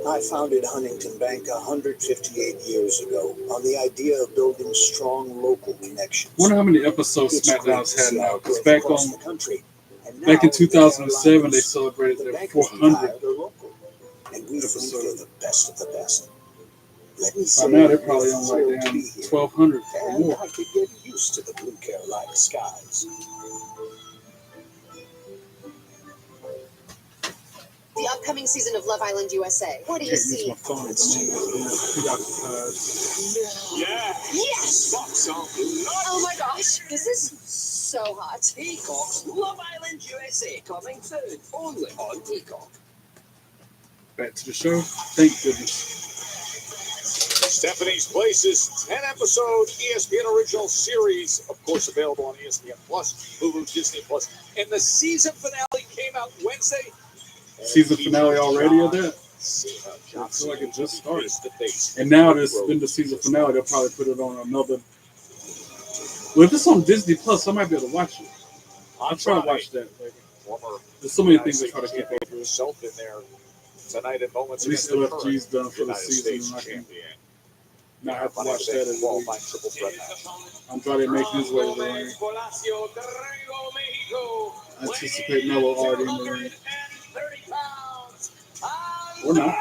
I founded Huntington Bank 158 years ago on the idea of building strong local connections. I wonder how many episodes It's SmackDown's great to had see now. our Because growth back across on the country. And back in now 2007, they the celebrated their bankers we 400th hired are local, and we think they're episode. the best of the best. Let me By say, now they're probably we're on like thrilled to damn be here. 1,200 or And more. I could get used to the blue Carolina skies. The upcoming season of Love Island USA. What do you Can't use see? my phone at the moment. It's preoccupied. Yeah. Yes! Box on. Oh my gosh, this is so hot. Peacock's Love Island USA coming soon, only on Peacock. Back to the show. Thank goodness. Stephanie's Place is 10-episode ESPN original series, of course, available on ESPN Plus, Hulu, Disney Plus. And the season finale came out Wednesday. Season finale already of that? I feel like it just started. And now this has been the season finale. They'll probably put it on another. Well, if it's on Disney Plus, I might be able to watch it. I'll try to watch that later. There's so many things I try to keep up with. In there tonight at Moments At least LFG's done for the season. I can not have to watch that as well. Andrade making his way to the ring. I anticipate Melo already in the ring. Or not.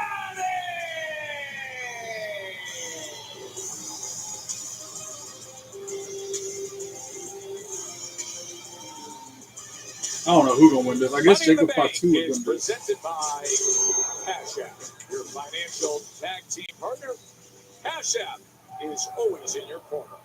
I don't know who's gonna win this. I guess Jacob Fatu will win this. Presented by Cash App, your financial tag team partner. Cash App is always in your corner.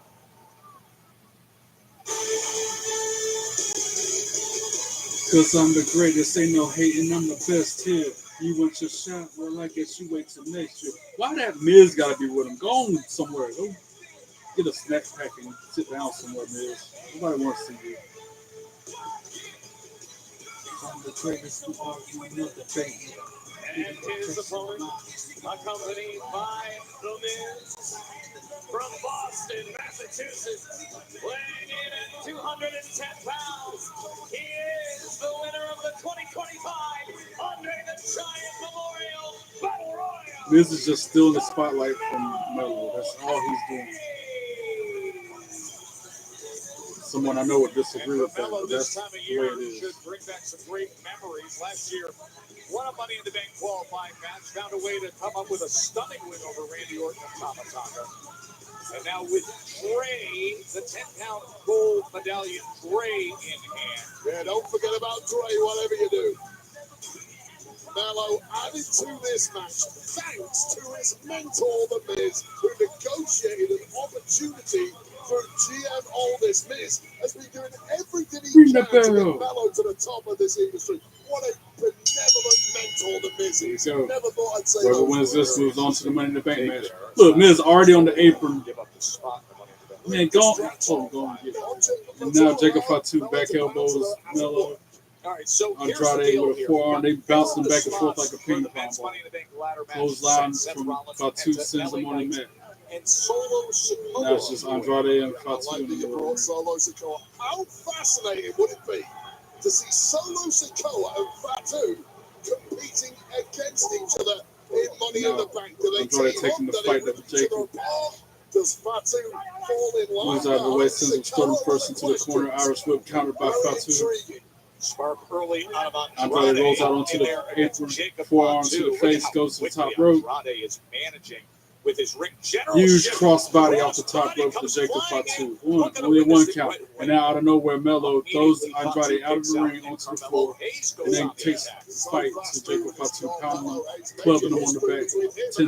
Cause I'm the greatest, ain't no hating, I'm the best here. You want your shot? Well, I guess you wait till next year. Why that Miz gotta be with him? Go on somewhere. Go get a snack pack and sit down somewhere, Miz. Nobody wants to see you. I'm the greatest, you are another baby. And his opponent, accompanied by The Miz from Boston, Massachusetts, weighing in at 210 pounds. He is the winner of the 2025 Andre the Giant Memorial Battle Royal. Miz is just still in the spotlight from Melo. That's all he's doing. Someone I know would disagree with that, but that's the way it is. Should bring back some great memories. Last year, won a Money in the Bank qualifying match, found a way to come up with a stunning win over Randy Orton and Tama Tonga. And now with Dre, the 10-pound gold medallion, Dre in hand. Yeah, don't forget about Dre, whatever you do. Melo added to this match thanks to his mentor, The Miz, who negotiated an opportunity for GM Oldest. Miz has been doing everything he can to get Melo to the top of this industry. What a benevolent mentor The Miz is. Never thought I'd say whoever wins this moves on to the Money in the Bank match. Look, Miz already on the apron. Man, go on. Go on. And now Jacob Fatu back elbows Melo. All right, so Andrade with a forearm. They bouncing back and forth like a ping pong ball. Clothesline from Fatu sends him on the mat. And Solo Sikoa. Now it's just Andrade and Fatu like in the that you middle. brought Solo Sikoa. How fascinating would it be to see Solo Sikoa and Fatu competing against each other in Money in the Bank? Do they Andrade team taking up? the Do fight they up rip with each other Jacob. apart? Does Fatu fall in line? Moves out of the way, sends him storming first into the corner. Irish whip countered by Fatu. Spark early out of Andrade rolls out onto the apron. Forearm to the face, goes to the top rope. Andrade is managing with his ring. Huge crossbody off the top rope for Jacob Fatu. Only one count. And now out of nowhere, Melo throws Andrade out of the ring onto the floor. And then takes the fight to Jacob Fatu, pounding him, clubbing him on the back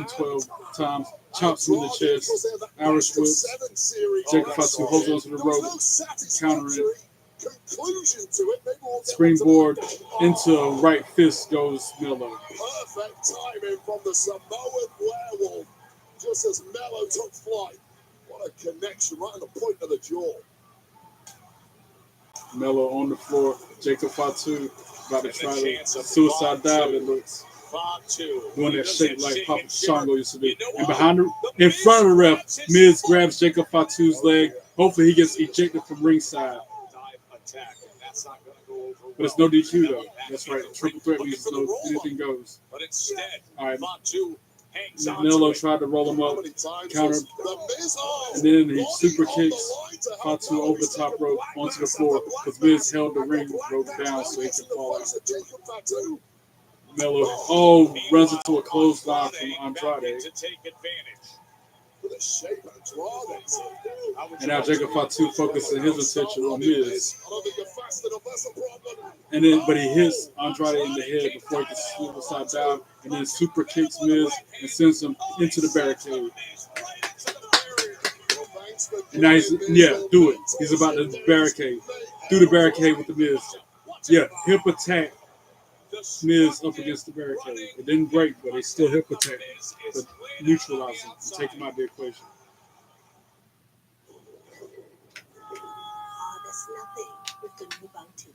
10-12 times. Chops him in the chest. Irish whips. Jacob Fatu holds onto the rope, countering it. Conclusion to it. Springboard into a right fist goes Melo. Perfect timing from the Samoan werewolf. Just as Melo took flight. What a connection right on the point of the jaw. Melo on the floor. Jacob Fatu about to try the suicide dive, it looks. Doing that shake like Papa Shango used to do. And in front of the ref, Miz grabs Jacob Fatu's leg. Hopefully he gets ejected from ringside. But it's no DQ though. That's right. Triple threat means anything goes. But instead, all right. Melo tried to roll him up, counter, and then he super kicks Fatu over the top rope onto the floor because Miz held the ring rope down so he could fall out. Melo runs into a clothesline from Andrade. And now Jacob Fatu focuses his attention on Miz. And then, but he hits Andrade in the head before he can suicide dive, and then super kicks Miz and sends him into the barricade. And now do it. He's about to barricade. Through the barricade with the Miz. Yeah, hip attack Miz up against the barricade. It didn't break, but they still hip attacked to neutralize him and take him out of the equation. That's nothing with the new bounty.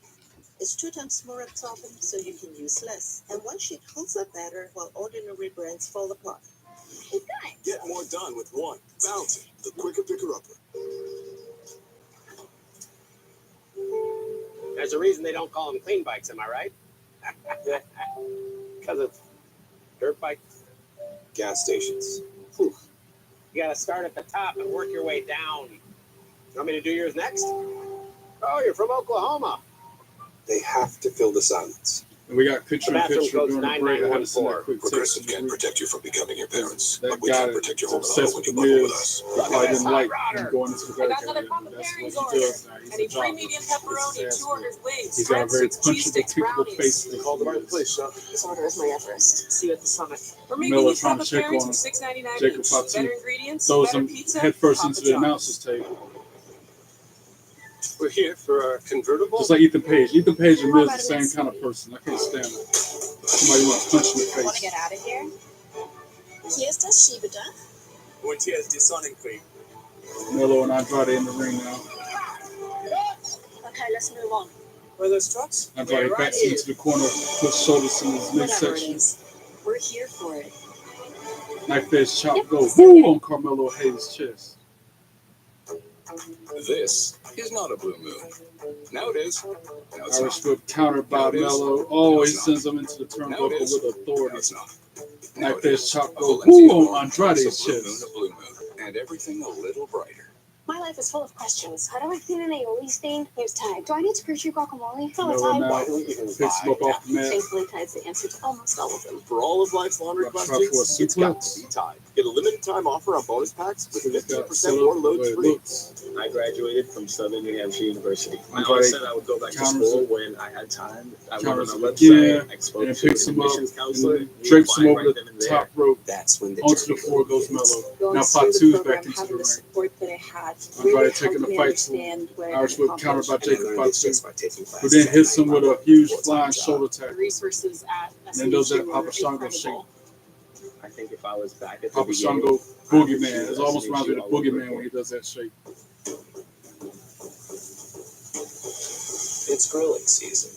It's 2 times more absorbent, so you can use less. And one sheet holds up better while ordinary brands fall apart. Get more done with one. Bounty, the quicker picker-upper. There's a reason they don't call them clean bikes, am I right? Because it's dirt bikes. Gas stations. You gotta start at the top and work your way down. You want me to do yours next? Oh, you're from Oklahoma. They have to fill the silence. And we got picture in Bathroom picture code's during the break. I had to send that 9914. quick text. Progressive can protect you from becoming your parents, That but we guy can't protect your home that's and obsessed when with you the bundle with Miz, us. he probably didn't like him going into the I got barricade. another Papa That's Perry's what order. he does now. He's Any a free job. medium pepperoni, 2 orders wings, He's got a very breadsticks, punchable, cheese sticks, kickable brownies. face. You called the right place, Chuck. This order is my Everest. See you at the summit. We're making Miller these trying Papa to check Perry's on for $6.99 Jacob each. Fatu. Better ingredients, Throws better him pizza, head first Papa into the John's. announcer's table. We're here for our convertible. Just like Ethan Page. Ethan Page and Miz the same kind of person. I can't stand it. Somebody want to punch in the Want to face. get out of here? Hier ist das Schiebedach. Und hier ist die Sonnencreme. Melo and Andrade in the ring now. Okay, let's move on. Where are those trucks? Andrade We're backs right into the corner, puts shoulders in his Whatever it midsection. is, we're here for it. Knife edge chop go boom on Carmelo Hayes' chest. This is not a blue moon. Now it is. Now it's Irish not. whip countered by Now it is. Melo. Oh, Now he it's sends him into the Now turnbuckle it is. with Now authority. it's not. Now Knife it edge is. chop A go Valencia boom born on Andrade's makes a blue moon chest. a blue moon, and everything a little brighter. My life is full of questions. How do I clean an aioli stain? Here's Tide. Do I need to grocery guacamole? No, it's Melo Tide. now picks him up off the mat. Thankfully, Tide's the answer to almost all of them. For all of life's laundry Try for a questions, it's got to suplex. be Tide. Get a limited time offer on bonus packs with So he's got 15% set more up the way loads it free. looks. I graduated from Southern New Hampshire University. I Andrade always said I would go back to counters school it. when I had time. I went Counters on it my again, website. I spoke and then to picks an him up admissions counselor. and drapes him We over applied the right then and there. top rope. That's when the Onto the journey floor goes begins. Melo. Going Now through the Fatu's program, back into having the the ring. support that I had Andrade really taking helped the me fight to understand what I Irish could whip countered accomplish. by And I Jacob learned this Fatu, just by taking who classes then at hits him night with while a huge full-time flying job. shoulder The tackle. resources at And then does that SMU Papa were Shango shake. incredible. I think if I was back at the Papa beginning, Shango I would Boogeyman. do It almost reminds me of the SMU all over Boogeyman when again. he does that shake. It's grilling season.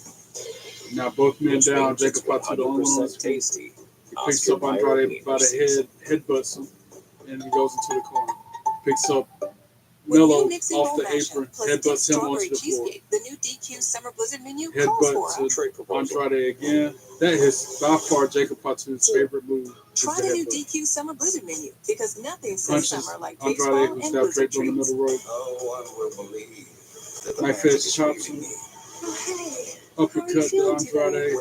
Now both men Which down. means it's Jacob Fatu the only one on his 100% feet. tasty. He picks Oscar up Andrade Mayer by the season. head, headbutts him, and he goes into the corner. Picks up With Melo new mix and off roll the mashup apron, plus 10 headbutts him strawberry onto the floor. cheesecake, the new DQ Summer Blizzard menu calls Headbutt for a to Andrade again. That is by far Jacob Fatu's favorite move. Is try the the new headbutt. DQ Summer Blizzard menu because nothing says Punches summer like Andrade, baseball who's and now blizzard draped on the treats. middle rope. Oh, one will believe that the Knife magic edge is chops leaving him. me. Uppercut to Andrade.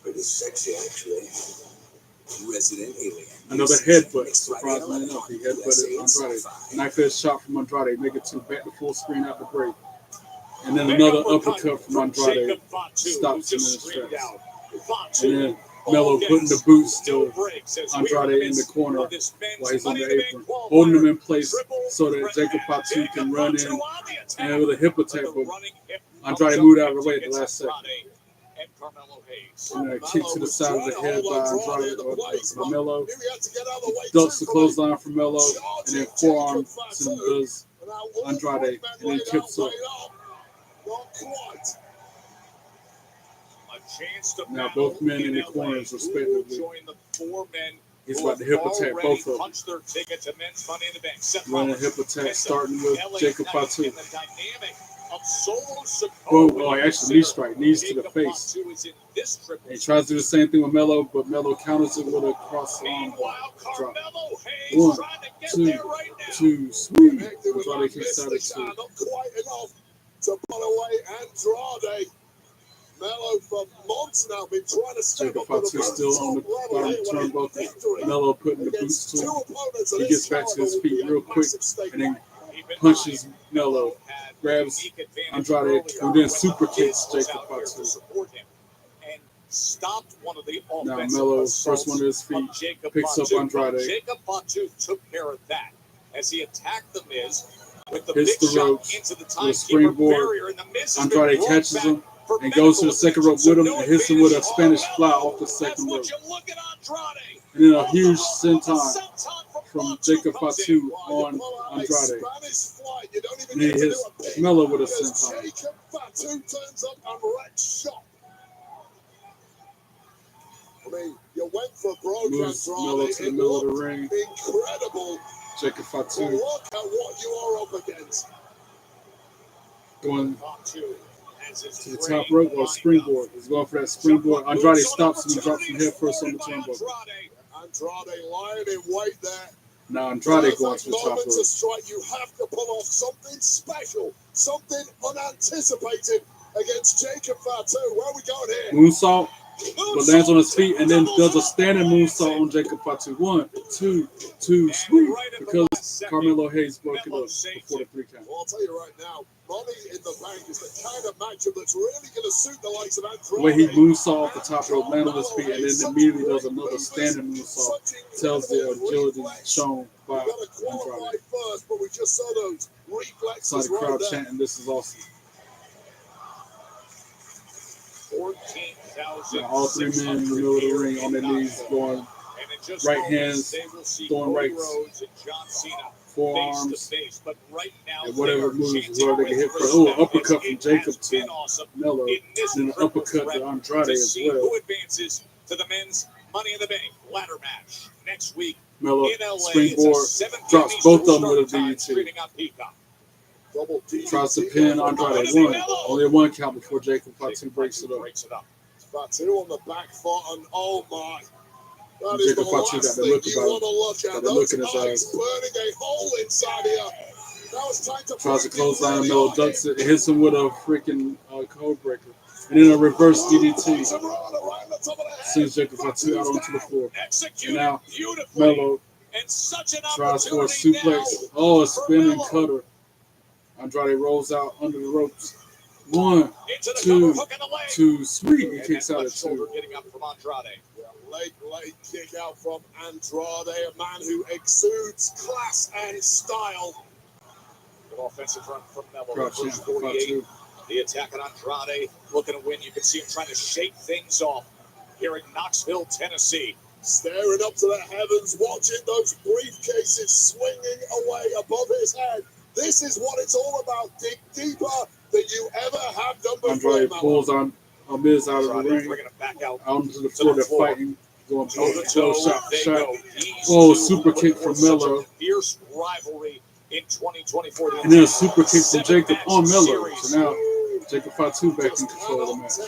Pretty sexy, actually. Resident Alien. Another headbutt, surprisingly enough. He headbutted Andrade. Knife edge shot from Andrade, make it to back to full screen out the break. And then another uppercut from Andrade stops him in his tracks. And then Melo putting the boots to Andrade in the corner while he's on the apron, holding him in place so that Jacob Fatu can run in and with a hip attack, but Andrade moved out of the way at the last second. And a kick to the side of the head by Andrade or Melo. Ducks the clothesline from Melo, and then forearms and does Andrade, and then tips up. Now both men in the corners respectively. He's about to hip attack both of them. Running a hip attack starting with Jacob Fatu. Boom, oh, actually knee strike, knees to the face. And he tries to do the same thing with Melo, but Melo counters it with a cross arm drop. 1, 2, sweet. Andrade kicks out at 2. Not quite enough to put away Andrade. Melo for months now been trying to step Jacob up to Fatu the still on the bottom turnbuckle. Melo putting the boots to him. He gets back to his feet real quick and then punches Melo, grabs Andrade, who then super kicks Jacob Fatu. Stopped one of the Now Melo, first one to his feet, picks up Andrade, Jacob Fatu took care of that as he attacked the Miz with the hits big the shot ropes into the with a timekeeper springboard. barrier, and the Miz has been Andrade brought catches back him, and goes to the second rope with him and hits him with a Spanish fly off the second rope. And then a huge senton from Jacob Fatu on Andrade. And he hits Melo with a senton. Jacob Fatu turns up and wrecks shop. I mean, you went for broke Moves Andrade. Melo to the middle of the ring. Incredible. Jacob But Fatu look at what you are up against. going to the top rope or springboard. He's going for that springboard. Andrade stops him and drops him head first on the turnbuckle. Andrade lying in wait there. Now Andrade going to the top Moment rope. to strike, you have to pull off something special, something unanticipated against Jacob Fatu. Where are we going here? Moonsault, but lands on his feet and then does a standing moonsault on Jacob Fatu. 1, 2, 2, sweep. Because Carmelo Hayes broke it up before the 3 count. Well, I'll tell you right now, Money in the Bank is the kind of matchup that's really going to suit the likes of The Andrade. way he moonsault off the top rope, lands on his feet, and then immediately does another standing moonsault. Tells the agility shown by We've got to qualify Andrade. first, but we just saw those Saw reflexes the crowd right there. chanting, "This is awesome." 14,000. Now all 3 men in the middle of the ring on their knees, going right hands, throwing rights, forearms, and whatever moves where they can hit. Oh, uppercut from Jacob to Melo, and an uppercut to Andrade as well. Who advances to the men's Money in the Bank ladder match next week Melo in LA. springboard, drops both of them with a DDT. Double D. Tries to pin Andrade. Only a 1 count before Jacob Fatu breaks it up. Fatu on the back foot, and oh my. That is Jacob the Fatu got last the thing look you about want to look got at. the look Those in his eyes eyes. burning a hole inside here. Now it's time to Tries to find close you where down they Melo, are. ducks it, hits him with a freaking code breaker. And then a reverse DDT. Sends Jacob Fatu out onto the floor. And now Melo tries for a suplex. Oh, a spinning cutter. Andrade rolls out under the ropes. 1, 2, 2, sweet. He kicks out at 2. Getting up from Andrade. Late kick out from Andrade, a man who exudes class and style. Good offensive run from Melo. Crowd First chanting for 48. Fatu. The attack on Andrade looking to win. You can see him trying to shake things off here in Knoxville, Tennessee. Staring up to the heavens, watching those briefcases swinging away above his head. This is what it's all about. Dig deeper than you ever have done before. Andrade pulls on Miz out of the ring. Bringing it back out Onto the floor. They're fighting. Going toe to blow, toe. shot, They shot. go. These Oh, two super kick looking from for such Melo. a fierce rivalry in 2024. And then a super kick from Jacob on Melo. So now Jacob Fatu back in control of the match.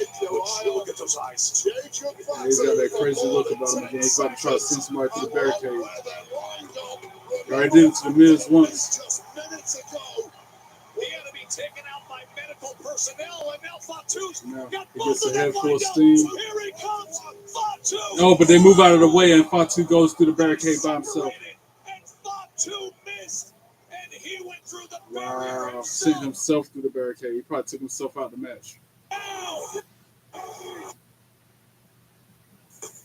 Look at those eyes. And he's got that crazy look about him again. He's about to try to send somebody through the barricade. He already did it to the Miz once. Just minutes ago. The enemy taken out by medical personnel, and now Fatu's Now got he both gets a of them head full of lined up. steam. Here he comes, Fatu. Oh, but they move out of the way and Fatu goes through the barricade by himself. And Fatu missed, and he went through the barrier Wow. himself. Sent himself through the barricade. He probably took himself out of the match.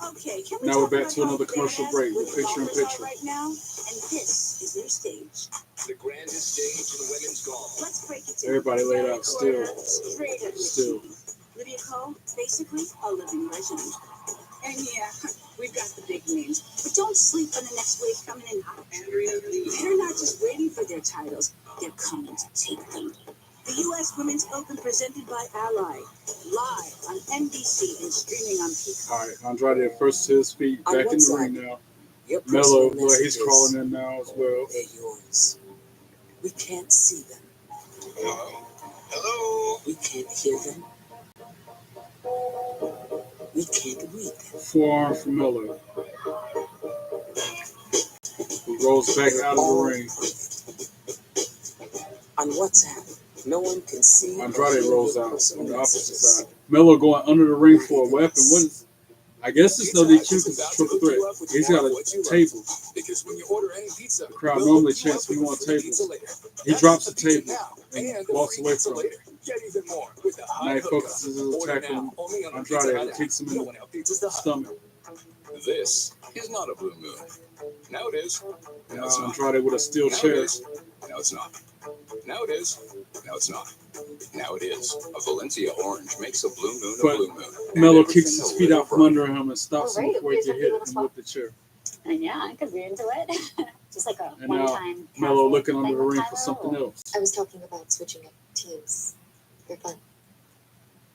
Okay, can we Now we're talk back about to another how commercial badass break. women The picture in golfers are picture. right now, and this is their stage. The grandest stage in women's golf. Let's break it down. Everybody laid out still. Straight up Still. Lydia Ko, basically a living legend. And yeah, we've got the big names, but don't sleep on the next wave coming in hot. They're not just waiting for their titles; they're coming to take them. The U.S. Women's Open presented by Ally, live on NBC and streaming on Peacock. All right, Andrade first to his feet, On back one in the side, ring now. your Melo, personal boy, he's messages. crawling in now as well. They're yours. We can't see them. Hello. We can't hear them. We can't read them. Forearm from Melo. He rolls back out of the ring. On WhatsApp, no one can see. Andrade rolls out on the opposite side. Melo going under the ring for a weapon. What is? I guess it's no DQ because it's a triple threat. He's got a table. Because when you order any pizza, The crowd normally chants, "We want tables." He drops the table and walks away from it. Get even more with the Now high he hookup. focuses his Order attack now, on only on the Pizza Andrade Hut and app. kicks him in No the one outbeats the stomach. This is not a blue moon. Now it is. Now Andrade with a steel chair. Now it's not. Now it is. Now it's not. Now it is. A Valencia orange makes a blue moon But a blue moon. Melo And kicks his everything a feet little out from bright. under him and stops him Alright, before he here's can a hit little him with the chair. And yeah, I could be into it. Just like a And now one-time. Melo casual looking under thing the with ring for Tyler, something or- else. I was talking about switching up teams. They're fun.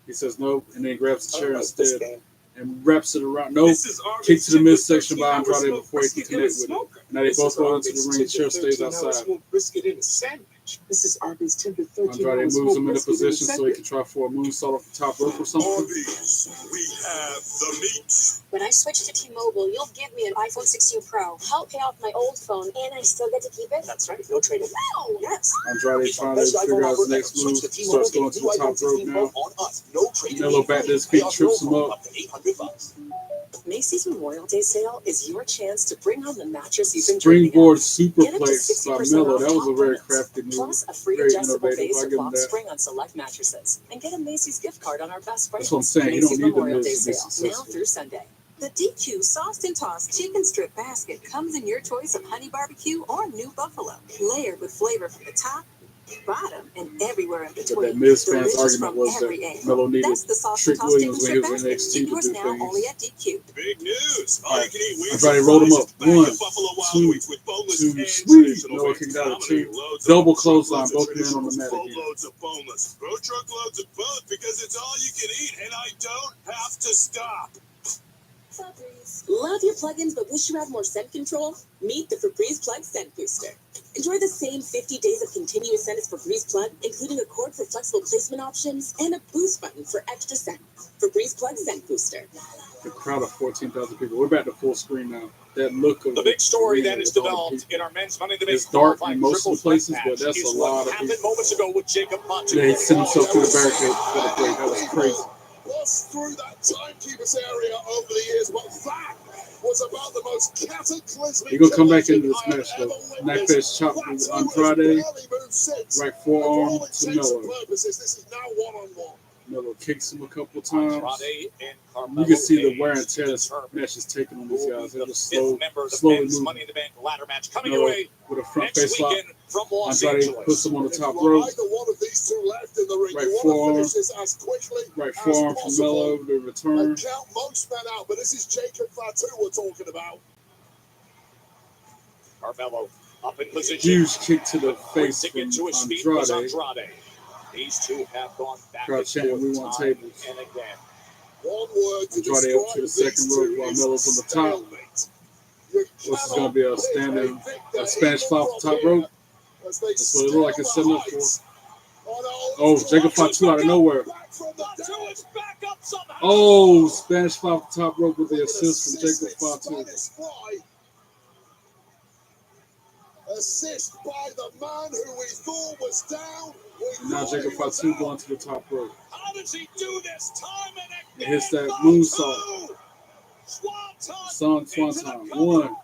He says nope, and then grabs the chair like this instead game. and wraps it around. Nope, kick to the midsection by Andrade before he can connect with it. And now they both go into the ring. Chair stays outside. Brisket in a sandwich. This is Arby's 10 to 13 Andrade moves him into position so he can try for a moonsault off the top rope or something. Arby's, we have the meat. When I switch to T-Mobile, you'll give me an iPhone 16 Pro. Help pay off my old phone, and I still get to keep it? That's right. No trade. No! Yes. Andrade trying to figure out his next move. Starts going to the top rope now. On us. No trade. Melo back to his feet, trips him up. to $800. Macy's Memorial Day sale is your chance to bring home the mattress you've been Springboard Get up to superplex by 60% Melo. off That was a very top crafty move. Plus a free Very adjustable innovative. base I'll or give him box that. spring on select mattresses. And get a Macy's gift card on our best brands. That's what I'm saying. You don't Macy's need the Memorial Day Miz to be sale, now successful. through Sunday. The DQ Sauced and Tossed Chicken Strip Basket comes in your choice of honey barbecue or new buffalo, layered with flavor from the top, bottom, and everywhere in But between. that Miz fans Delicious argument from was every that angle. Melo needed That's the Sauced Trick and Tossed Chicken Williams when he Strip was in Basket. NXT Get to yours do now things. only at DQ. Big news. All right. You can eat wings Andrade and rolled him fries up. with back One, of Buffalo Wild two, Wings with boneless two, and sweet. traditional Noah wings. kicked out at Dominating two. loads of Double truckloads clothesline. of Both men on the traditional, mat again. boatloads of boneless. Throw truckloads of both because it's all you can eat, and I don't have to stop. Love your plugins but wish you had more scent control? Meet the Febreze Plug Scent Booster. Enjoy the same 50 days of continuous scent as Febreze Plug, including a cord for flexible placement options and a boost button for extra scent. Febreze Plug Scent Booster. The crowd of 14,000 people. We're back to full screen now. That look of The big story arena that is with all the developed people. in our men's Money in the Bank It's dark qualifying in most of triple the places, threat but match that's a is lot what of happened people. moments ago with Jacob Fatu. Yeah, he sent himself through the barricade for the break. That was crazy. Lost through that timekeeper's area over the years, but that was about the most cataclysmic. He gonna come back into this collision I match have though. ever Knife witnessed. edge chop with Fatu has Andrade. barely moved since. Right And forearm for all to intents and Melo. purposes, this is now one-on-one. Melo kicks him a couple times. Andrade and You can see the Carmelo wear and Hayes tear this determined match is taking on these guys. They're just fifth member of the slowly men's moving. Money in the Bank ladder match coming Melo your way with a front next face lock. weekend from Los Andrade Angeles. puts him on the If top you are rope. either one of these two left in the ring, Right you want forearm. to finish this as quickly Right as forearm from possible. Melo to return. And count most men out, but this is Jacob Fatu we're talking about. Carmelo up in position. Huge kick to the Quick face to from get to his feet was Andrade. Andrade. These two have gone back Crowd and chanting, forth "We want time tables." and again. One word to Andrade up to describe the second these rope two while is Melo's on the top. stalemate. You This is going to be a standing victor Spanish even fly off the from top here rope. as they That's what it looked like it's scale setting the up for. heights. Oh, Jacob Fatu out of nowhere. Fatu is back up somehow. Oh, Spanish fly off the top rope with the assist from Jacob Fatu. Spanish fly. Assist by the man who we thought was down. And now Jacob Fatu going to the top rope. How does he do this time and He again? hits that moonsault. Swanton. 1,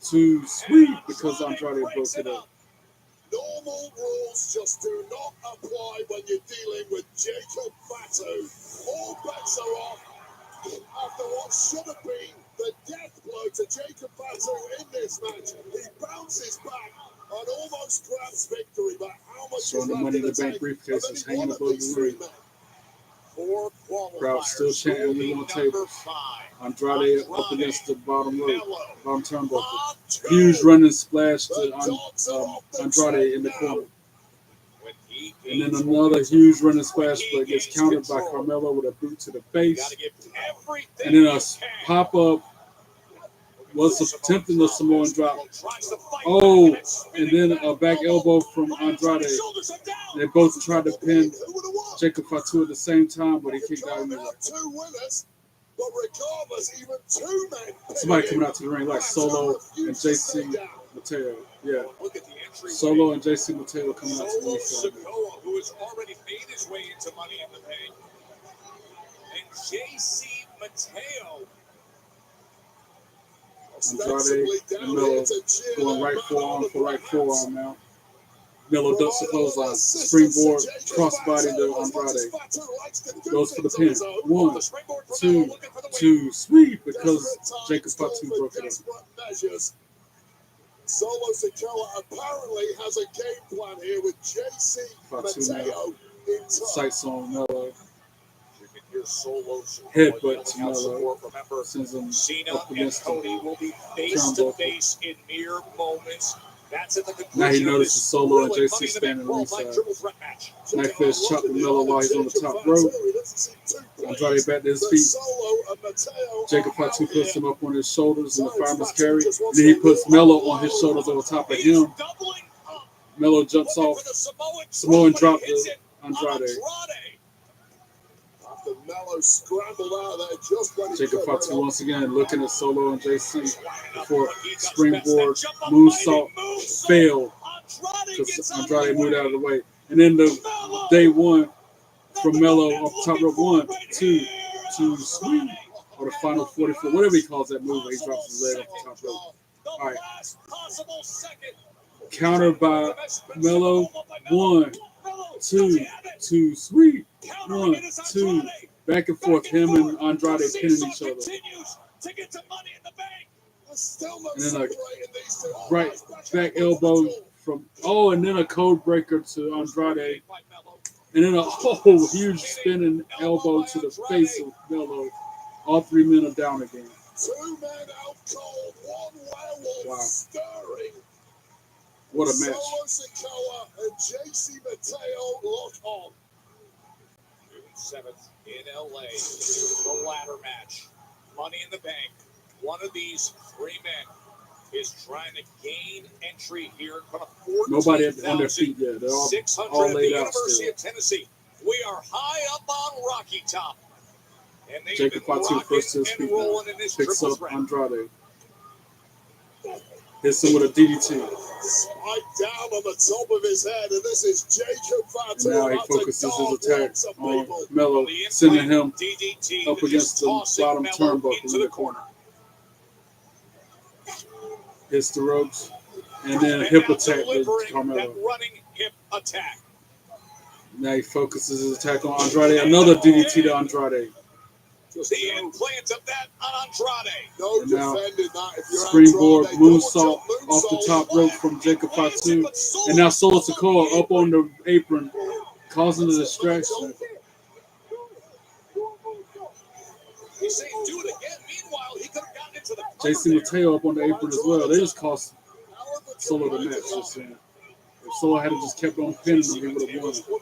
2, sweet, because Andrade broke it up. Normal rules just do not apply when you're dealing with Jacob Fatu. All bets are off after what should have been the death blow to Jacob Fatu in this match. He bounces back and almost grabs victory, but how much Showing is the left Money in in the the Bank tank? briefcase And is then hanging one of above these the three ring. men. Crowd Crowd still chanting, "We want tables." Andrade up against the bottom rope, bottom turnbuckle. Huge running splash to Andrade in the corner. And then another huge running splash, but it gets countered by Carmelo with a boot to the face. And then a pop-up was attempting the Samoan drop. Oh, and then a back elbow from Andrade. They both tried to pin Jacob Fatu at the same time, but he kicked out anyway. Two winners, but regardless, even two men. Somebody coming out to the ring like Solo and JC Mateo. Yeah. Solo and JC Mateo coming out to the ring. Sikoa, who has already made his way into Money in the Bank. And JC Mateo. Andrade and Melo going right forearm for right forearm now. Melo ducks the clothesline. Springboard crossbody to Andrade. Goes for the pin. 1, 2, sweep, because Jacob Fatu broke it up. Solo Sikoa apparently has a game plan here with JC Mateo in touch. Sights on Melo. You can hear Solo's Headbutt to yelling out Melo. support. Remember, Sends him Cena up and against Cody him. will be face to face in mere moments. That's at the conclusion Now he of notices this Solo and thrilling JC Money in the standing Bank 12 night ringside. triple threat match. Knife fist chopped Melo while he's on the top rope. Andrade back to his feet. Jacob Fatu puts him up on his shoulders in the fireman's carry. And then he puts Melo on his shoulders over top of him. Melo jumps off. Samoan drop to Andrade. After Melo scrambled out there just when Jacob Fatu once again looking at Solo and JC before springboard moonsault failed because Andrade moved out of the way. And then the day one from Melo off the top rope, 1, 2, 2, sweep, or the final 44, whatever he calls that move, where he drops his leg off the top rope. All right. Countered by Melo, 1, 2, 2, sweep, 1, 2, back and forth. Him and Andrade pinning each other. And then a right back elbow from, and then a code breaker to Andrade. And then a huge spinning elbow to the face of Melo. All three men are down again. 2 men out cold, 1 werewolf stirring. What a match. Solo Sikoa and JC Mateo lock on. June 7th in LA, the ladder match. Money in the Bank. One of these 3 men is trying to gain entry here. Nobody on their feet yet. They're all laid out University still. of Tennessee. We are high up on Rocky Top. And they Jacob Fatu first to his feet now. Picks up Andrade. Hits him with a DDT. Spike down on the top of his head, and this is Jacob Fatu. And now he focuses his attack on Melo, sending him up against the bottom turnbuckle in the corner. Hits the ropes, and then a hip attack to Carmelo. That running hip attack. Now he focuses his attack on Andrade. Another DDT to Andrade. The implant of that on Andrade. No And now defending that if you're springboard Andrade. moonsault off the top rope from Jacob Fatu. And now Solo Sikoa up on the apron, causing a distraction. He's saying do it again. Meanwhile, he could have gotten into the JC Mateo up on the apron as well. They just cost Solo the match. Just saying. If Solo had just kept on pinning him, he would have won.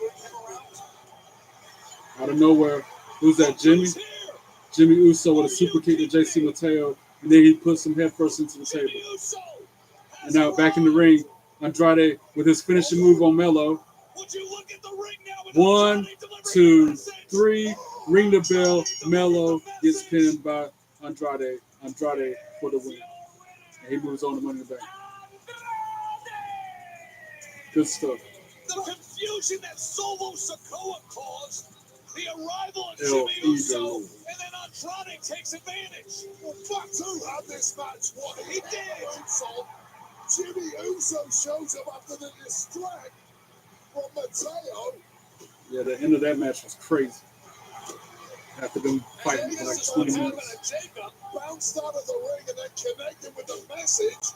Out of nowhere, who's that? Jimmy Uso with a super kick to JC Mateo, and then he puts him head first into the table. And now back in the ring, Andrade with his finishing move on Melo. 1, 2, 3, ring the bell. Melo gets pinned by Andrade for the win. And he moves on to Money in the Bank. Good stuff. The confusion that Solo Sikoa caused. The arrival of El Jimmy Uso, Idolo. and then Andrade takes advantage. Well, Fatu had this match won. He did. So Jimmy Uso shows up after the distract from Mateo. Yeah, the end of that match was crazy. After them fighting for like 20 minutes. Jacob bounced out of the ring and then connected with the message.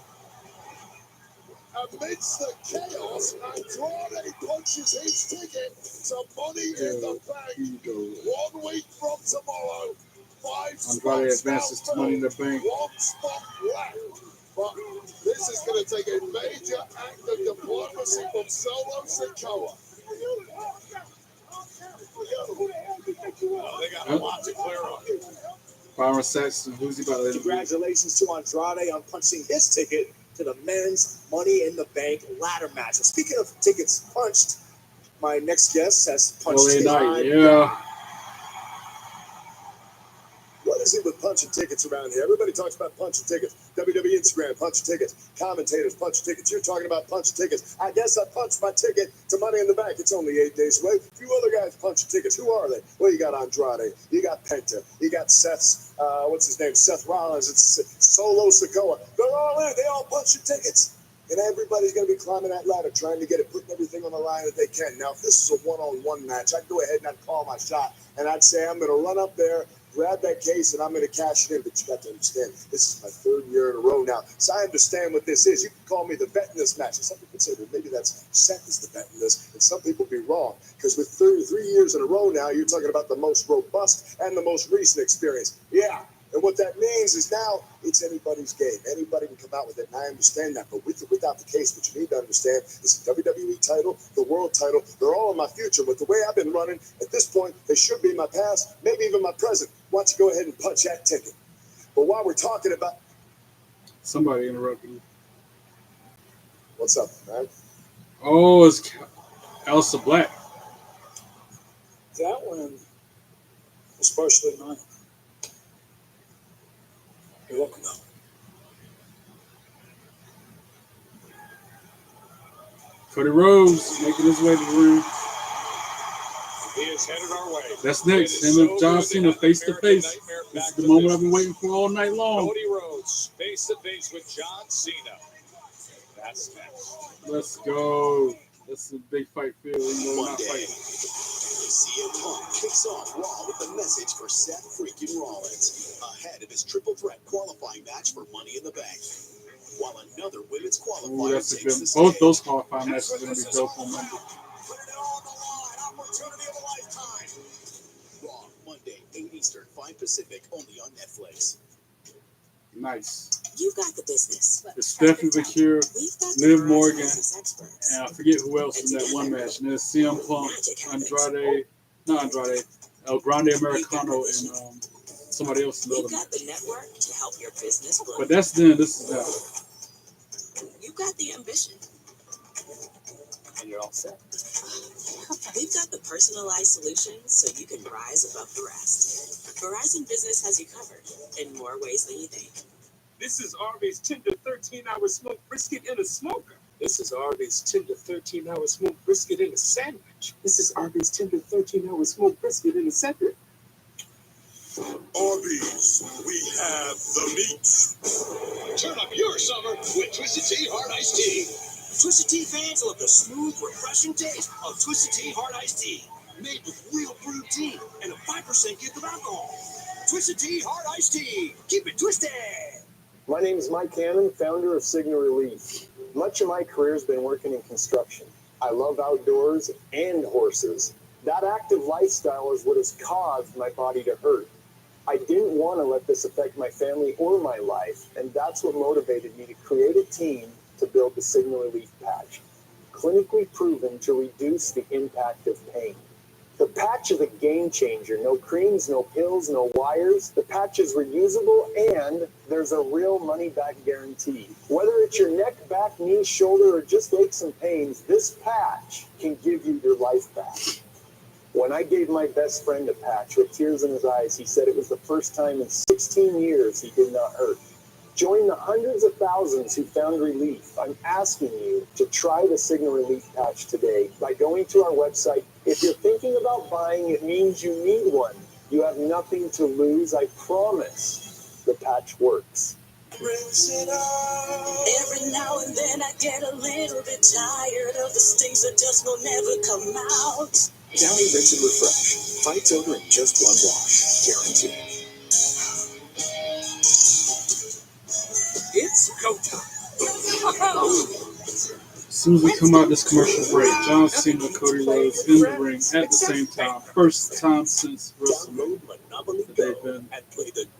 Amidst the chaos, Andrade punches his ticket to Money in the Bank. 1 week from tomorrow, 5 Andrade spots advances now to Money in the Bank. 1 spot left. But this is going to take a major act of diplomacy from Solo Sikoa. They got a lot to clear up. Byron Saxton, who's he about to interview? Congratulations to Andrade on punching his ticket to the men's Money in the Bank ladder match. And speaking of tickets punched, my next guest has punched LA his Knight, yeah. What is it with punching tickets around here? Everybody talks about punching tickets. WWE Instagram, punching tickets. Commentators, punching tickets. You're talking about punching tickets. I guess I punched my ticket to Money in the Bank. It's only 8 days away. A few other guys punching tickets. Who are they? Well, you got Andrade. You got Penta. You got Seth's, what's his name? Seth Rollins. It's Solo Sikoa. They're all in. They all punching tickets. And everybody's going to be climbing that ladder, trying to get it, putting everything on the line that they can. Now, if this is a one-on-one match, I'd go ahead and I'd call my shot. And I'd say, I'm going to run up there grab that case and I'm going to cash it in. But you got to understand, this is my third year in a row now. So I understand what this is. You can call me the vet in this match. And some people say, well, maybe that's Seth is the vet in this. And some people be wrong. Because with 33 years in a row now, you're talking about the most robust and the most recent experience. Yeah. And what that means is now it's anybody's game. Anybody can come out with it, and I understand that. But with or without the case, what you need to understand is the WWE title, the world title, they're all in my future. With the way I've been running, at this point, they should be my past, maybe even my present. Why don't you go ahead and punch that ticket? But while we're talking about... Somebody interrupted me. What's up, man? Oh, it's Elsa Black. That one was partially mine. You're welcome, though. Cody Rhodes making his way to the ring. He is headed our way. That's next. Him and John Cena face to face. This is the moment I've been waiting for all night long. Cody Rhodes face to face with John Cena. That's next. Let's go. That's a big fight feel. Monday, CM Punk kicks off Raw with a message for Seth freaking Rollins ahead of his triple threat qualifying match for Money in the Bank. While another women's qualifier That's a takes good. the Both stage. those qualifying matches are going to be dope on Monday. Put it on the line. Opportunity of a lifetime. Raw, Monday, 8 Eastern, 5 Pacific, only on Netflix. Nice. You've got the business. It's Stephanie McCure, Liv Morgan, and I forget who else in that one match. And then CM Punk, El Grande Americano, and somebody else in the other We've got match. the network to help your business grow. But that's then. This is now. You've got the ambition. And you're all set. We've got the personalized solutions so you can rise above the rest. Verizon Business has you covered in more ways than you think. This is Arby's 10 to 13-hour smoked brisket in a smoker. This is Arby's 10 to 13-hour smoked brisket in a sandwich. This is Arby's 10 to 13-hour smoked brisket in a sandwich. Arby's, we have the meat. Turn up your summer with Twisted Tea Hard Iced Tea. Twisted Tea fans love the smooth, refreshing taste of Twisted Tea Hard Iced Tea. Made with real brewed tea and a 5% kick of alcohol. Twisted Tea Hard Iced Tea. Keep it twisted. My name is Mike Cannon, founder of Signal Relief. Much of my career has been working in construction. I love outdoors and horses. That active lifestyle is what has caused my body to hurt. I didn't want to let this affect my family or my life, and that's what motivated me to create a team to build the Signal Relief patch, clinically proven to reduce the impact of pain. The patch is a game changer. No creams, no pills, no wires. The patch is reusable, and there's a real money-back guarantee. Whether it's your neck, back, knee, shoulder, or just aches and pains, this patch can give you your life back. When I gave my best friend a patch with tears in his eyes, he said it was the first time in 16 years he did not hurt. Join the hundreds of thousands who found relief. I'm asking you to try the Signal Relief patch today by going to our website. If you're thinking about buying, it means you need one. You have nothing to lose. I promise the patch works. Every now and then I get a little bit tired of the stings that just will never come out. Downy Rinse and Refresh. Fights odor in just one wash. Guaranteed. It's go time. As soon as we come out this commercial break, John Cena and Cody Rhodes in the ring at the same time. First time since WrestleMania that they've been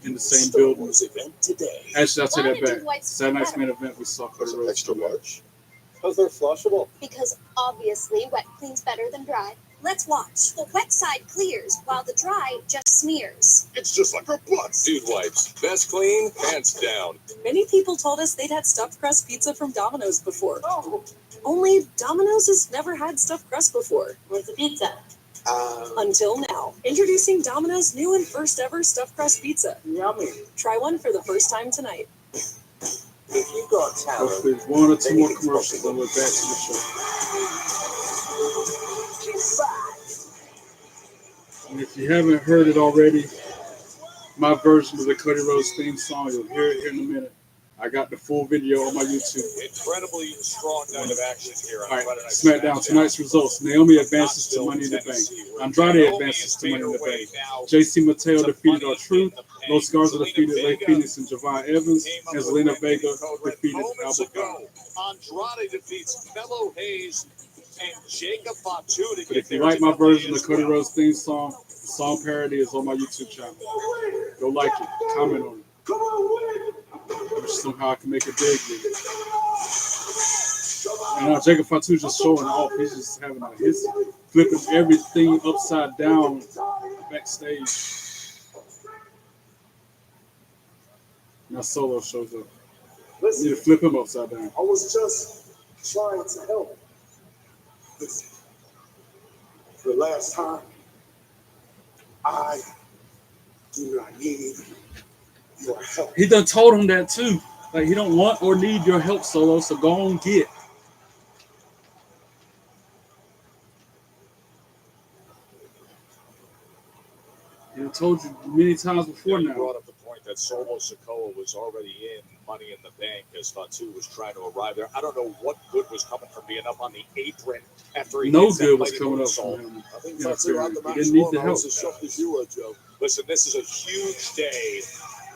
in the same building. Actually, I'll take that back. Saturday night's main event, we saw Cody Rhodes. Extra large? Because they're flushable. Because obviously wet cleans better than dry. Let's watch. The wet side clears while the dry just smears. It's just like our butts. Dude wipes. Best clean, hands down. Many people told us they'd had stuffed crust pizza from Domino's before. Only Domino's has never had stuffed crust before. Where's the pizza? Until now. Introducing Domino's new and first ever stuffed crust pizza. Yummy. Try one for the first time tonight. If you've got talent, Hopefully, one or two more commercials, then we're back to the show. And if you haven't heard it already, my version of the Cody Rhodes theme song, you'll hear it here in a minute. I got the full video on my YouTube. Incredibly strong night of action here on All right, Friday Night Smackdown. Tonight's results: Naomi advances to Money in the Bank. Andrade advances to Money in the Bank. JC Mateo defeated R-Truth. Los Garza defeated Ray Phoenix and Javon Evans. And Zelina Vega defeated Albert Brown. Andrade defeats Melo Hayes and Jacob Fatu to But get if you there like to my LA version as of Cody well. Rhodes' theme song, the song parody is on my YouTube channel. Go like it, comment on it. Which somehow I can make it big. And Jacob Fatu just showing off. He's just having he's flipping everything upside down backstage. Now Solo shows up. You need to flip him upside down. I was just trying to help. Listen, for the last time, I do not need your help. He done told him that too. Like he don't want or need your help, Solo. So go on get. He done told you many times before You now. brought up the point that Solo Sikoa was already in Money in the Bank as Fatu was trying to arrive there. I don't know what good was coming from being up on the apron after he No gets that good was mighty coming up moonsault. from him. I think You know, Fatu had the he match didn't need won. the I help. was as shocked as you were, Joe. Listen, this is a huge day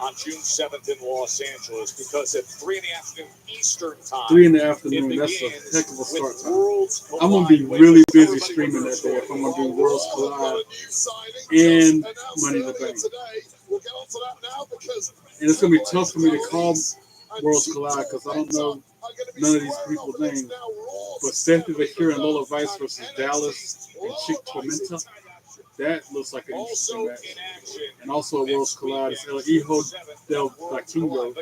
on June 7th in Los Angeles because at 3 in the afternoon Eastern time, 3 in the afternoon. That's a heck of a start time. Worlds I'm gonna be Collide really with busy everybody streaming with that day if I'm gonna do Worlds Collide Signing and just announced Money in the earlier Bank. today. We'll get on to that now because And it's gonna be Triple tough H for me to call Elise and Worlds Cheap Collide because I don't Tormenta know are gonna be none of these squaring people's off against names. now Raw But Stephanie celebrity Vakira and Lola Love Vice and versus NXT's Dallas and Chick globalizing Tormenta, tag action. that looks like an Also interesting in match. action. And also at Worlds Collide is El Hijo del Vikingo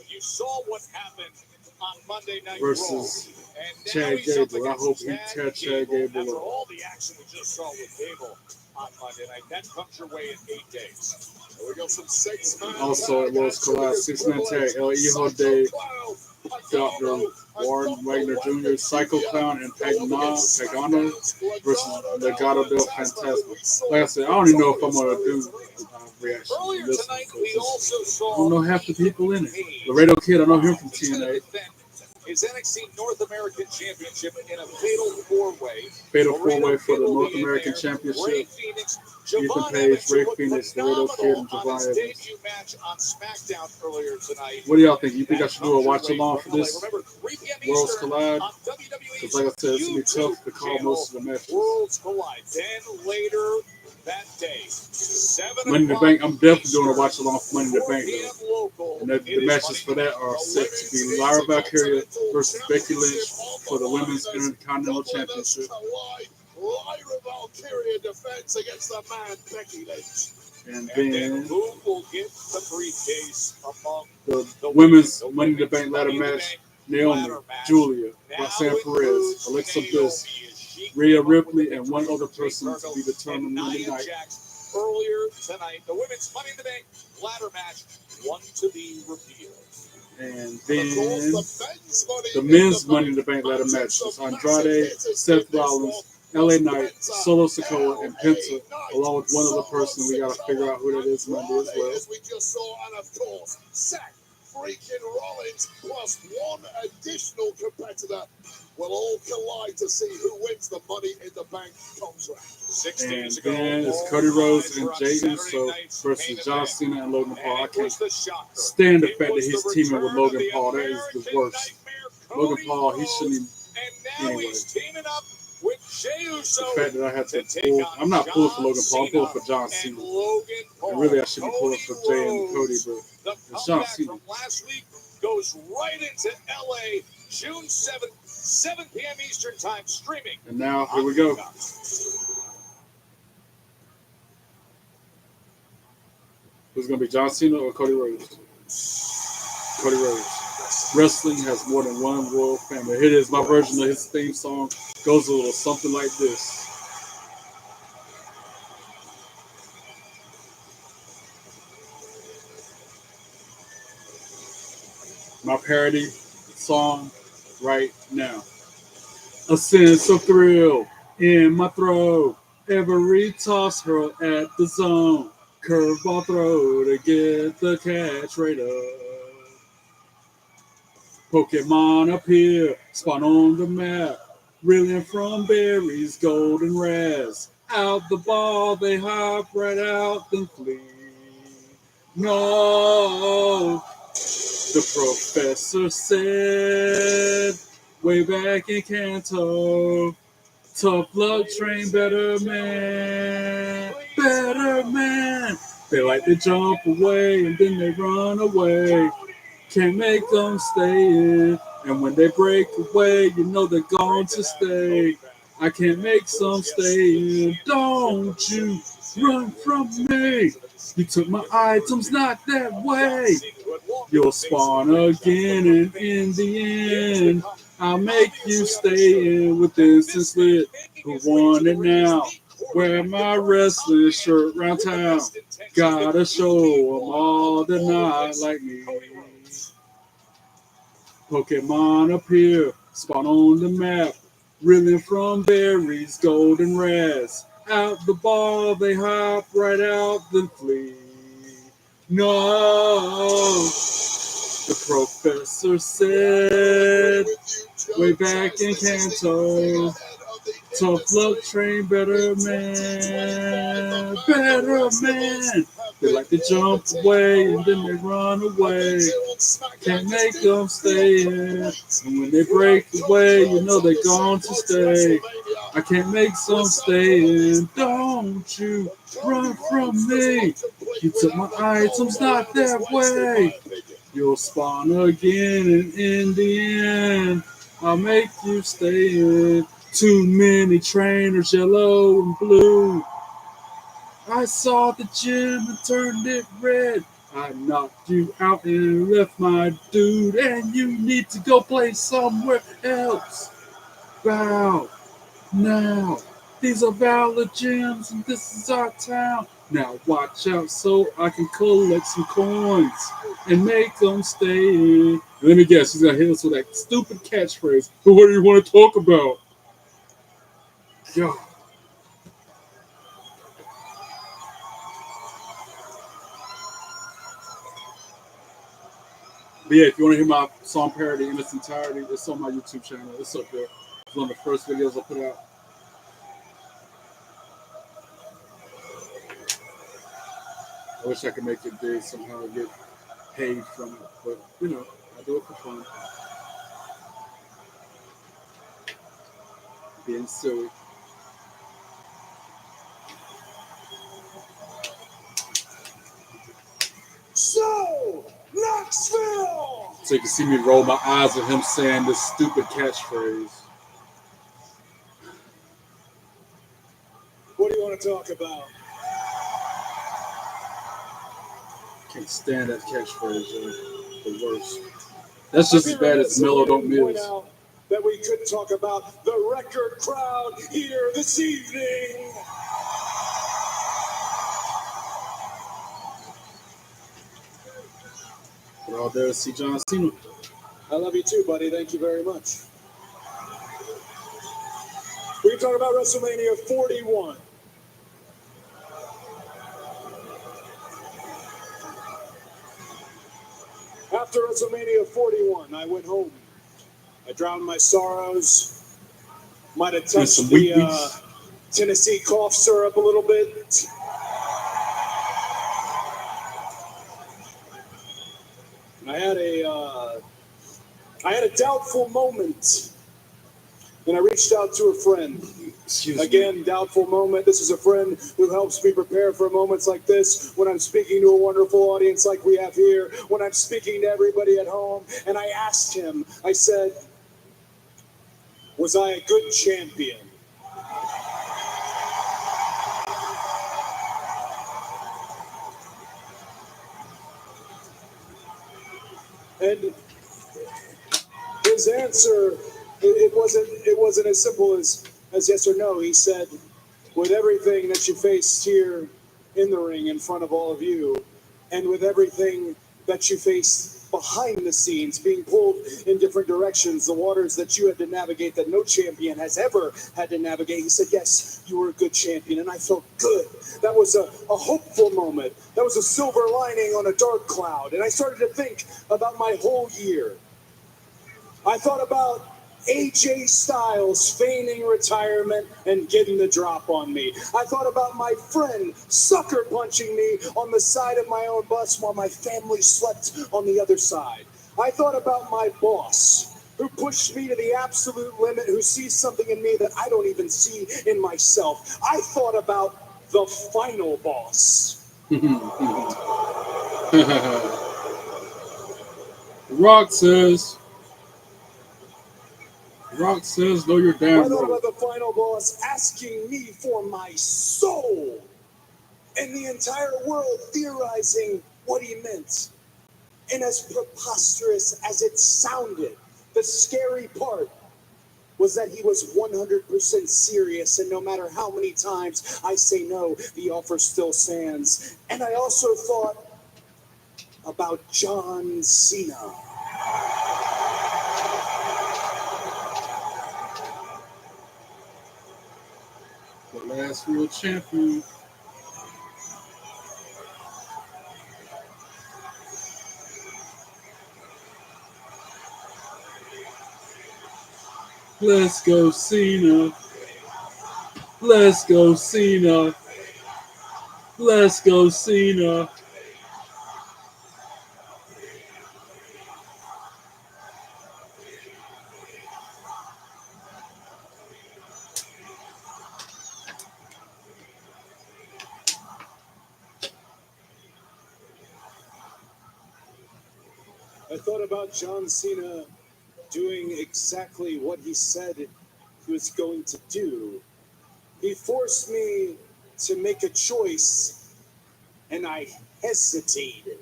You saw what happened on Monday Night versus Raw. And now Chad he's up Gable. I against hope he tears Chad Gable After up. all the action we just saw with Gable on Monday night, that comes your way in 8 days. So we got some 6-man Also at Worlds Collide, 6-man tag, El Hijo de Dr. Warren Wagner Jr., Psycho Clown, and Pagano versus Legado del Fantasma. Like I said, I don't even know if I'm going to do reaction to this one. I don't know half the people in it. Laredo Kid, I know him from TNA. His NXT North American Championship in a fatal four-way. Fatal four-way for the North American Championship. Ethan Page, Ray Phoenix, Laredo Kid, and Javon Evans. Debut match on Smackdown earlier tonight. What do y'all think? You think I should do a watch-along for this Worlds Collide? Because like I said, it's going to be tough to call most of the matches. Worlds Collide. Then later that day, 7 Money in the Bank, I'm definitely doing a watch-along for Money in the Bank, though. And the matches for that are set to be Lyra Valkyria versus Becky Lynch for the Women's Intercontinental Championship. Lyra Valkyria defense against the man Becky Lynch. And then who will get the briefcase among the Women's Money in the Bank ladder match, Naomi, Julia, Roxanne Perez, Alexa Bliss, Rhea Ripley, and one other person to be determined Monday night. Earlier tonight, the Women's Money in the Bank ladder match, one to be revealed. And then the men's Money in the Bank ladder match is Andrade, Seth Rollins, LA Knight, Solo Sikoa, and Penta, along with one other person. We got to figure out who that is Monday as well. As we just saw, and of course, Seth freaking Rollins plus one additional competitor will all collide to see who wins the Money in the Bank contract. And then it's Cody Rhodes and Jey Uso versus John Cena and Logan Paul. I can't stand the fact that he's teaming with Logan Paul. That is the worst. Logan Paul, he shouldn't even. Anyway. The fact that I have to pull, I'm not pulling for Logan Paul, I'm pulling for John Cena. And really, I should be pulling for Jey and Cody, but it's John Cena. Last week goes right into LA, June 7th, 7 p.m. Eastern Time, streaming. And now, here we go. Who's going to be John Cena or Cody Rhodes? Cody Rhodes. Wrestling has more than one royal family. Here it is, my version of his theme song goes a little something like this. My parody song right now. A sense of thrill in my throat. Every toss hurl at the zone. Curveball throw to get the catch right up. Pokemon appear, spawn on the map, reeling from berries, golden raz. Out the ball, they hop right out, then flee. No, the professor said, way back in Kanto, tough luck train, better man, better man. They like to jump away and then they run away. Can't make them stay in. And when they break away, you know they're going to stay. I can't make some stay in. Don't you run from me. You took my items, not that way. You'll spawn again, and in the end, I'll make you stay in with instant split. Who won it now? Wear my wrestling shirt round town. Gotta show them all they're not like me. Pokemon appear, spawn on the map, reeling from berries, golden raz. Out the ball, they hop right out, then flee. No, the professor said, way back in Kanto, tough luck train, better man, better man. They like to jump away and then they run away. Can't make them stay in. And when they break away, you know they're going to stay. I can't make some stay in. Don't you run from me. You took my items, not that way. You'll spawn again, and in the end, I'll make you stay in. Too many trainers, yellow and blue. I saw the gym and turned it red. I knocked you out and left my dude, and you need to go play somewhere else. Bow now. These are valid gyms, and this is our town. Now watch out so I can collect some coins and make them stay in. Let me guess, she's gonna hit us with that stupid catchphrase. But what do you want to talk about? God. But yeah, if you want to hear my song parody in its entirety, it's on my YouTube channel. It's up there. It's one of the first videos I put out. I wish I could make it big somehow and get paid from it. But, you know, I do it for fun. Being silly. So, Knoxville! So you can see me roll my eyes at him saying this stupid catchphrase. What do you want to talk about? Can't stand that catchphrase, the worst. That's just as bad as Mellow Don't Mills. That we could talk about the record crowd here this evening. We're all there to see John Cena. I love you too, buddy. Thank you very much. We're talking about WrestleMania 41. After WrestleMania 41, I went home. I drowned my sorrows. Might have touched the Tennessee cough syrup a little bit. I had a doubtful moment. And I reached out to a friend. Again, doubtful moment. This is a friend who helps me prepare for moments like this when I'm speaking to a wonderful audience like we have here, when I'm speaking to everybody at home. And I asked him, I said, was I a good champion? And his answer, it wasn't as simple as yes or no. He said, with everything that you faced here in the ring in front of all of you, and with everything that you faced behind the scenes, being pulled in different directions, the waters that you had to navigate that no champion has ever had to navigate, he said, yes, you were a good champion, and I felt good. That was a hopeful moment. That was a silver lining on a dark cloud, and I started to think about my whole year. I thought about AJ Styles feigning retirement and getting the drop on me. I thought about my friend sucker punching me on the side of my own bus while my family slept on the other side. I thought about my boss, who pushed me to the absolute limit, who sees something in me that I don't even see in myself. I thought about the final boss. Rock says, no, you're damn I thought right. about the final boss asking me for my soul, and the entire world theorizing what he meant. And as preposterous as it sounded, the scary part was that he was 100% serious, and no matter how many times I say no, the offer still stands. And I also thought about John Cena. The last real champion. Let's go, Cena. Let's go, Cena. Let's go, Cena. I thought about John Cena doing exactly what he said he was going to do. He forced me to make a choice, and I hesitated.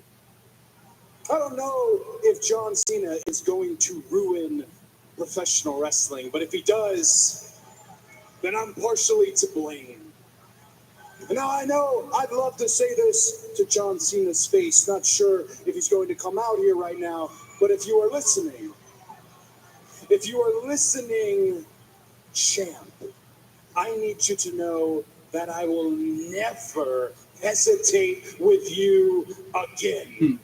I don't know if John Cena is going to ruin professional wrestling, but if he does, then I'm partially to blame. Now, I know I'd love to say this to John Cena's face, not sure if he's going to come out here right now, but if you are listening, champ, I need you to know that I will never hesitate with you again.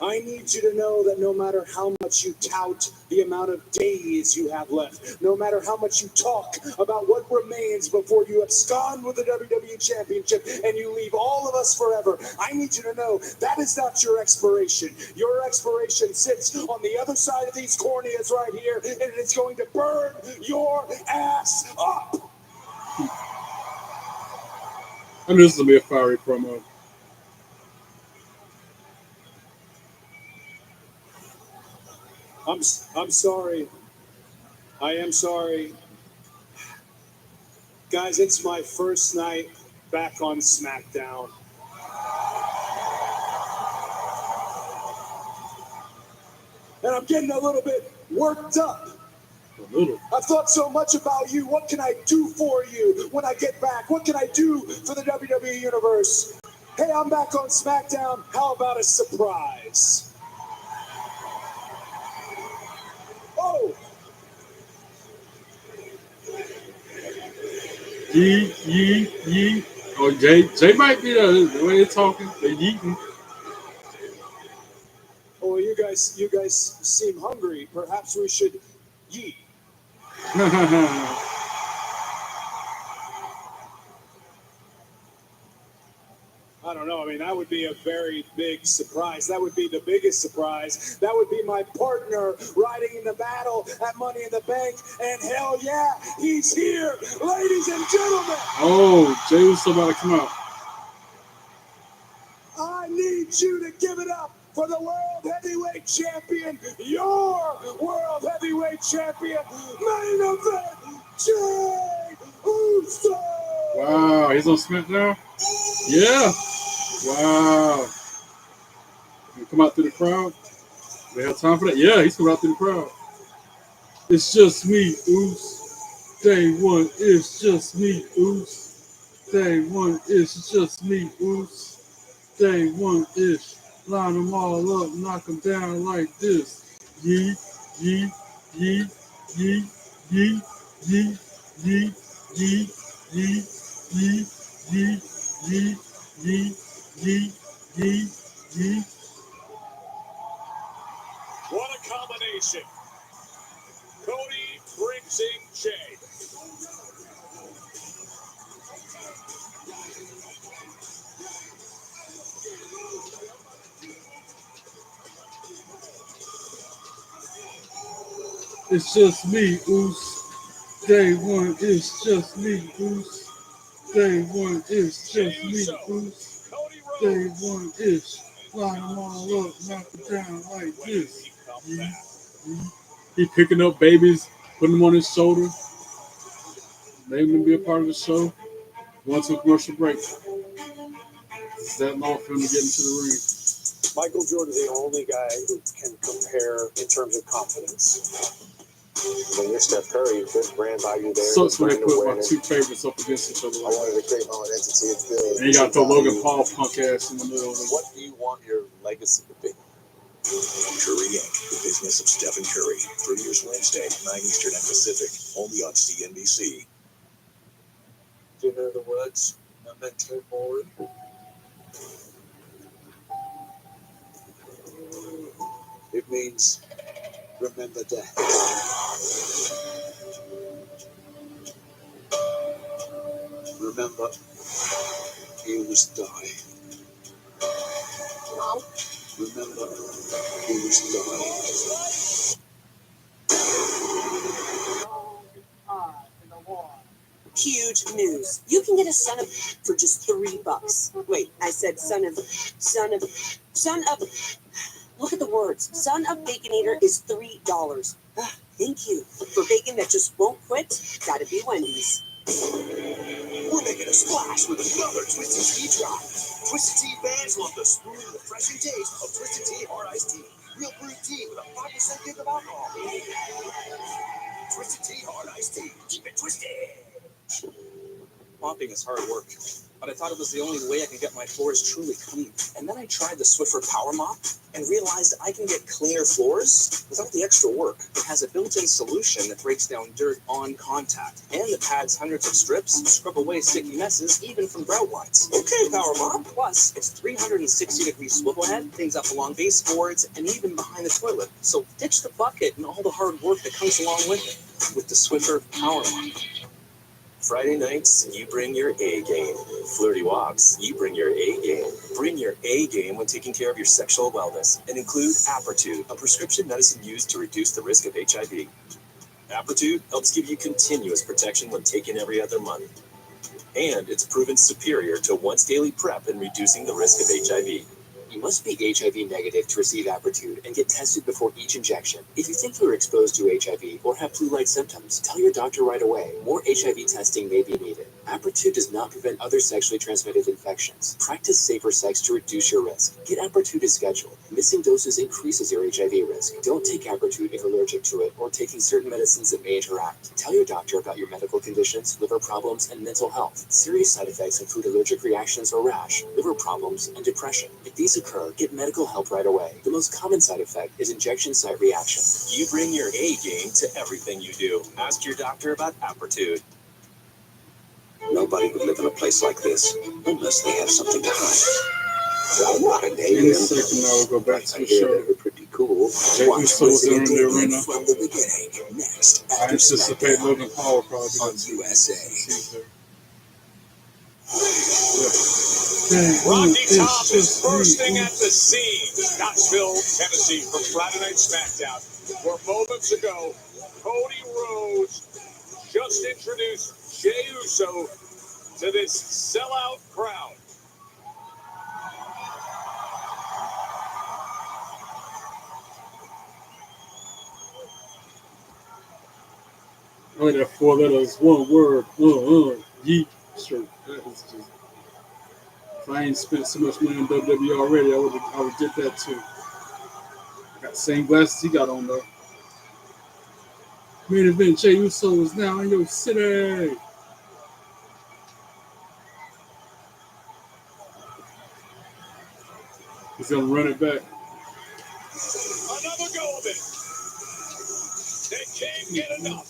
I need you to know that no matter how much you tout the amount of days you have left, no matter how much you talk about what remains before you abscond with the WWE Championship and you leave all of us forever, I need you to know that is not your expiration. Your expiration sits on the other side of these corneas right here, and it's going to burn your ass up. I knew this was going to be a fiery promo. I'm sorry. I am sorry. Guys, it's my first night back on Smackdown. And I'm getting a little bit worked up. I've thought so much about you. What can I do for you when I get back? What can I do for the WWE Universe? Hey, I'm back on Smackdown. How about a surprise? Oh! Yee. Oh, Jay might be the way they're talking. They're yeeting. Oh, you guys seem hungry. Perhaps we should yeet. I don't know. I mean, that would be a very big surprise. That would be the biggest surprise. That would be my partner riding in the battle at Money in the Bank. And hell yeah, he's here, ladies and gentlemen. Oh, Jay was about to come out. I need you to give it up for the World Heavyweight Champion, your World Heavyweight Champion, main event, Jay Uso. Wow, he's on SmackDown? Yeah. Wow. You come out through the crowd? They have time for that? Yeah, he's coming out through the crowd. It's just me, Oos. Day one, it's just me, Oos. Day one, it's just me, Oos. Day one, ish. Line them all up, knock them down like this. Yee, yee, yee, yee, yee, yee, yee, yee, yee, yee, yee, yee, yee, yee, yee, yee. elimination. Cody brings in Jay. It's just me, Oos. Day one, it's just me, Oos. Day one, it's just me, Oos. Day one, it's line them all up, knock it down like this. He picking up babies, putting them on his shoulder, letting them be a part of the show. Going to a commercial break. Is that long for him to get into the ring? Michael Jordan is the only guy who can compare in terms of confidence. When you're Steph Curry, there's brand value there. Sucks when they brand put my awareness. two favorites up against each other. I wanted to create my own entity and build. And you got to throw Logan Paul punk ass in the middle of it. What do you want your legacy to be? Curry Inc., the business of Stephen Curry. Premieres Wednesday, 9 Eastern and Pacific, only on CNBC. Do you know the words memento mori? It means remember death. Remember, he was dying. Mom? Remember, he was dying. Huge news. You can get a son of for just $3. Wait, I said son of. Look at the words. Son of Baconator is $3. Thank you. For bacon that just won't quit, gotta be Wendy's. We're making a splash with another Twisted Tea drop. Twisted Tea fans love the smooth and refreshing taste of Twisted Tea Hard Iced Tea. Real brewed tea with a 5% hint of alcohol. Twisted Tea Hard Iced Tea. Keep it twisted. Mopping is hard work, but I thought it was the only way I could get my floors truly clean. And then I tried the Swiffer Power Mop and realized I can get cleaner floors without the extra work. It has a built-in solution that breaks down dirt on contact, and the pad's hundreds of strips scrub away sticky messes, even from grout lines. Okay, Power Mop. Plus, it's 360-degree swivel head, cleans up along baseboards, and even behind the toilet. So ditch the bucket and all the hard work that comes along with it with the Swiffer Power Mop. Friday nights, you bring your A game. Flirty walks, you bring your A game. Bring your A game when taking care of your sexual wellness and include Apertude, a prescription medicine used to reduce the risk of HIV. Apertude helps give you continuous protection when taken every other month. And it's proven superior to once daily PrEP in reducing the risk of HIV. You must be HIV negative to receive Apertude and get tested before each injection. If you think you are exposed to HIV or have flu-like symptoms, tell your doctor right away. More HIV testing may be needed. Apertude does not prevent other sexually transmitted infections. Practice safer sex to reduce your risk. Get Apertude as scheduled. Missing doses increases your HIV risk. Don't take Apertude if allergic to it or taking certain medicines that may interact. Tell your doctor about your medical conditions, liver problems, and mental health. Serious side effects include allergic reactions or rash, liver problems, and depression. If these occur, get medical help right away. The most common side effect is injection site reaction. You bring your A game to everything you do. Ask your doctor about Apertude. Nobody would live in a place like this unless they have something to hide. I'm not an In a alien. second, I will go back to I the hear show. that they're pretty cool. Jay Watch Uso was in Resident the Alien arena. from the beginning. Next, I after anticipate Smackdown Logan Paul will probably be on the USA. Rocky Top is bursting at the seams. Knoxville, Tennessee, from Friday Night Smackdown, where moments ago, Cody Rhodes just introduced Jey Uso to this sellout crowd. Oh, that 4 letters, one word, yeet shirt. That is just. If I ain't spent so much money on WWE already, I would get that too. I got the same glasses he got on though. Main event, Jey Uso is now in your city. He's gonna run it back. Another go of it. They can't get enough.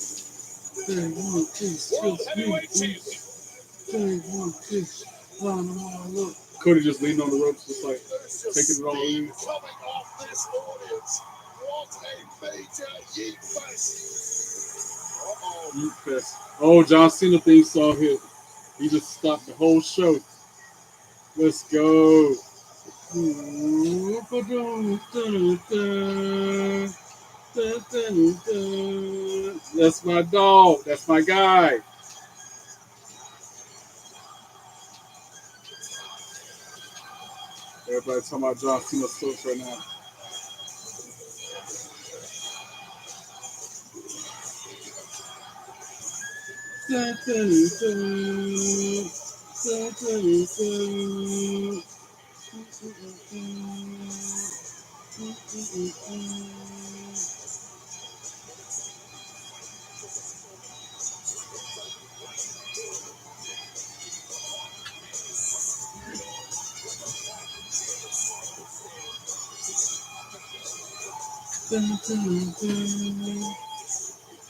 They want this, World just Heavyweight me. Champion. They want this, line them all up. Cody just leaned on the ropes, just like taking it all in. Coming off this audience. What a major yeet fest. Uh-oh. Yeet Fest. Oh, John Cena theme song hit. He just stopped the whole show. Let's go. That's my dog. That's my guy. Everybody talking about John Cena sucks right now.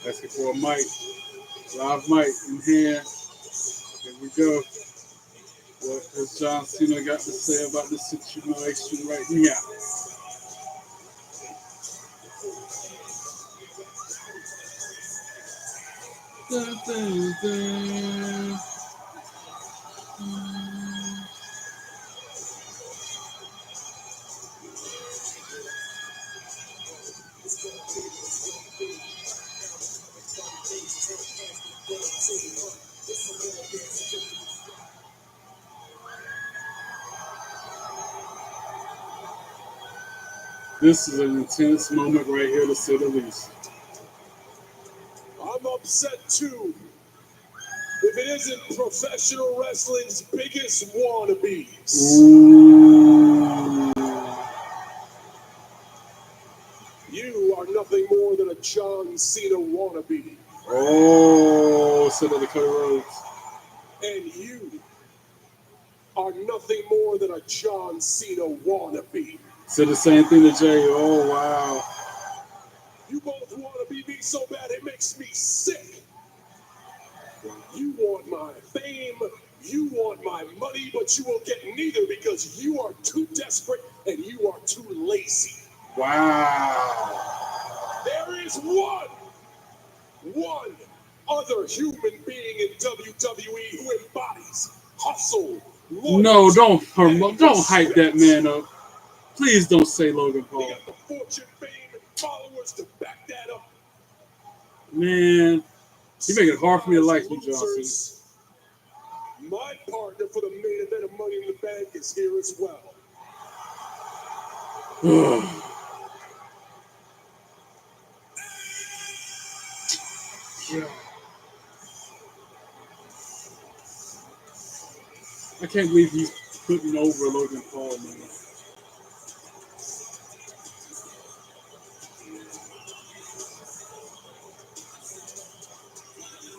Asking for a mic, live mic in hand. Here we go. What has John Cena got to say about this situation right now? This is an intense moment right here, to say the least. I'm upset too. If it isn't professional wrestling's biggest wannabes. Ooh. You are nothing more than a John Cena wannabe. Oh, said that to Cody Rhodes. And you are nothing more than a John Cena wannabe. Said the same thing to Jay. Oh, wow. You both want to be me so bad it makes me sick. You want my fame, you want my money, but you will get neither because you are too desperate and you are too lazy. Wow. There is one other human being in WWE who embodies hustle. No, don't hype that man up. Please don't say Logan Paul. We got the fortune, fame, and followers to back that up. Man, you make it hard for me to like you, Johnson. My partner for the main event of Money in the Bank is here as well. Yeah. I can't believe he's putting over Logan Paul, man.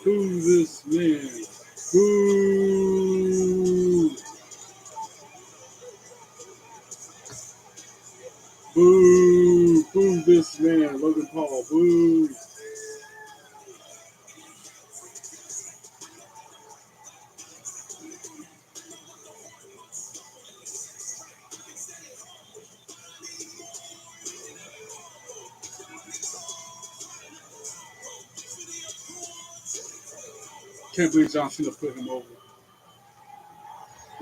Who's this man? Boo! Boo! Boo this man, Logan Paul. Boo! Can't believe John Cena put him over.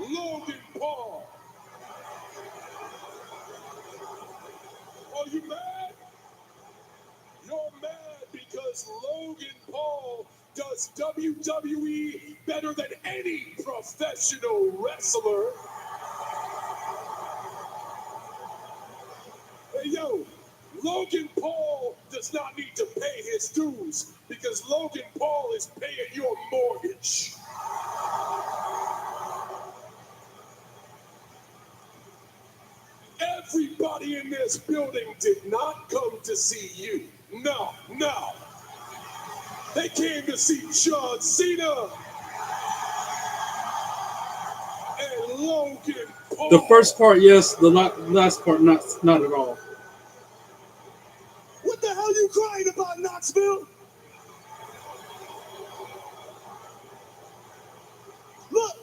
Logan Paul. Are you mad? You're mad because Logan Paul does WWE better than any professional wrestler. Hey, yo, Logan Paul does not need to pay his dues because Logan Paul is paying your mortgage. Everybody in this building did not come to see you. No. They came to see John Cena and Logan Paul. The first part, yes. The last part, not at all. What the hell you crying about, Knoxville? Look,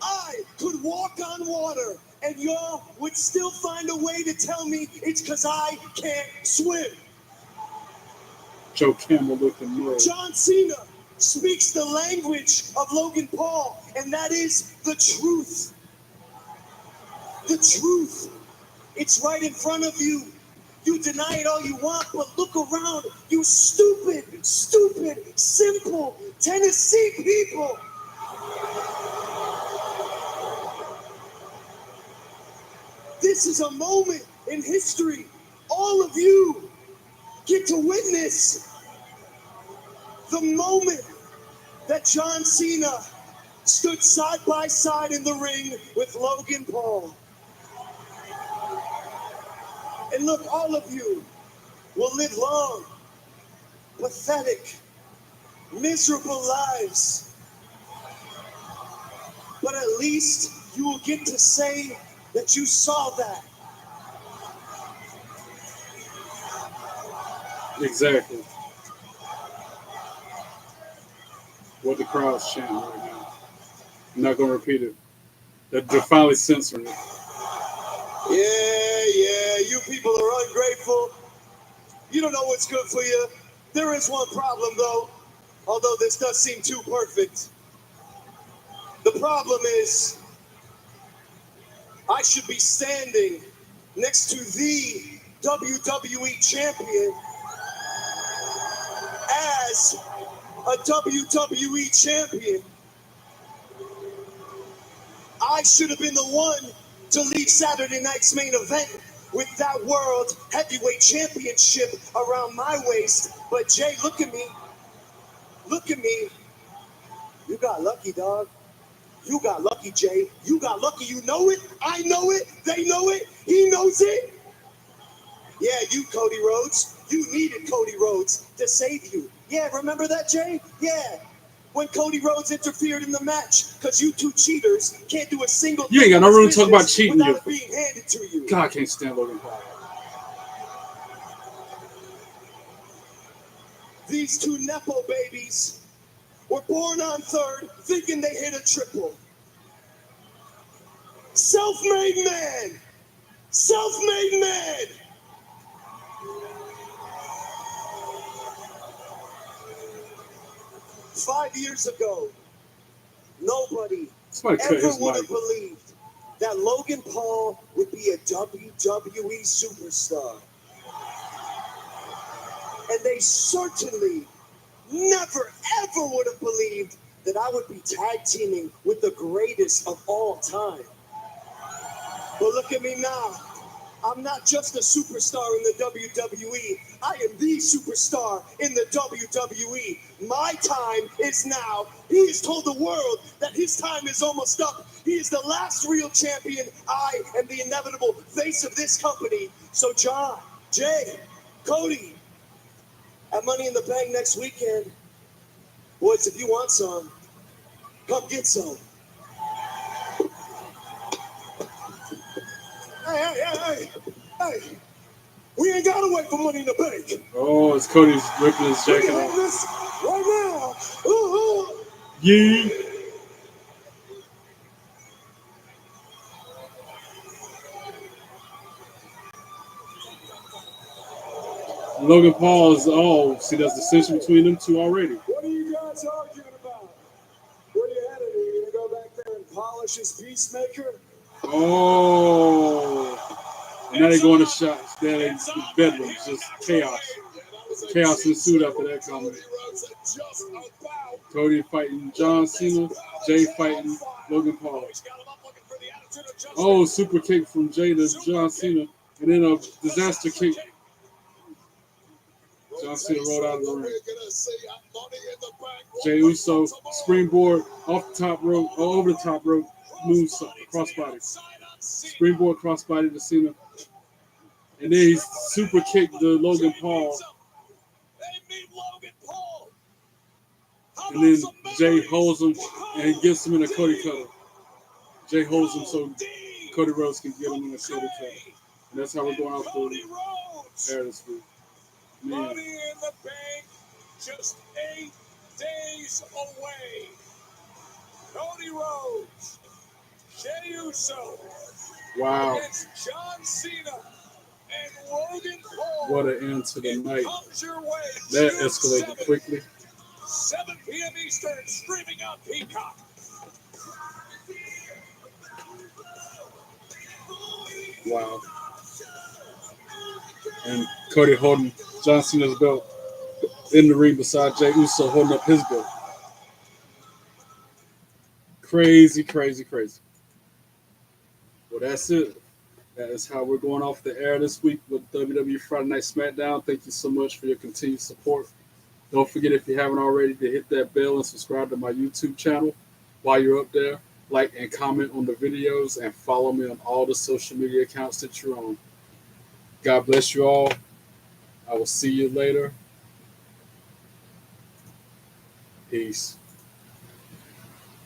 I could walk on water and y'all would still find a way to tell me it's because I can't swim. Joe Campbell looking mad. John Cena speaks the language of Logan Paul, and that is the truth. The truth. It's right in front of you. You deny it all you want, but look around. You stupid, simple Tennessee people. This is a moment in history. All of you get to witness the moment that John Cena stood side by side in the ring with Logan Paul. And look, all of you will live long, pathetic, miserable lives. But at least you will get to say that you saw that. Exactly. What the crowd's chanting right now. I'm not going to repeat it. They're finally censoring it. Yeah, you people are ungrateful. You don't know what's good for you. There is one problem, though, although this does seem too perfect. The problem is, I should be standing next to the WWE champion as a WWE champion. I should have been the one to lead Saturday night's main event with that World Heavyweight Championship around my waist. But Jay, look at me. Look at me. You got lucky, dog. You got lucky, Jay. You got lucky. You know it. I know it. They know it. He knows it. Yeah, you, Cody Rhodes. You needed Cody Rhodes to save you. Yeah, remember that, Jay? Yeah. When Cody Rhodes interfered in the match, because you two cheaters can't do a single thing. You ain't got no room to talk about cheating. Without it being handed to you. God, I can't stand Logan Paul. These two Nepo babies were born on third, thinking they hit a triple. Self-made man. Self-made man. Five years ago, nobody ever would have believed that Logan Paul would be a WWE superstar. And they certainly never, ever would have believed that I would be tag teaming with the greatest of all time. But look at me now. I'm not just a superstar in the WWE. I am the superstar in the WWE. My time is now. He has told the world that his time is almost up. He is the last real champion. I am the inevitable face of this company. So John, Jay, Cody, at Money in the Bank next weekend, boys, if you want some, come get some. Hey. We ain't gotta wait for Money in the Bank. Oh, it's Cody's ripping his jacket off. This right now. Ooh. Yee. Logan Paul is, see, there's dissension between them two already. What are you guys arguing about? Where you headed? Are you gonna go back there and polish his Peacemaker? Oh. And now they're going to shots. They're in the bedroom. Just chaos. Chaos ensued after that comment. Cody fighting John Cena. Jay fighting Logan Paul. Oh, super kick from Jay to John Cena. And then a disaster kick. John Cena rolled out of the ring. Jey Uso springboard off the top rope, over the top rope, moves crossbody. Springboard crossbody to Cena. And then he super kicked the Logan Paul. And then Jay holds him and gets him in a Cody cutter. Jay holds him so Cody Rhodes can get him in a Cody cutter. And that's how we're going out for air this week. Man. Money in the Bank, just 8 days away. Cody Rhodes, Jey Uso, Wow. against John Cena and Logan Paul. What an end to the night. Comes your way That June escalated 7th, quickly. 7 p.m. Eastern, streaming on Peacock. Wow. And Cody holding John Cena's belt in the ring beside Jey Uso holding up his belt. Crazy, crazy, crazy. Well, that's it. That is how we're going off the air this week with WWE Friday Night Smackdown. Thank you so much for your continued support. Don't forget, if you haven't already, to hit that bell and subscribe to my YouTube channel. While you're up there, like and comment on the videos and follow me on all the social media accounts that you're on. God bless you all. I will see you later. Peace.